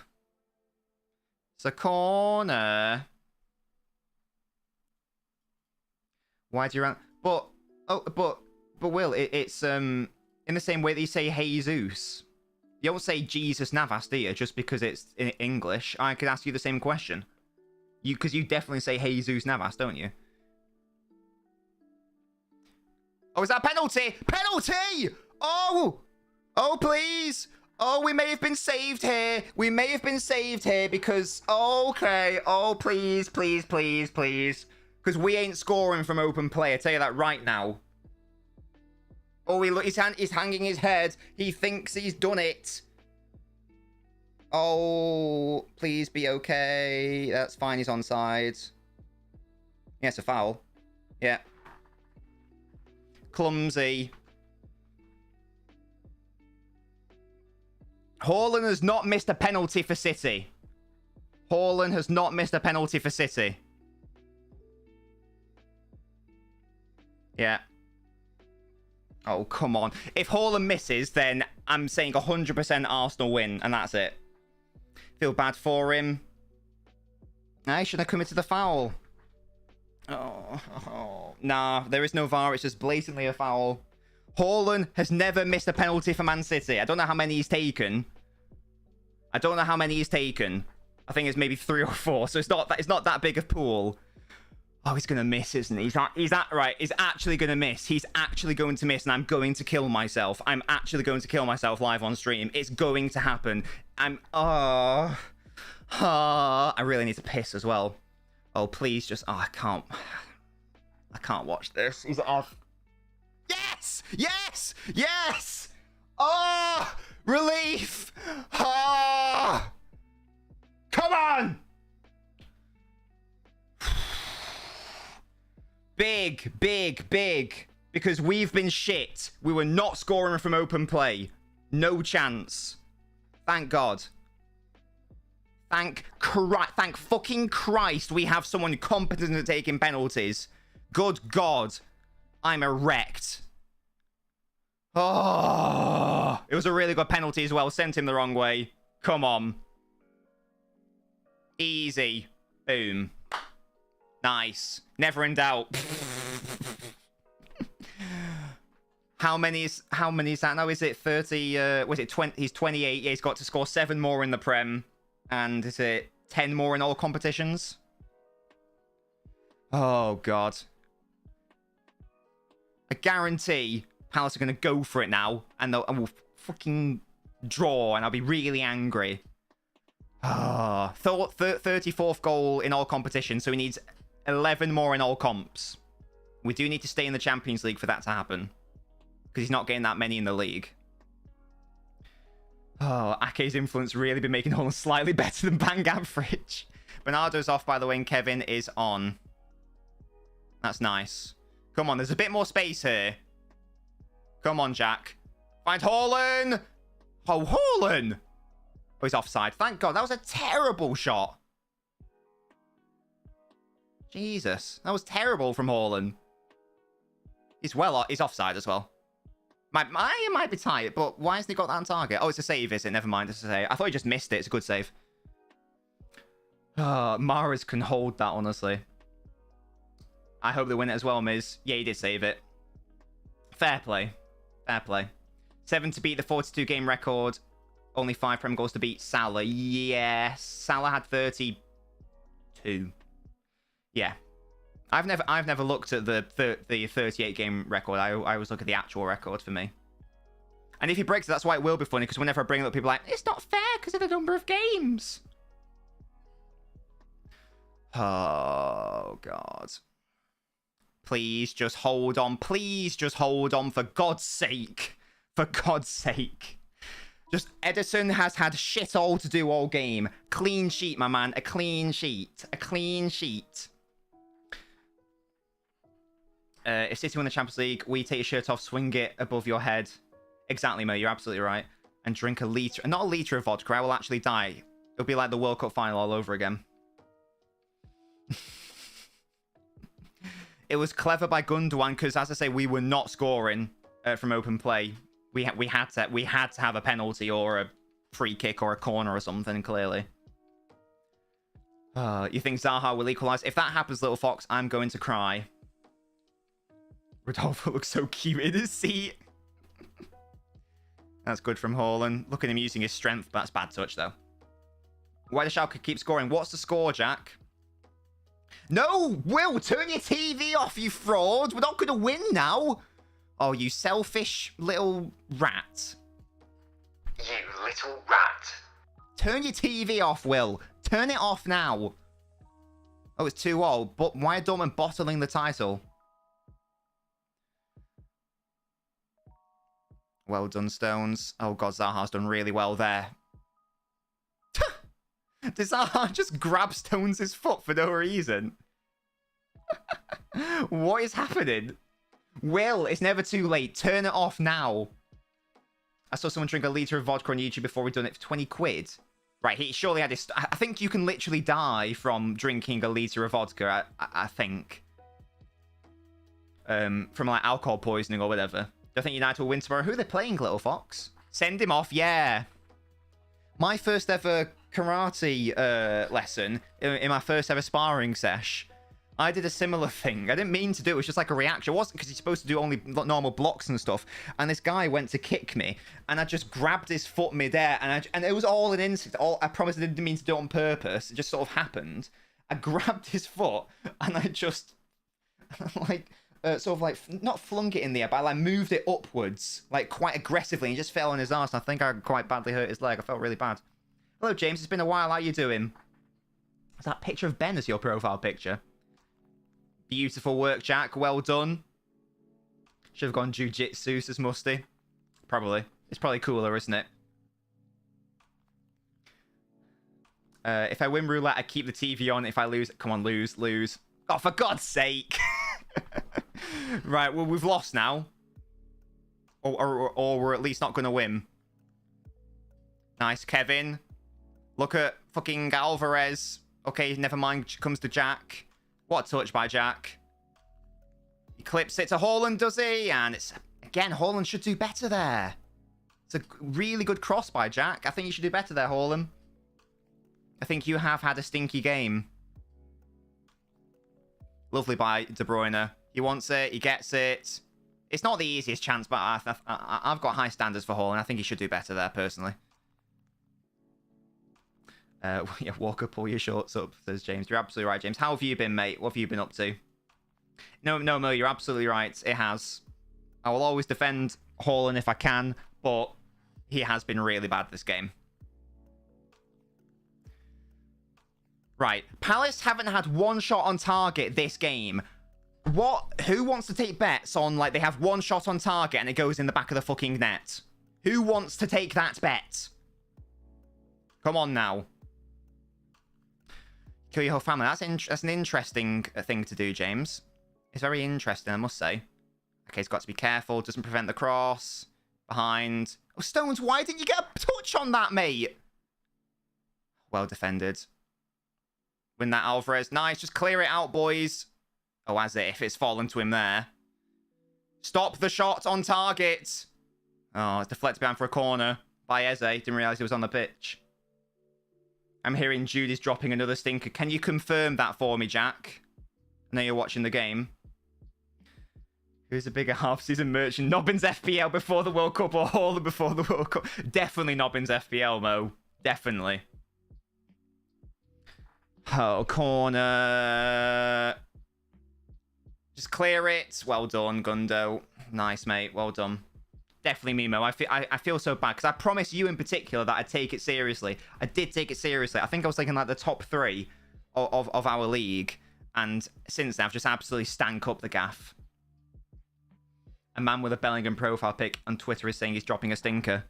It's a corner. Why do you run? But Will, it's in the same way that you say Jesus. You don't say Jesus Navas, do you? Just because it's in English. I could ask you the same question. Because you definitely say Jesus Navas, don't you? Oh, is that a penalty? Penalty! Oh! Oh, please! Oh, we may have been saved here. We may have been saved here because... Okay. Oh, please, please, please, please. Because we ain't scoring from open play. I tell you that right now. Oh, he's hanging his head. He thinks he's done it. Oh, please be okay. That's fine. He's onside. Yeah, it's a foul. Yeah. Clumsy. Holland has not missed a penalty for City. Holland has not missed a penalty for City. Yeah. Oh, come on. If Holland misses, then I'm saying 100% Arsenal win, and that's it. Feel bad for him. I shouldn't have committed the foul. Oh. Nah, there is no VAR. It's just blatantly a foul. Holland has never missed a penalty for Man City. I don't know how many he's taken. I think it's maybe 3 or 4, so it's not that big a pool. Oh, he's going to miss, isn't he? Right. He's actually going to miss. He's actually going to miss, and I'm going to kill myself. I'm actually going to kill myself live on stream. It's going to happen. I really need to piss as well. Oh, please just... Oh, I can't watch this. He's off. Yes! Yes! Yes! Oh! Relief! Ah! Come on! Big, big, big. Because we've been shit. We were not scoring from open play. No chance. Thank God. Thank fucking Christ we have someone competent at taking penalties. Good God. I'm erect. Oh, it was a really good penalty as well. Sent him the wrong way. Come on. Easy. Boom. Nice. Never in doubt. How many is that now? Is it 30? Was it 20? He's 28. Yeah, he's got to score 7 more in the Prem. And is it 10 more in all competitions? Oh, God. I guarantee Palace are going to go for it now. And we'll fucking draw. And I'll be really angry. Oh, 34th goal in all competitions. So he needs 11 more in all comps. We do need to stay in the Champions League for that to happen. Because he's not getting that many in the league. Oh, Ake's influence really been making Holland slightly better than Bang average. Bernardo's off, by the way, and Kevin is on. That's nice. Come on, there's a bit more space here. Come on, Jack. Find Holland! Oh, Holland! Oh, he's offside. Thank God, that was a terrible shot. Jesus, that was terrible from Holland. He's offside as well. It might be tight, but why hasn't he got that on target? Oh, it's a save, is it? Never mind, it's a save. I thought he just missed it. It's a good save. Mahrez can hold that, honestly. I hope they win it as well, Miz. Yeah, he did save it. Fair play. Fair play. 7 to beat the 42-game record. Only 5 Prem goals to beat Salah. Yes. Salah had 32. Yeah. I've never looked at the 38-game record. I always look at the actual record for me. And if he breaks it, that's why it will be funny, because whenever I bring it up, people are like, it's not fair because of the number of games. Oh, God. Please just hold on. Please just hold on, for God's sake. For God's sake. Just Ederson has had shit all to do all game. Clean sheet, my man. A clean sheet. A clean sheet. If City win the Champions League, we take your shirt off, swing it above your head. Exactly, Mo. You're absolutely right. And drink a litre. Not a litre of vodka. I will actually die. It'll be like the World Cup final all over again. It was clever by Gundogan because, as I say, we were not scoring from open play. We had to have a penalty or a free kick or a corner or something, clearly. You think Zaha will equalise? If that happens, Little Fox, I'm going to cry. Rodolfo looks so cute in his seat. That's good from Holland. Look at him using his strength, but that's bad touch, though. Why does Schalke keep scoring? What's the score, Jack? No! Will, turn your TV off, you fraud! We're not going to win now! Oh, you selfish little rat. You little rat. Turn your TV off, Will. Turn it off now. Oh, it's 2-0. But why are Dortmund bottling the title? Well done, Stones. Oh, God, Zaha's done really well there. Did Zaha just grab Stones' foot for no reason? What is happening? Will, it's never too late. Turn it off now. I saw someone drink a litre of vodka on YouTube before we'd done it for 20 quid. Right, he surely had his... I think you can literally die from drinking a litre of vodka, I think. From, like, alcohol poisoning or whatever. Do I think United will win tomorrow? Who are they playing, Little Fox? Send him off, yeah. My first ever karate lesson, in my first ever sparring sesh, I did a similar thing. I didn't mean to do it. It was just like a reaction. It wasn't because you're supposed to do only normal blocks and stuff. And this guy went to kick me, and I just grabbed his foot midair, and it was all an instinct. I promise I didn't mean to do it on purpose. It just sort of happened. I grabbed his foot and I just like sort of like not flung it in the air, but I like moved it upwards like quite aggressively and he just fell on his arse. And I think I quite badly hurt his leg. I felt really bad. Hello, James. It's been a while. How you doing? Is that picture of Ben as your profile picture? Beautiful work, Jack. Well done. Should have gone jujitsu, says Musty. Probably. It's probably cooler, isn't it? If I win roulette, I keep the TV on. If I lose, come on, lose. Oh, for God's sake. Right, well, we've lost now. Or we're at least not going to win. Nice, Kevin. Look at fucking Alvarez. Okay, never mind. Comes to Jack. What a touch by Jack. He clips it to Holland, does he? And it's... Again, Holland should do better there. It's a really good cross by Jack. I think you should do better there, Holland. I think you have had a stinky game. Lovely by De Bruyne. He wants it. He gets it. It's not the easiest chance, but I've got high standards for Holland. I think he should do better there, personally. Yeah, Walker, pull your shorts up, says James. You're absolutely right, James. How have you been, mate? What have you been up to? No, Mo, you're absolutely right. It has. I will always defend Holland if I can, but he has been really bad this game. Right. Palace haven't had one shot on target this game. Who wants to take bets on, like, they have one shot on target and it goes in the back of the fucking net? Who wants to take that bet? Come on now. Kill your whole family. That's an interesting thing to do, James. It's very interesting, I must say. Okay, he's got to be careful. Doesn't prevent the cross. Behind. Oh, Stones, why didn't you get a touch on that, mate? Well defended. Win that, Alvarez. Nice. Just clear it out, boys. Oh, as if it's fallen to him there. Stop the shot on target. Oh, it's deflected behind for a corner by Eze. Didn't realise he was on the pitch. I'm hearing Judy's dropping another stinker. Can you confirm that for me, Jack? I know you're watching the game. Who's a bigger half-season merchant? Nobbins FPL before the World Cup or Holland before the World Cup? Definitely Nobbins FPL, Mo. Definitely. Oh, corner. Just clear it. Well done, Gundo. Nice, mate. Well done. Definitely Mimo. I feel so bad because I promised you in particular that I'd take it seriously. I did take it seriously. I think I was taking like the top 3 of our league. And since then, I've just absolutely stank up the gaff. A man with a Bellingham profile pic on Twitter is saying he's dropping a stinker.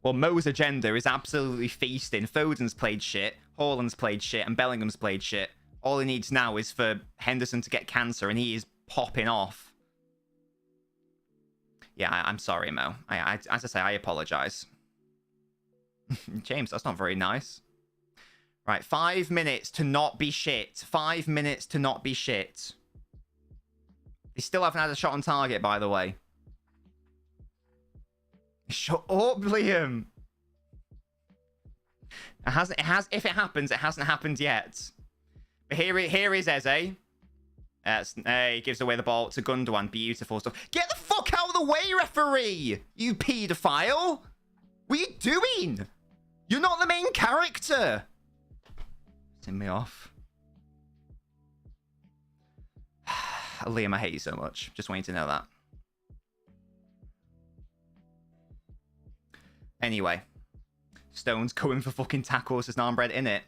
Well, Mo's agenda is absolutely feasting. Foden's played shit. Haaland's played shit. And Bellingham's played shit. All he needs now is for Henderson to get cancer. And he is popping off. Yeah, I'm sorry, Mo. As I say, I apologize. James, that's not very nice. Right, 5 minutes to not be shit. 5 minutes to not be shit. They still haven't had a shot on target, by the way. Shut up, Liam. If it happens, it hasn't happened yet. But here is Eze. He gives away the ball to Gundogan. Beautiful stuff. Get the fuck out of the way, referee! You paedophile! What are you doing? You're not the main character! Send me off. Liam, I hate you so much. Just want you to know that. Anyway. Stones going for fucking tackles as Narmbread in it.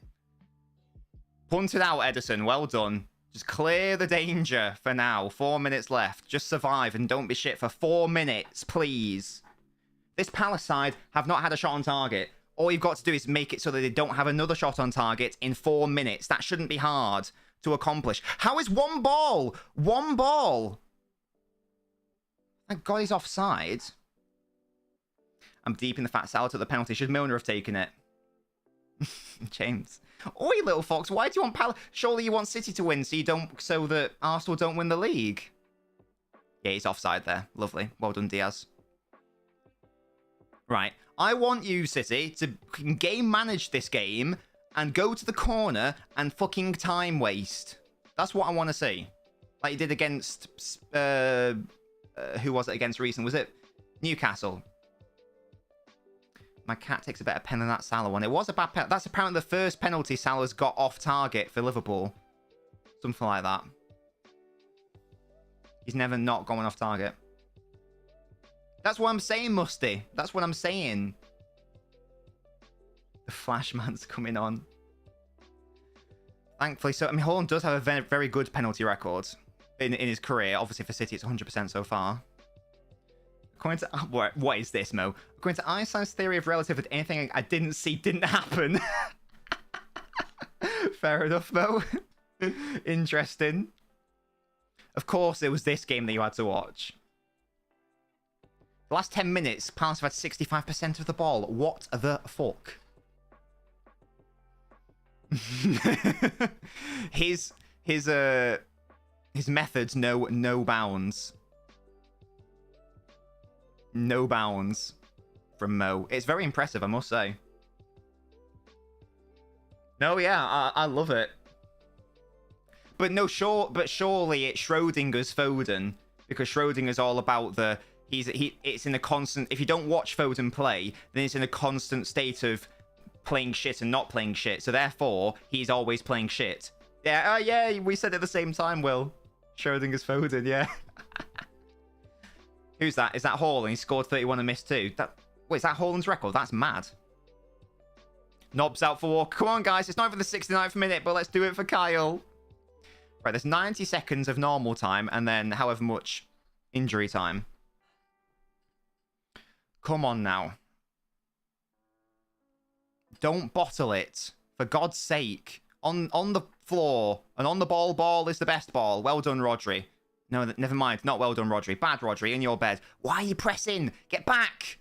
Punted out, Edison. Well done. Just clear the danger for now. 4 minutes left. Just survive and don't be shit for 4 minutes, please. This Palace side have not had a shot on target. All you've got to do is make it so that they don't have another shot on target in 4 minutes. That shouldn't be hard to accomplish. How is one ball? One ball. Thank God he's offside. I'm deep in the fat salad at the penalty. Should Milner have taken it? James. Oi, little fox. Why do you want Palace? Surely you want City to win so that Arsenal don't win the league. Yeah, he's offside there. Lovely. Well done, Diaz. Right. I want you, City, to game manage this game and go to the corner and fucking time waste. That's what I want to see. Like you did against... who was it against recently? Was it Newcastle? My cat takes a better pen than that Salah one. It was a bad pen. That's apparently the first penalty Salah's got off target for Liverpool. Something like that. He's never not going off target. That's what I'm saying, Musty. That's what I'm saying. The Flashman's coming on. Thankfully, so I mean, Holland does have a very, very good penalty record in his career. Obviously, for City, it's 100% so far. According to what is this, Mo? According to Einstein's theory of relativity, anything I didn't see didn't happen. Fair enough, Mo. Interesting. Of course, it was this game that you had to watch. The last 10 minutes, Palace have had 65% of the ball. What the fuck? his methods know no bounds. No bounds from Mo. It's very impressive, I must say. No, yeah, I love it. But no, surely it's Schrodinger's Foden, because Schrodinger's all about the it's in a constant. If you don't watch Foden play, then it's in a constant state of playing shit and not playing shit. So therefore, he's always playing shit. Yeah, yeah, we said it at the same time, Will. Schrodinger's Foden, yeah. Who's that? Is that Holland? He scored 31 and missed 2. Wait, is that Holland's record? That's mad. Knobs out for Walker. Come on, guys. It's not even the 69th minute, but let's do it for Kyle. Right, there's 90 seconds of normal time and then however much injury time. Come on now. Don't bottle it. For God's sake. On the floor and on the ball. Ball is the best ball. Well done, Rodri. No, never mind. Not well done, Rodri. Bad, Rodri. In your bed. Why are you pressing? Get back.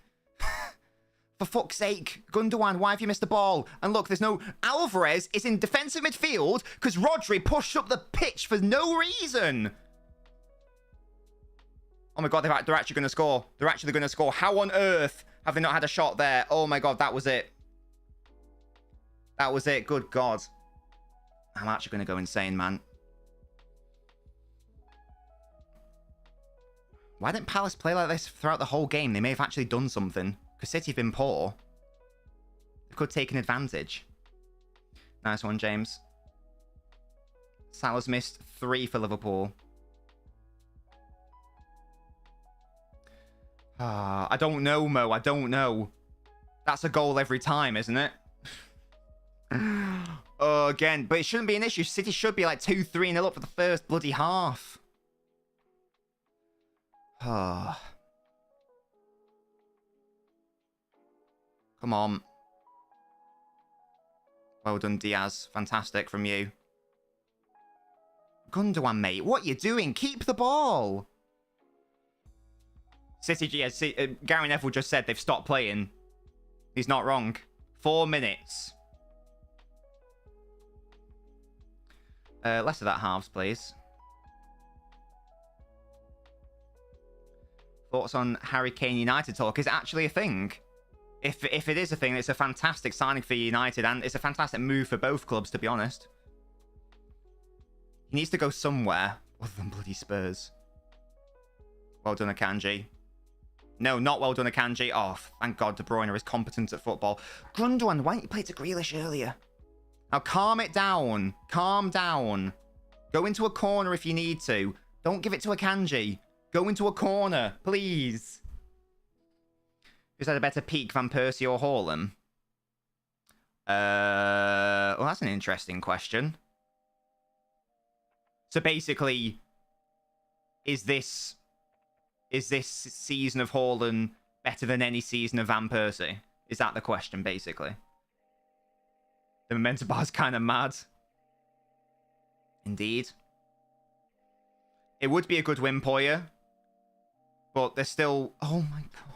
For fuck's sake. Gundogan, why have you missed the ball? And look, there's no... Alvarez is in defensive midfield because Rodri pushed up the pitch for no reason. Oh my God, they're actually going to score. They're actually going to score. How on earth have they not had a shot there? Oh my God, that was it. That was it. Good God. I'm actually going to go insane, man. Why didn't Palace play like this throughout the whole game? They may have actually done something. Because City have been poor. They could take an advantage. Nice one, James. Salah's missed 3 for Liverpool. I don't know, Mo. I don't know. That's a goal every time, isn't it? Oh, again. But it shouldn't be an issue. City should be like 2-3-0 up for the first bloody half. Come on. Well done, Diaz. Fantastic from you. Gundogan, mate. What are you doing? Keep the ball. City, yeah, Gary Neville just said they've stopped playing. He's not wrong. 4 minutes. Less of that halves, please. Thoughts on Harry Kane United talk? Is it actually a thing? If it is a thing, it's a fantastic signing for United, and it's a fantastic move for both clubs, to be honest. He needs to go somewhere other than bloody Spurs. Well done, Akanji. No, not well done, Akanji. Oh, thank God De Bruyne is competent at football. Gundogan, why didn't you play to Grealish earlier? Now, calm it down. Calm down. Go into a corner if you need to. Don't give it to Akanji. Go into a corner, please. Who's had a better peak, Van Persie or Holland? Well, that's an interesting question. So basically, is this season of Holland better than any season of Van Persie? Is that the question, basically? The momentum bar's kind of mad. Indeed. It would be a good win, Poya. But there's still... Oh my God.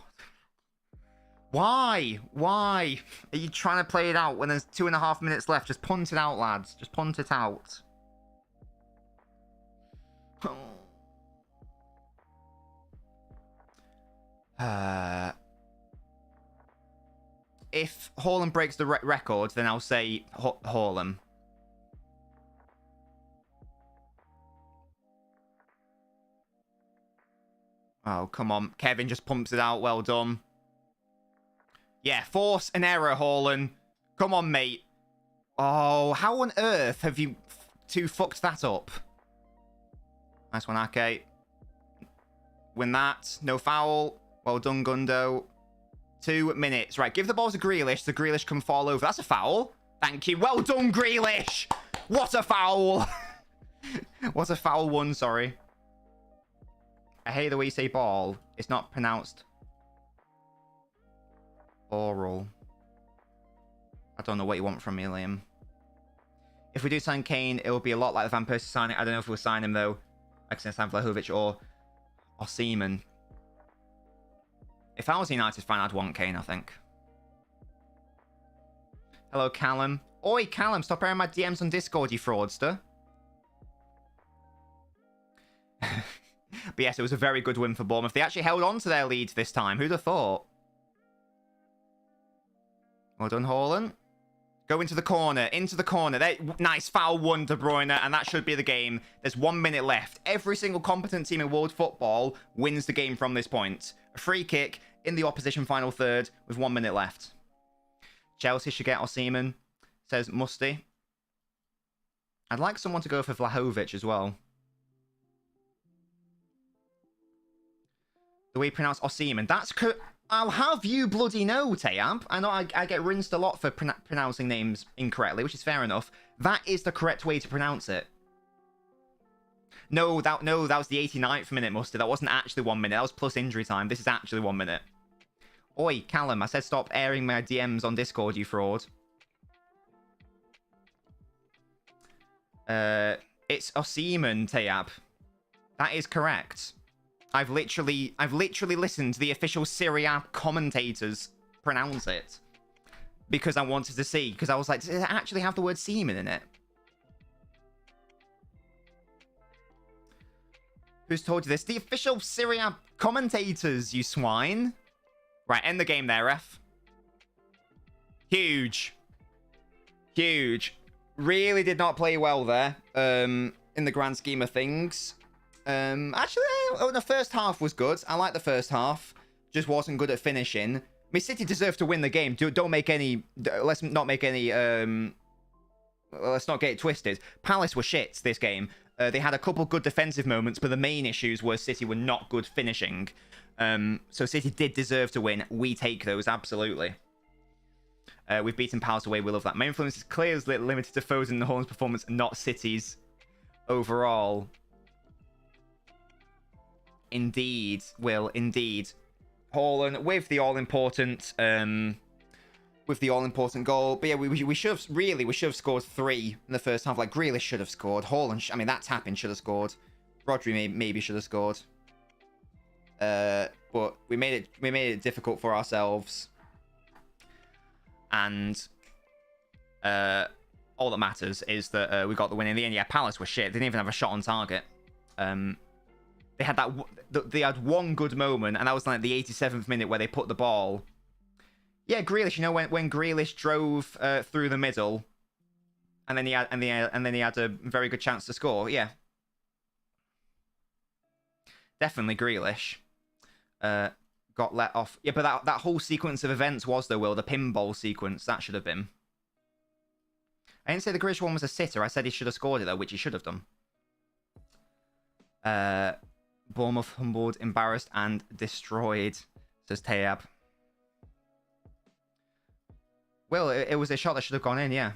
Why? Why? Are you trying to play it out when there's 2.5 minutes left? Just punt it out, lads. Just punt it out. If Holland breaks the record, then I'll say Holland. Oh, come on. Kevin just pumps it out. Well done. Yeah, force an error, Holland. Come on, mate. Oh, how on earth have you 2 fucked that up. Nice one, Ake. Win that. No foul. Well done, Gundo. 2 minutes. Right, give the ball to Grealish so Grealish can fall over. That's a foul. Thank you. Well done, Grealish. What a foul. What a foul one, sorry. I hate the way you say ball. It's not pronounced oral. I don't know what you want from me, Liam. If we do sign Kane, it will be a lot like the Van Persie signing. I don't know if we'll sign him, though. Like I said, Vlahovic or Seaman. If I was a United fan, I'd want Kane, I think. Hello, Callum. Oi, Callum, stop airing my DMs on Discord, you fraudster. But yes, it was a very good win for Bournemouth. They actually held on to their lead this time. Who'd have thought? Well done, Holland. Go into the corner. Into the corner. There, nice foul one, De Bruyne, and that should be the game. There's 1 minute left. Every single competent team in world football wins the game from this point. A free kick in the opposition final third with 1 minute left. Chelsea should get Osimhen, says Musty. I'd like someone to go for Vlahovic as well. The way you pronounce Osimhen. That's... I'll have you bloody know, Tayab. I know I get rinsed a lot for pronouncing names incorrectly, which is fair enough. That is the correct way to pronounce it. No, that was the 89th minute, Musty. That wasn't actually 1 minute. That was plus injury time. This is actually 1 minute. Oi, Callum, I said stop airing my DMs on Discord, you fraud. It's Osimhen, Tayab. That is correct. I've literally listened to the official Serie A commentators pronounce it. Because I wanted to see. Because I was like, does it actually have the word semen in it? Who's told you this? The official Serie A commentators, you swine. Right, end the game there, ref. Huge. Huge. Really did not play well there. In the grand scheme of things. Actually, the first half was good. I like the first half. Just wasn't good at finishing. I mean, City deserved to win the game. Don't make any... Let's not make any... Let's not get it twisted. Palace were shit this game. They had a couple good defensive moments, but the main issues were City were not good finishing. So City did deserve to win. We take those, absolutely. We've beaten Palace away. We love that. My influence is clearly limited to Foden and Holland's performance, not City's overall. Indeed, Will, indeed. Holland with the all-important goal. But yeah, we should have scored 3 in the first half. Like, Grealish should have scored. Holland, I mean, that tap-in should have scored. Rodri maybe should have scored. But we made it difficult for ourselves. And all that matters is that we got the win in the end. Yeah, Palace were shit. They didn't even have a shot on target. They had they had one good moment, and that was like the 87th minute where they put the ball. Yeah, Grealish. You know when Grealish drove through the middle, and then he had a very good chance to score. Yeah, definitely Grealish. Got let off. Yeah, but that whole sequence of events was, though, Will, the pinball sequence. That should have been. I didn't say the Grealish one was a sitter. I said he should have scored it, though, which he should have done. Bournemouth humbled, embarrassed, and destroyed, says Tayab. Well, it was a shot that should have gone in, yeah.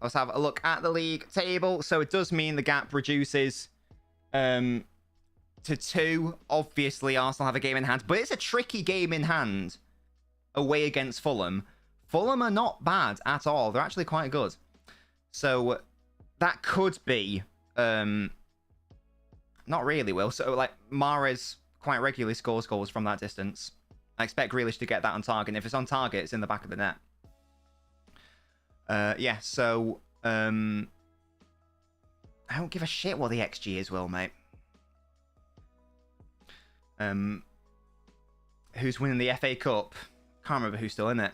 Let's have a look at the league table. So it does mean the gap reduces to 2. Obviously, Arsenal have a game in hand, but it's a tricky game in hand away against Fulham. Fulham are not bad at all. They're actually quite good. So that could be... not really, Will. So, like, Mahrez quite regularly scores goals from that distance. I expect Grealish to get that on target. And if it's on target, it's in the back of the net. Yeah, so... I don't give a shit what the XG is, Will, mate. Who's winning the FA Cup? Can't remember who's still in it.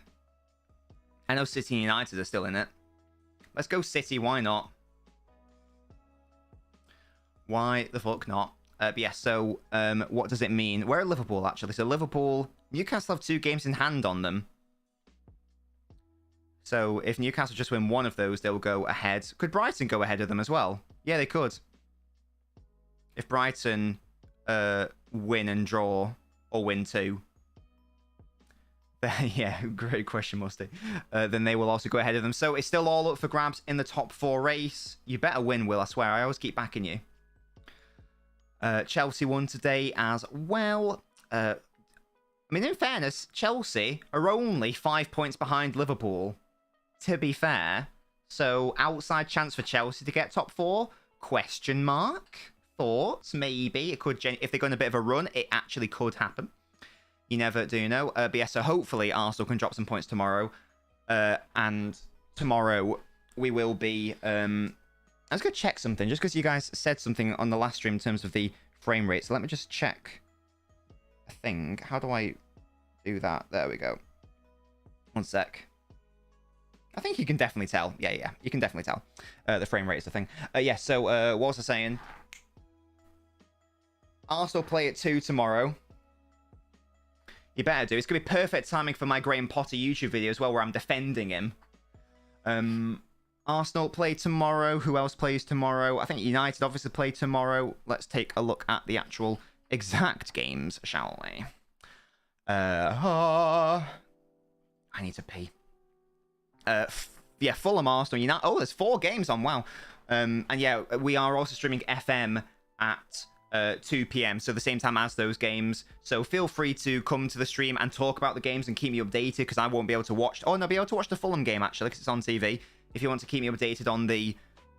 I know City and United are still in it. Let's go City, why not? Why the fuck not? But yeah, so what does it mean? Where are Liverpool, actually? So Liverpool, Newcastle have 2 games in hand on them. So if Newcastle just win one of those, they'll go ahead. Could Brighton go ahead of them as well? Yeah, they could. If Brighton win and draw, or win 2. Yeah, great question, Musty. Then they will also go ahead of them. So it's still all up for grabs in the top 4 race. You better win, Will, I swear. I always keep backing you. Chelsea won today as well. I mean, in fairness, Chelsea are only 5 points behind Liverpool, to be fair. So outside chance for Chelsea to get top 4? Question mark. Thoughts? Maybe. It could, if they go on a bit of a run, it actually could happen. You never do know. But yeah, so hopefully Arsenal can drop some points tomorrow. And tomorrow we will be... I was going to check something, just because you guys said something on the last stream in terms of the frame rate. So let me just check a thing. How do I do that? There we go. One sec. I think you can definitely tell. Yeah, you can definitely tell. The frame rate is the thing. Yeah, so what was I saying? Arsenal play at 2 tomorrow. You better do. It's going to be perfect timing for my Graham Potter YouTube video as well, where I'm defending him. Arsenal play tomorrow. Who else plays tomorrow? I think United obviously play tomorrow. Let's take a look at the actual exact games, shall we? I need to pee. Yeah, Fulham, Arsenal, United. Oh, there's 4 games on. Wow. And yeah, we are also streaming FM at 2 p.m. so the same time as those games. So feel free to come to the stream and talk about the games and keep me updated, because I won't be able to watch. Oh, no, I'll be able to watch the Fulham game actually, because it's on TV. If you want to keep me updated on the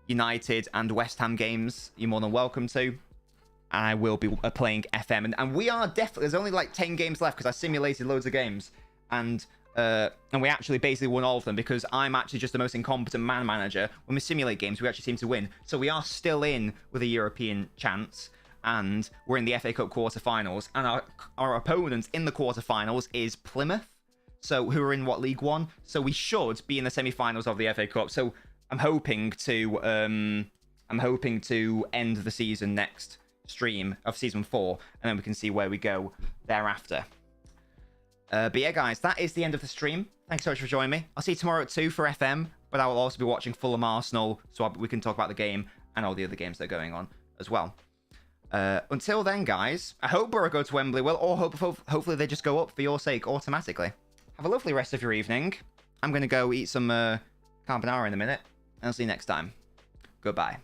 United and West Ham games, you're more than welcome to. I will be playing FM, and we are definitely. There's only like 10 games left because I simulated loads of games, and we actually basically won all of them because I'm actually just the most incompetent manager. When we simulate games, we actually seem to win. So we are still in with a European chance. And we're in the FA Cup quarterfinals, and our opponent in the quarterfinals is Plymouth, so who are in League 1. So we should be in the semi-finals of the FA Cup. So I'm hoping to end the season next stream of season 4, and then we can see where we go thereafter. But yeah, guys, that is the end of the stream. Thanks so much for joining me. I'll see you tomorrow at 2 for FM, but I will also be watching Fulham Arsenal, so we can talk about the game and all the other games that are going on as well. Until then, guys, I hope Borough go to Wembley, Will, or hopefully they just go up for your sake automatically. Have a lovely rest of your evening. I'm going to go eat some carbonara in a minute, and I'll see you next time. Goodbye.